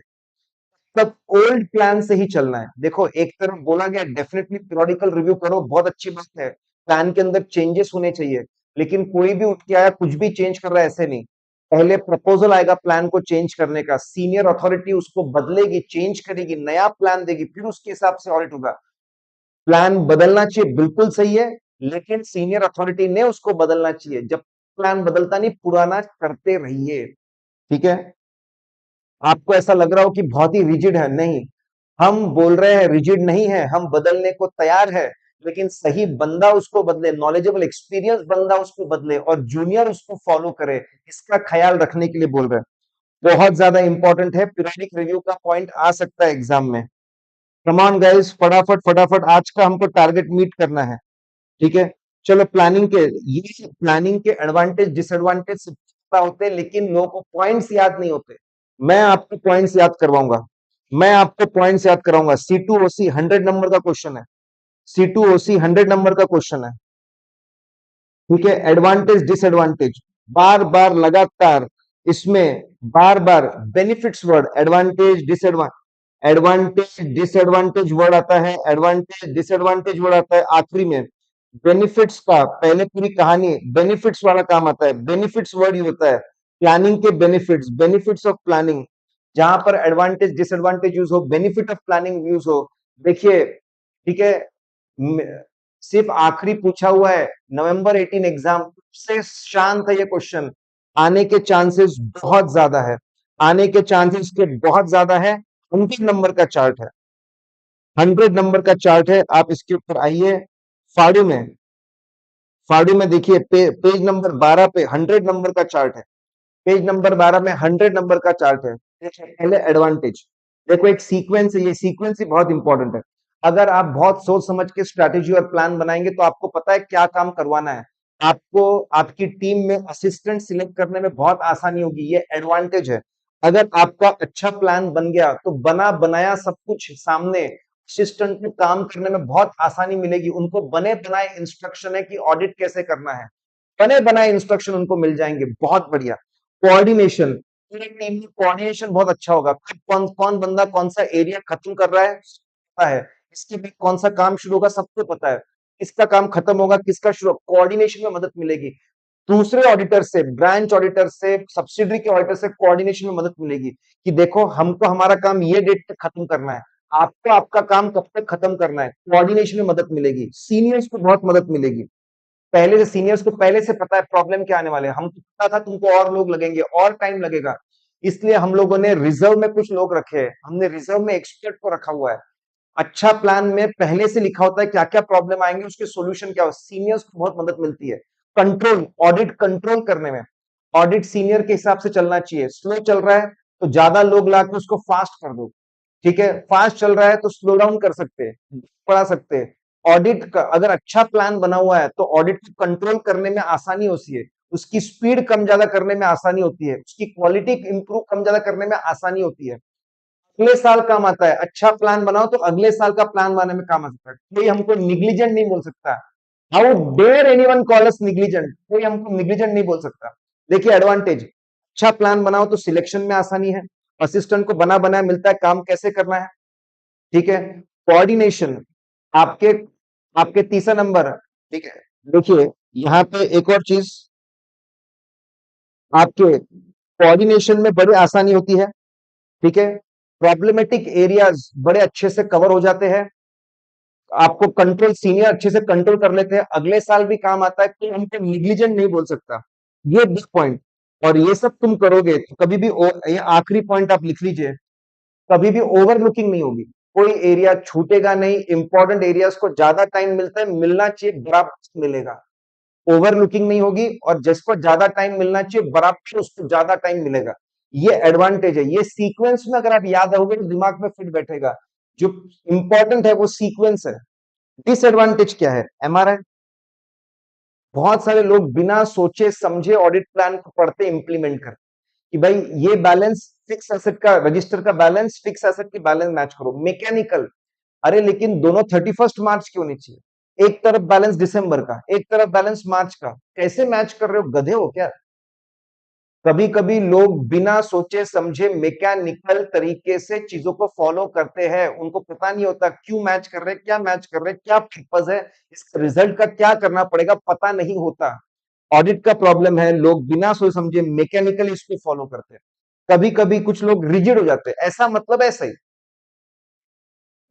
S1: तब ओल्ड प्लान से ही चलना है। देखो, एक तरफ बोला गया डेफिनेटली पीरियोडिकल रिव्यू करो, बहुत अच्छी बात है, प्लान के अंदर चेंजेस होने चाहिए। लेकिन कोई भी उठ के आया कुछ भी चेंज कर रहा है, ऐसे नहीं। पहले प्रपोजल आएगा प्लान को चेंज करने का, सीनियर अथॉरिटी उसको बदलेगी, चेंज करेगी, नया प्लान देगी, फिर उसके हिसाब से ऑडिट होगा। प्लान बदलना चाहिए, बिल्कुल सही है, लेकिन सीनियर अथॉरिटी ने उसको बदलना चाहिए। जब प्लान बदलता नहीं, पुराना करते रहिए, ठीक है। आपको ऐसा लग रहा हो कि बहुत ही रिजिड है, नहीं। हम बोल रहे हैं रिजिड नहीं है, हम बदलने को तैयार है, लेकिन सही बंदा उसको बदले, नॉलेजेबल एक्सपीरियंस बंदा उसको बदले, और जूनियर उसको फॉलो करे, इसका ख्याल रखने के लिए बोल रहे हैं। बहुत ज्यादा इंपॉर्टेंट है, पीरियोडिक रिव्यू का पॉइंट आ सकता है एग्जाम में। कम ऑन गाइस, फटाफट फटाफट आज का हमको टारगेट मीट करना है, ठीक है। चलो, प्लानिंग के, ये प्लानिंग के एडवांटेज डिसएडवांटेज पता होते हैं, लेकिन लोगों को पॉइंट्स याद नहीं होते। मैं आपको पॉइंट्स याद करवाऊंगा, मैं आपको पॉइंट्स याद कराऊंगा। C2OC 100 नंबर का क्वेश्चन है, C2OC 100 नंबर का क्वेश्चन है, ठीक है। एडवांटेज डिसएडवांटेज, बार बार लगातार इसमें, बार बार benefits word, advantage disadvantage word आता है, एडवांटेज डिसएडवांटेज वर्ड आता है आखिरी में। बेनिफिट्स का पहले पूरी कहानी, बेनिफिट्स वाला काम आता है, बेनिफिट्स वर्ड ही होता है। प्लानिंग के बेनिफिट्स, बेनिफिट्स ऑफ प्लानिंग, जहां पर एडवांटेज डिसएडवांटेज यूज हो, बेनिफिट ऑफ प्लानिंग यूज हो। देखिए, ठीक है, सिर्फ आखिरी पूछा हुआ है, नवंबर 18 एग्जाम से शांत है ये क्वेश्चन। आने के चांसेस बहुत ज्यादा है, आने के चांसेस के बहुत ज्यादा है। 100 नंबर का चार्ट है, 100 नंबर का चार्ट है। आप इसके ऊपर आइए, फाड़ू में, फाड़ू में देखिए, पेज नंबर 12 पे 100 नंबर का चार्ट है। पेज नंबर 12 में 100 नंबर का चार्ट है। देखिए, पहले एडवांटेज, देखो एक सीक्वेंस है, ये सीक्वेंस ही बहुत इंपॉर्टेंट है। अगर आप बहुत सोच समझ के स्ट्रैटेजी और प्लान बनाएंगे, तो आपको पता है क्या काम करवाना है। आपको आपकी टीम में असिस्टेंट सिलेक्ट करने में बहुत आसानी होगी, ये एडवांटेज है। अगर आपका अच्छा प्लान बन गया, तो बना बनाया सब कुछ सामने, असिस्टेंट को काम करने में बहुत आसानी मिलेगी। उनको बने बनाए इंस्ट्रक्शन है कि ऑडिट कैसे करना है, बने बनाए इंस्ट्रक्शन उनको मिल जाएंगे, बहुत बढ़िया। कोऑर्डिनेशन, पूरी टीम में कोऑर्डिनेशन बहुत अच्छा होगा। कौन कौन बंदा कौन सा एरिया खत्म कर रहा है, पता है। इसके बाद कौन सा काम शुरू होगा, सबको पता है। किसका काम खत्म होगा, किसका शुरू, कोऑर्डिनेशन में मदद मिलेगी। दूसरे ऑडिटर से, ब्रांच ऑडिटर से, सब्सिडरी के ऑडिटर से कोऑर्डिनेशन में मदद मिलेगी कि देखो हमको हमारा काम ये डेट तक खत्म करना है, आपको आपका काम कब तक खत्म करना है, कोऑर्डिनेशन में मदद मिलेगी। सीनियर्स को बहुत मदद मिलेगी, पहले से सीनियर्स को पहले से पता है प्रॉब्लम क्या आने वाले हैं, हमको पता था तुमको और लोग लगेंगे और टाइम लगेगा, इसलिए हम लोगों ने रिजर्व में कुछ लोग रखे हैं, हमने रिजर्व में एक्सपर्ट को रखा हुआ है। अच्छा प्लान में पहले से लिखा होता है क्या क्या प्रॉब्लम आएंगे, उसके सॉल्यूशन क्या हो, सीनियर्स को बहुत मदद मिलती है। कंट्रोल, ऑडिट कंट्रोल करने में, ऑडिट सीनियर के हिसाब से चलना चाहिए। स्लो चल रहा है तो ज्यादा लोग लाके उसको फास्ट कर दो, ठीक है, फास्ट चल रहा है तो स्लो डाउन कर सकते हैं, बढ़ा सकते हैं। ऑडिट का अगर अच्छा प्लान बना हुआ है तो ऑडिट को कंट्रोल करने में आसानी होती है, उसकी स्पीड कम ज्यादा करने में आसानी होती है, उसकी क्वालिटी इंप्रूव कम ज्यादा करने में आसानी होती है, अगले साल काम आता है। अच्छा प्लान बनाओ तो अगले साल का प्लान बनाने में काम आ सकता है। कोई हमको निग्लिजेंट नहीं बोल सकता। How dare anyone call us negligent, कोई हमको निग्लिजेंट नहीं बोल सकता। देखिए एडवांटेज, अच्छा प्लान बनाओ तो सिलेक्शन में आसानी है, असिस्टेंट को बना बनाया मिलता है काम कैसे करना है, ठीक है। कोऑर्डिनेशन, आपके आपके तीसरा नंबर, ठीक है। देखिए यहाँ पे एक और चीज, आपके कोऑर्डिनेशन में बड़ी आसानी होती है, ठीक है। प्रॉब्लमेटिक एरियाज बड़े अच्छे से कवर हो जाते हैं, आपको कंट्रोल सीनियर अच्छे से कंट्रोल कर लेते हैं, अगले साल भी काम आता है, कोई हमको निग्लिजेंट नहीं बोल सकता। ये बिग पॉइंट, और ये सब तुम करोगे तो कभी भी ये आखिरी पॉइंट आप लिख लीजिए, कभी भी ओवरलुकिंग नहीं होगी, कोई एरिया छूटेगा नहीं, इंपॉर्टेंट एरियाज को ज्यादा टाइम मिलता है, मिलना चाहिए बराबर मिलेगा, ओवरलुकिंग नहीं होगी, और जिसको ज्यादा टाइम मिलना चाहिए बराबर उसको ज्यादा टाइम मिलेगा। ये एडवांटेज है, ये सीक्वेंस में अगर आप याद रहोगे तो दिमाग में फिट बैठेगा, जो इंपॉर्टेंट है वो सीक्वेंस है। डिसएडवांटेज क्या है, एमआरआई, बहुत सारे लोग बिना सोचे समझे ऑडिट प्लान को पढ़ते इंप्लीमेंट करते कि भाई ये बैलेंस फिक्स एसेट का, रजिस्टर का बैलेंस फिक्स एसेट की बैलेंस मैच करो, मैकेनिकल। अरे लेकिन दोनों 31 मार्च क्यों नहीं चाहिए, एक तरफ बैलेंस दिसंबर का, एक तरफ बैलेंस मार्च का, कैसे मैच कर रहे हो, गधे हो क्या। कभी कभी लोग बिना सोचे समझे मैकेनिकल तरीके से चीजों को फॉलो करते हैं, उनको पता नहीं होता क्यों मैच कर रहे हैं, क्या मैच कर रहे हैं, क्या पर्पज है, इस रिजल्ट का क्या करना पड़ेगा, पता नहीं होता। ऑडिट का प्रॉब्लम है, लोग बिना सोच समझे मैकेनिकली इसको फॉलो करते हैं, कभी कभी कुछ लोग रिजिड हो जाते हैं, ऐसा मतलब ऐसा ही,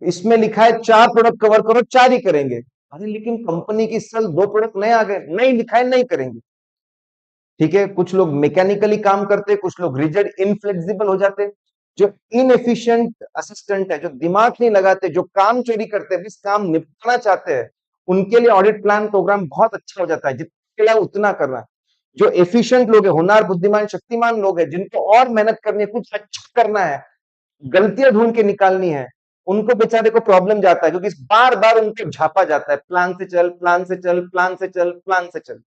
S1: इसमें लिखा है 4 प्रोडक्ट कवर करो, 4 ही करेंगे, अरे लेकिन कंपनी की इस साल 2 प्रोडक्ट नए आ गए, नहीं लिखा है नहीं करेंगे, ठीक है। कुछ लोग मैकेनिकली काम करते, कुछ लोग रिजिड इनफ्लेक्सिबल हो जाते, जो इनएफिशिएंट असिस्टेंट है, जो दिमाग नहीं लगाते, जो काम चोरी करते हैं, बस काम निपटाना चाहते हैं, उनके लिए ऑडिट प्लान प्रोग्राम बहुत अच्छा हो जाता है, जितना उतना करना है। जो एफिशिएंट लोग है, होनहार बुद्धिमान शक्तिमान लोग हैं, जिनको और मेहनत करनी है, कुछ अच्छा करना है, गलतियां ढूंढ के निकालनी है, उनको बेचारे को प्रॉब्लम जाता है, क्योंकि बार बार उनको झापा जाता है, प्लान से चल, प्लान से चल, प्लान से चल, प्लान से चल,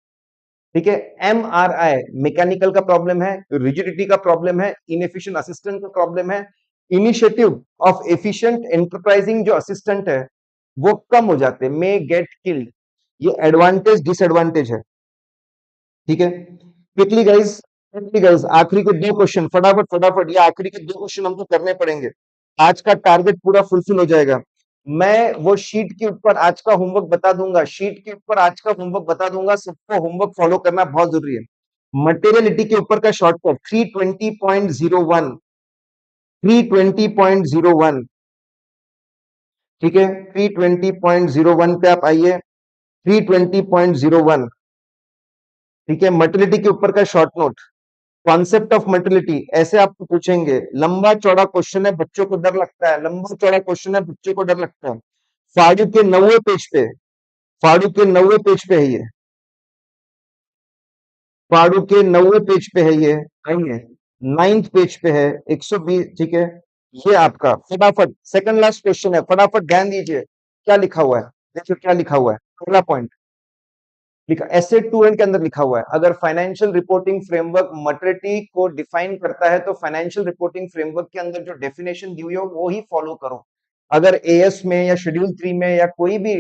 S1: ठीक है। एमआरआई मैकेनिकल का प्रॉब्लम है, रिजिडिटी का प्रॉब्लम है, इनएफिशिएंट असिस्टेंट का प्रॉब्लम है, इनिशिएटिव ऑफ एफिशिएंट एंटरप्राइजिंग जो असिस्टेंट है वो कम हो जाते हैं, मे गेट किल्ड। ये एडवांटेज डिसएडवांटेज है, ठीक है। क्विकली गाइस आखिरी के 2 क्वेश्चन, फटाफट फटाफट, ये आखिरी के 2 क्वेश्चन हमको करने पड़ेंगे, आज का टारगेट पूरा फुलफिल हो जाएगा। मैं वो शीट के ऊपर आज का होमवर्क बता दूंगा, शीट के ऊपर आज का होमवर्क बता दूंगा, सबको होमवर्क फॉलो करना बहुत जरूरी है। मटेरियलिटी के ऊपर का शॉर्टकट 320.01, 320.01, ठीक है, 320.01 पे आप आइए, 320.01, ठीक है। मटेरियलिटी के ऊपर का short note, concept of materiality, ऐसे आपको पूछेंगे, लंबा चौड़ा क्वेश्चन है, बच्चों को डर लगता है, लंबा चौड़ा क्वेश्चन है, बच्चों को डर लगता है। फाड़ू के 90 पेज पे, फाड़ू के 90 पेज पे है ये, फाड़ू के 90 पेज पे है ये, आइए 9th पेज पे है, 120, ठीक है। ये आपका फटाफट सेकंड लास्ट क्वेश्चन है, फटाफट ध्यान दीजिए क्या लिखा हुआ है, देखिए क्या लिखा हुआ है, पहला पॉइंट लिखा एसेट टू एंड के अंदर लिखा हुआ है, अगर फाइनेंशियल रिपोर्टिंग फ्रेमवर्क मटेरियलिटी को डिफाइन करता है तो फाइनेंशियल रिपोर्टिंग फ्रेमवर्क के अंदर जो डेफिनेशन दी हुई हो वो ही फॉलो करो। अगर एएस में या शेड्यूल 3 में या कोई भी,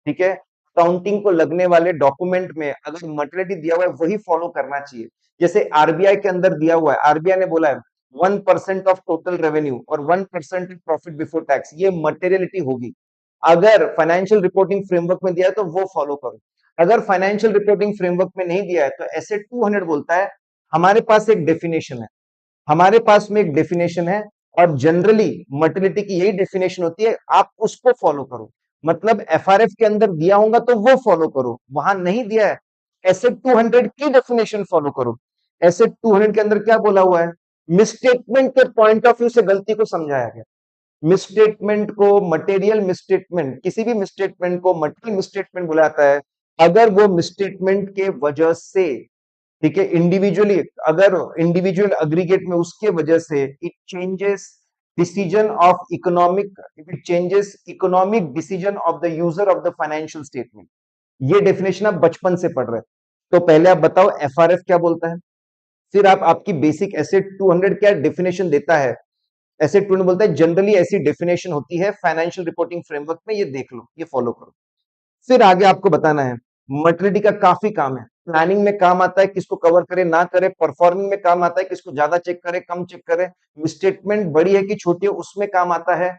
S1: ठीक है, अकाउंटिंग को लगने वाले डॉक्यूमेंट में अगर मटेरियलिटी दिया हुआ है वही फॉलो करना चाहिए। जैसे आरबीआई के अंदर दिया हुआ है, आरबीआई ने बोला है 1% ऑफ टोटल रेवेन्यू और 1% ऑफ प्रॉफिट बिफोर टैक्स, ये मटेरियलिटी होगी। अगर फाइनेंशियल रिपोर्टिंग फ्रेमवर्क में दिया है तो वो फॉलो करो। अगर फाइनेंशियल रिपोर्टिंग फ्रेमवर्क में नहीं दिया है तो ऐसे 200 बोलता है हमारे पास एक डेफिनेशन है, हमारे पास में एक डेफिनेशन है और जनरली मर्टिलिटी की यही डेफिनेशन होती है, आप उसको फॉलो करो। मतलब एफआरएफ के अंदर दिया होगा तो वो फॉलो करो, वहां नहीं दिया है एसेट 200 की डेफिनेशन फॉलो करो। एसेट 200 के अंदर क्या बोला हुआ है, मिसस्टेटमेंट के पॉइंट ऑफ व्यू से गलती को समझाया गया। मिसस्टेटमेंट को मटेरियल मिसस्टेटमेंट, किसी भी मिसस्टेटमेंट को मटेरियल मिसस्टेटमेंट बोला जाता है अगर वो मिसस्टेटमेंट के वजह से, ठीक है, इंडिविजुअली, अगर इंडिविजुअल अग्रीगेट में उसके वजह से it changes decision of economic, it changes economic decision of the user of the financial statement. ये डेफिनेशन आप बचपन से पढ़ रहे हैं। तो पहले आप बताओ एफआरएफ क्या बोलता है, फिर आप आपकी बेसिक एसेट 200 क्या डेफिनेशन देता है। एसेट 200 बोलता है जनरली ऐसी डेफिनेशन होती है फाइनेंशियल रिपोर्टिंग फ्रेमवर्क में, ये देख लो, ये फॉलो करो। फिर आगे आपको बताना है मर्टिलिटी का काफी काम है, प्लानिंग में काम आता है, किसको कवर करे ना करे, परफॉर्मिंग में काम आता है, किसको ज्यादा चेक करे कम चेक करे, स्टेटमेंट बड़ी है कि छोटी है उसमें काम आता है,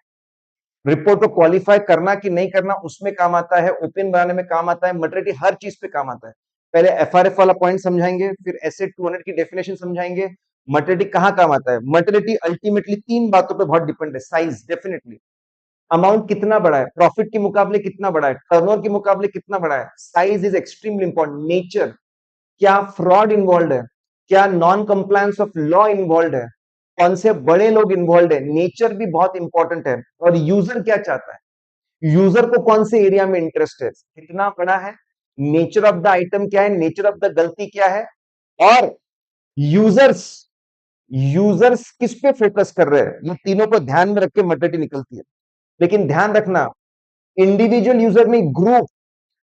S1: रिपोर्ट को क्वालिफाई करना कि नहीं करना उसमें काम आता है, ओपन बनाने में काम आता है, मर्टिलिटी हर चीज पे काम आता है। पहले एफआरएफ वाला पॉइंट समझाएंगे, फिर एसेट 200 की डेफिनेशन समझाएंगे, मर्टिलिटी कहां काम आता है। मर्टिलिटी अल्टीमेटली तीन बातों पे बहुत डिपेंड है, साइज डेफिनेटली, अमाउंट कितना बड़ा है, प्रॉफिट के मुकाबले कितना बड़ा है, टर्नओवर के मुकाबले कितना बड़ा है, size is extremely important, nature, क्या फ्रॉड इन्वॉल्व है, क्या non compliance of law involve है, कौन से बड़े लोग इन्वॉल्व है, नेचर भी बहुत इंपॉर्टेंट है, और यूजर क्या चाहता है, यूजर को कौन से एरिया में इंटरेस्ट है, कितना बड़ा है, नेचर ऑफ द आइटम क्या है, नेचर ऑफ द गलती क्या है, और यूजर्स, यूजर्स किस पे फोकस कर रहे हैं, ये तीनों को ध्यान में रख के मर्टिलिटी निकलती है। लेकिन ध्यान रखना इंडिविजुअल यूजर नहीं, ग्रुप,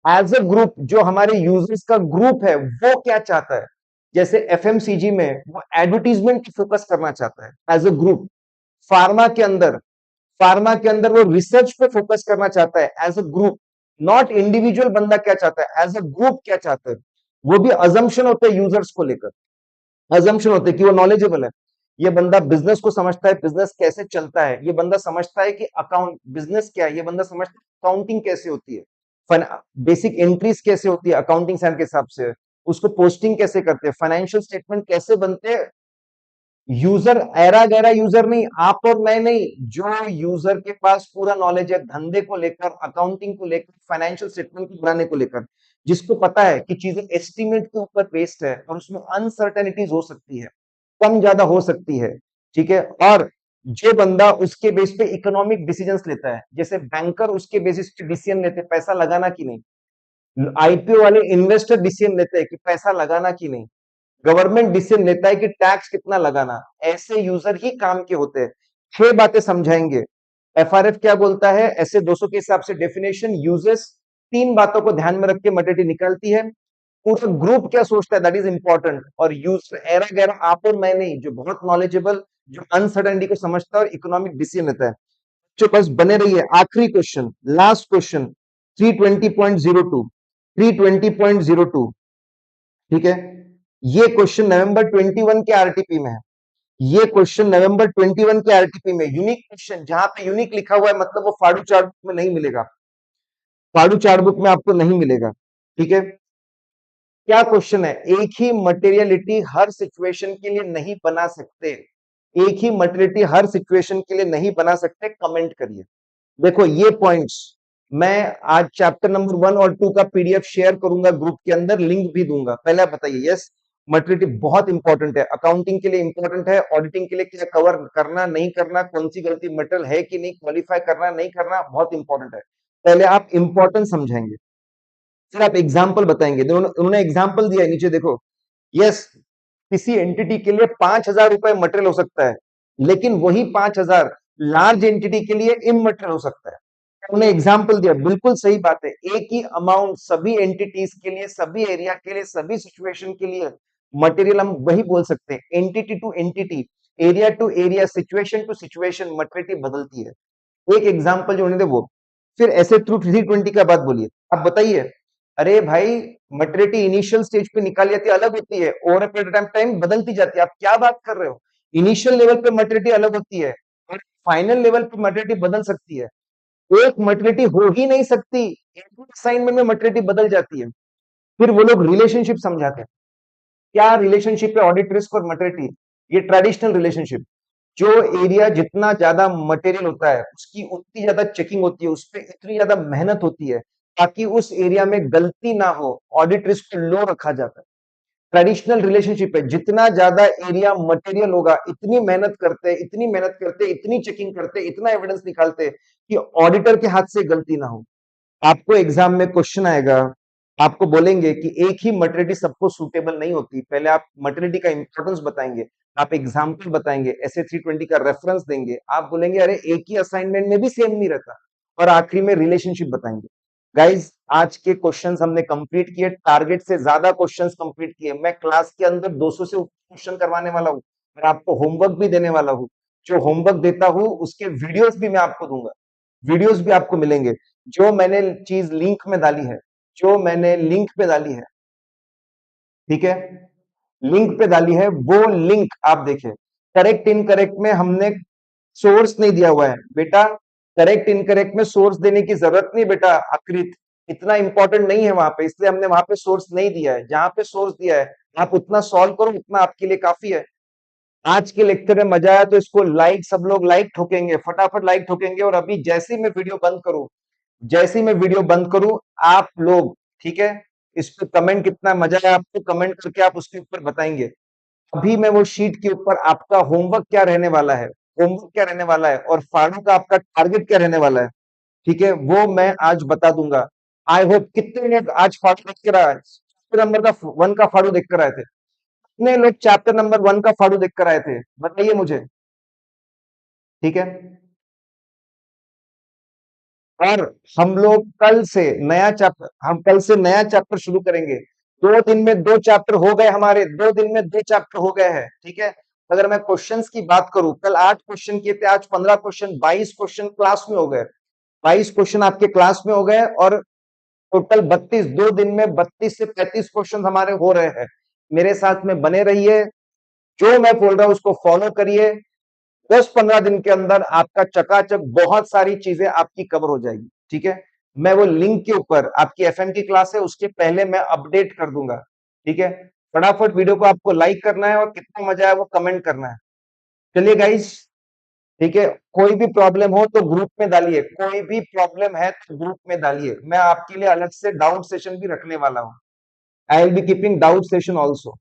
S1: एज अ ग्रुप जो हमारे यूजर्स का ग्रुप है वो क्या चाहता है। जैसे एफएमसीजी में वो एडवर्टीजमेंट की फोकस करना चाहता है एज अ ग्रुप, फार्मा के अंदर, फार्मा के अंदर वो रिसर्च पे फोकस करना चाहता है as a group, not individual बंदा क्या चाहता है, एज अ ग्रुप क्या चाहता है। वो भी अजम्पशन होते हैं यूजर्स को लेकर, अजम्पशन होते हैं कि वो नॉलेजेबल है, ये बंदा बिजनेस को समझता है, बिजनेस कैसे चलता है, ये बंदा समझता है कि अकाउंट बिजनेस क्या है, ये बंदा समझता है अकाउंटिंग कैसे होती है, बेसिक एंट्रीज कैसे होती है अकाउंटिंग स्टैंडर्ड के हिसाब से, उसको पोस्टिंग कैसे करते हैं, फाइनेंशियल स्टेटमेंट कैसे बनते हैं। यूजर ऐरा गैरा यूजर नहीं, आप और मैं नहीं, जो यूजर के पास पूरा नॉलेज है धंधे को लेकर, अकाउंटिंग को लेकर, फाइनेंशियल स्टेटमेंट को बनाने को लेकर, जिसको पता है कि चीजें एस्टिमेट के ऊपर बेस्ड है और उसमें अनसर्टेनिटीज हो सकती है, कम ज्यादा हो सकती है, ठीक है। और जो बंदा उसके बेस पे इकोनॉमिक डिसीजंस लेता है, जैसे बैंकर उसके बेसिस पे डिसीजन लेते हैं पैसा लगाना कि नहीं, आईपीओ वाले इन्वेस्टर डिसीजन लेते हैं कि पैसा लगाना कि नहीं, गवर्नमेंट डिसीजन लेता है कि टैक्स कितना लगाना, ऐसे यूजर ही काम के होते हैं। छह बातें समझाएंगे। एफआरएफ क्या बोलता है, ऐसे 200 के हिसाब से डेफिनेशन यूजेस, तीन बातों को ध्यान में रख के मटेरियल निकलती है, पूरा ग्रुप क्या सोचता है दैट इज इंपॉर्टेंट, और यूज एरा गैरा आप और मैं नहीं, जो बहुत नॉलेजेबल, जो अनसर्टेनिटी को समझता है और इकोनॉमिक डिसीजन लेता है। जो बस बने रहिए, आखिरी क्वेश्चन, लास्ट क्वेश्चन, 320.02, 320.02, ठीक है। ये क्वेश्चन नवंबर 21 के आरटीपी में है, ये क्वेश्चन नवंबर 21 के आरटीपी में, यूनिक क्वेश्चन, जहां पे यूनिक लिखा हुआ है मतलब वो फाड़ू चार्ट बुक में नहीं मिलेगा, फाड़ू चार्ट बुक में आपको नहीं मिलेगा, ठीक है। क्या क्वेश्चन है, एक ही मटेरियलिटी हर सिचुएशन के लिए नहीं बना सकते, एक ही मटेरियलिटी हर सिचुएशन के लिए नहीं बना सकते, कमेंट करिए। देखो ये पॉइंट्स मैं आज चैप्टर नंबर 1 और 2 का पीडीएफ शेयर करूंगा ग्रुप के अंदर, लिंक भी दूंगा। पहले आप बताइए, यस मटेरियलिटी बहुत इंपॉर्टेंट है, अकाउंटिंग के लिए इंपॉर्टेंट है, ऑडिटिंग के लिए क्या कवर करना नहीं करना, कौन सी गलती मटेरियल है कि नहीं, क्वालिफाई करना नहीं करना, बहुत इंपॉर्टेंट है। पहले आप इंपॉर्टेंट समझाएंगे, फिर आप एग्जाम्पल बताएंगे। उन्होंने एग्जाम्पल दिया है नीचे देखो, यस किसी एंटिटी के लिए 5,000 रुपए मटेरियल हो सकता है, लेकिन वही 5,000 लार्ज एंटिटी के लिए इमटेरियल हो सकता है। उन्होंने एग्जाम्पल दिया, बिल्कुल सही बात है, एक ही अमाउंट सभी एंटिटीज के लिए, सभी एरिया के लिए, सभी सिचुएशन के लिए मटेरियल हम वही बोल सकते हैं, entity to entity, area to area, situation to situation material बदलती है। एक एग्जाम्पल जो उन्होंने वो, फिर ऐसे थ्रू 320 का बात बोलिए, अब बताइए। अरे भाई मटेरियलिटी इनिशियल स्टेज पे निकाली जाती है अलग होती है, ओवर पीरियड ऑफ टाइम बदलती जाती है, आप क्या बात कर रहे हो, इनिशियल लेवल पे मटेरियलिटी अलग होती है और फाइनल लेवल पे मटेरियलिटी बदल सकती है। एक मटरिटी हो ही नहीं सकती, असाइनमेंट में मटरिटी बदल जाती है। फिर वो लोग रिलेशनशिप समझाते हैं। क्या रिलेशनशिप है ऑडिट रिस्क और मटरिटी? ये ट्रेडिशनल रिलेशनशिप। जो एरिया जितना ज्यादा मटेरियल होता है उसकी उतनी ज्यादा चेकिंग होती है, उस पर इतनी ज्यादा मेहनत होती है ताकि उस एरिया में गलती ना हो, ऑडिट रिस्क लो रखा जाता है। ट्रेडिशनल रिलेशनशिप है, जितना ज्यादा एरिया मटेरियल होगा इतनी मेहनत करते, इतनी मेहनत करते, इतनी चेकिंग करते, इतना एविडेंस निकालते कि ऑडिटर के हाथ से गलती ना हो। आपको एग्जाम में क्वेश्चन आएगा, आपको बोलेंगे कि एक ही मटरिटी सबको सूटेबल नहीं होती, पहले आप मटरिटी का इंपॉर्टेंस बताएंगे, आप एग्जाम्पल बताएंगे, एसए 320 का रेफरेंस देंगे, आप बोलेंगे अरे एक ही असाइनमेंट में भी सेम नहीं रहता, और आखिरी में रिलेशनशिप बताएंगे। गाइज आज के क्वेश्चंस हमने कंप्लीट किए, टारगेट से ज्यादा क्वेश्चंस कंप्लीट किए। मैं क्लास के अंदर 200 से क्वेश्चन करवाने वाला हूँ, मैं आपको होमवर्क भी देने वाला हूँ। जो होमवर्क देता हूँ उसके वीडियोस भी मैं आपको दूंगा, वीडियोस भी आपको मिलेंगे। जो मैंने चीज लिंक में डाली है, जो मैंने लिंक पे डाली है, ठीक है, लिंक पे डाली है, वो लिंक आप देखें। करेक्ट इनकरेक्ट में हमने सोर्स नहीं दिया हुआ है बेटा, करेक्ट इनकरेक्ट में सोर्स देने की जरूरत नहीं बेटा, आकृत इतना इंपॉर्टेंट नहीं है वहां पे, इसलिए हमने वहां पे सोर्स नहीं दिया है। जहां पे सोर्स दिया है आप उतना सॉल्व करो, उतना आपके लिए काफी है। आज के लेक्चर में मजा आया तो इसको लाइक, सब लोग लाइक ठोकेंगे, फटाफट लाइक ठोकेंगे। और अभी जैसे ही मैं वीडियो बंद करूं, जैसे ही मैं वीडियो बंद करूं, आप लोग, ठीक है, इस पे कमेंट कितना मजा आया आपको कमेंट करके आप उसके ऊपर बताएंगे। अभी मैं वो शीट के ऊपर आपका होमवर्क क्या रहने वाला है, होमवर्क क्या रहने वाला है और फाड़ू का आपका टारगेट क्या रहने वाला है, ठीक है, वो मैं आज बता दूंगा। आई होप कितने लोग आज फाड़ू देख कर आए, चैप्टर नंबर का 1 का फाड़ू देख कर आए थे? कितने लोग चैप्टर नंबर 1 का फाड़ू देख कर आए थे, बताइए मुझे, ठीक है। और हम लोग कल से नया चैप्टर, हम कल से नया चैप्टर शुरू करेंगे। 2 दिन में 2 चैप्टर हो गए हमारे, 2 दिन में 2 चैप्टर हो गए हैं, ठीक है। अगर मैं क्वेश्चंस की बात करूं, कल 8 क्वेश्चन किए थे, आज 15 क्वेश्चन, 22 क्वेश्चन क्लास में हो गए, 22 क्वेश्चन आपके क्लास में हो गए, और टोटल 32, 2 दिन में 32 से 35 क्वेश्चन हमारे हो रहे हैं। मेरे साथ में बने रहिए, जो मैं बोल रहा हूं उसको फॉलो करिए। 10-15 दिन के अंदर आपका चकाचक बहुत सारी चीजें आपकी कवर हो जाएगी, ठीक है। मैं वो लिंक के ऊपर, आपकी एफएम की क्लास है उसके पहले मैं अपडेट कर दूंगा, ठीक है। फटाफट वीडियो को आपको लाइक करना है और कितना मजा है वो कमेंट करना है। चलिए गाइस, ठीक है, कोई भी प्रॉब्लम हो तो ग्रुप में डालिए, कोई भी प्रॉब्लम है तो ग्रुप में डालिए, मैं आपके लिए अलग से डाउट सेशन भी रखने वाला हूं। आई will B keeping doubt session also.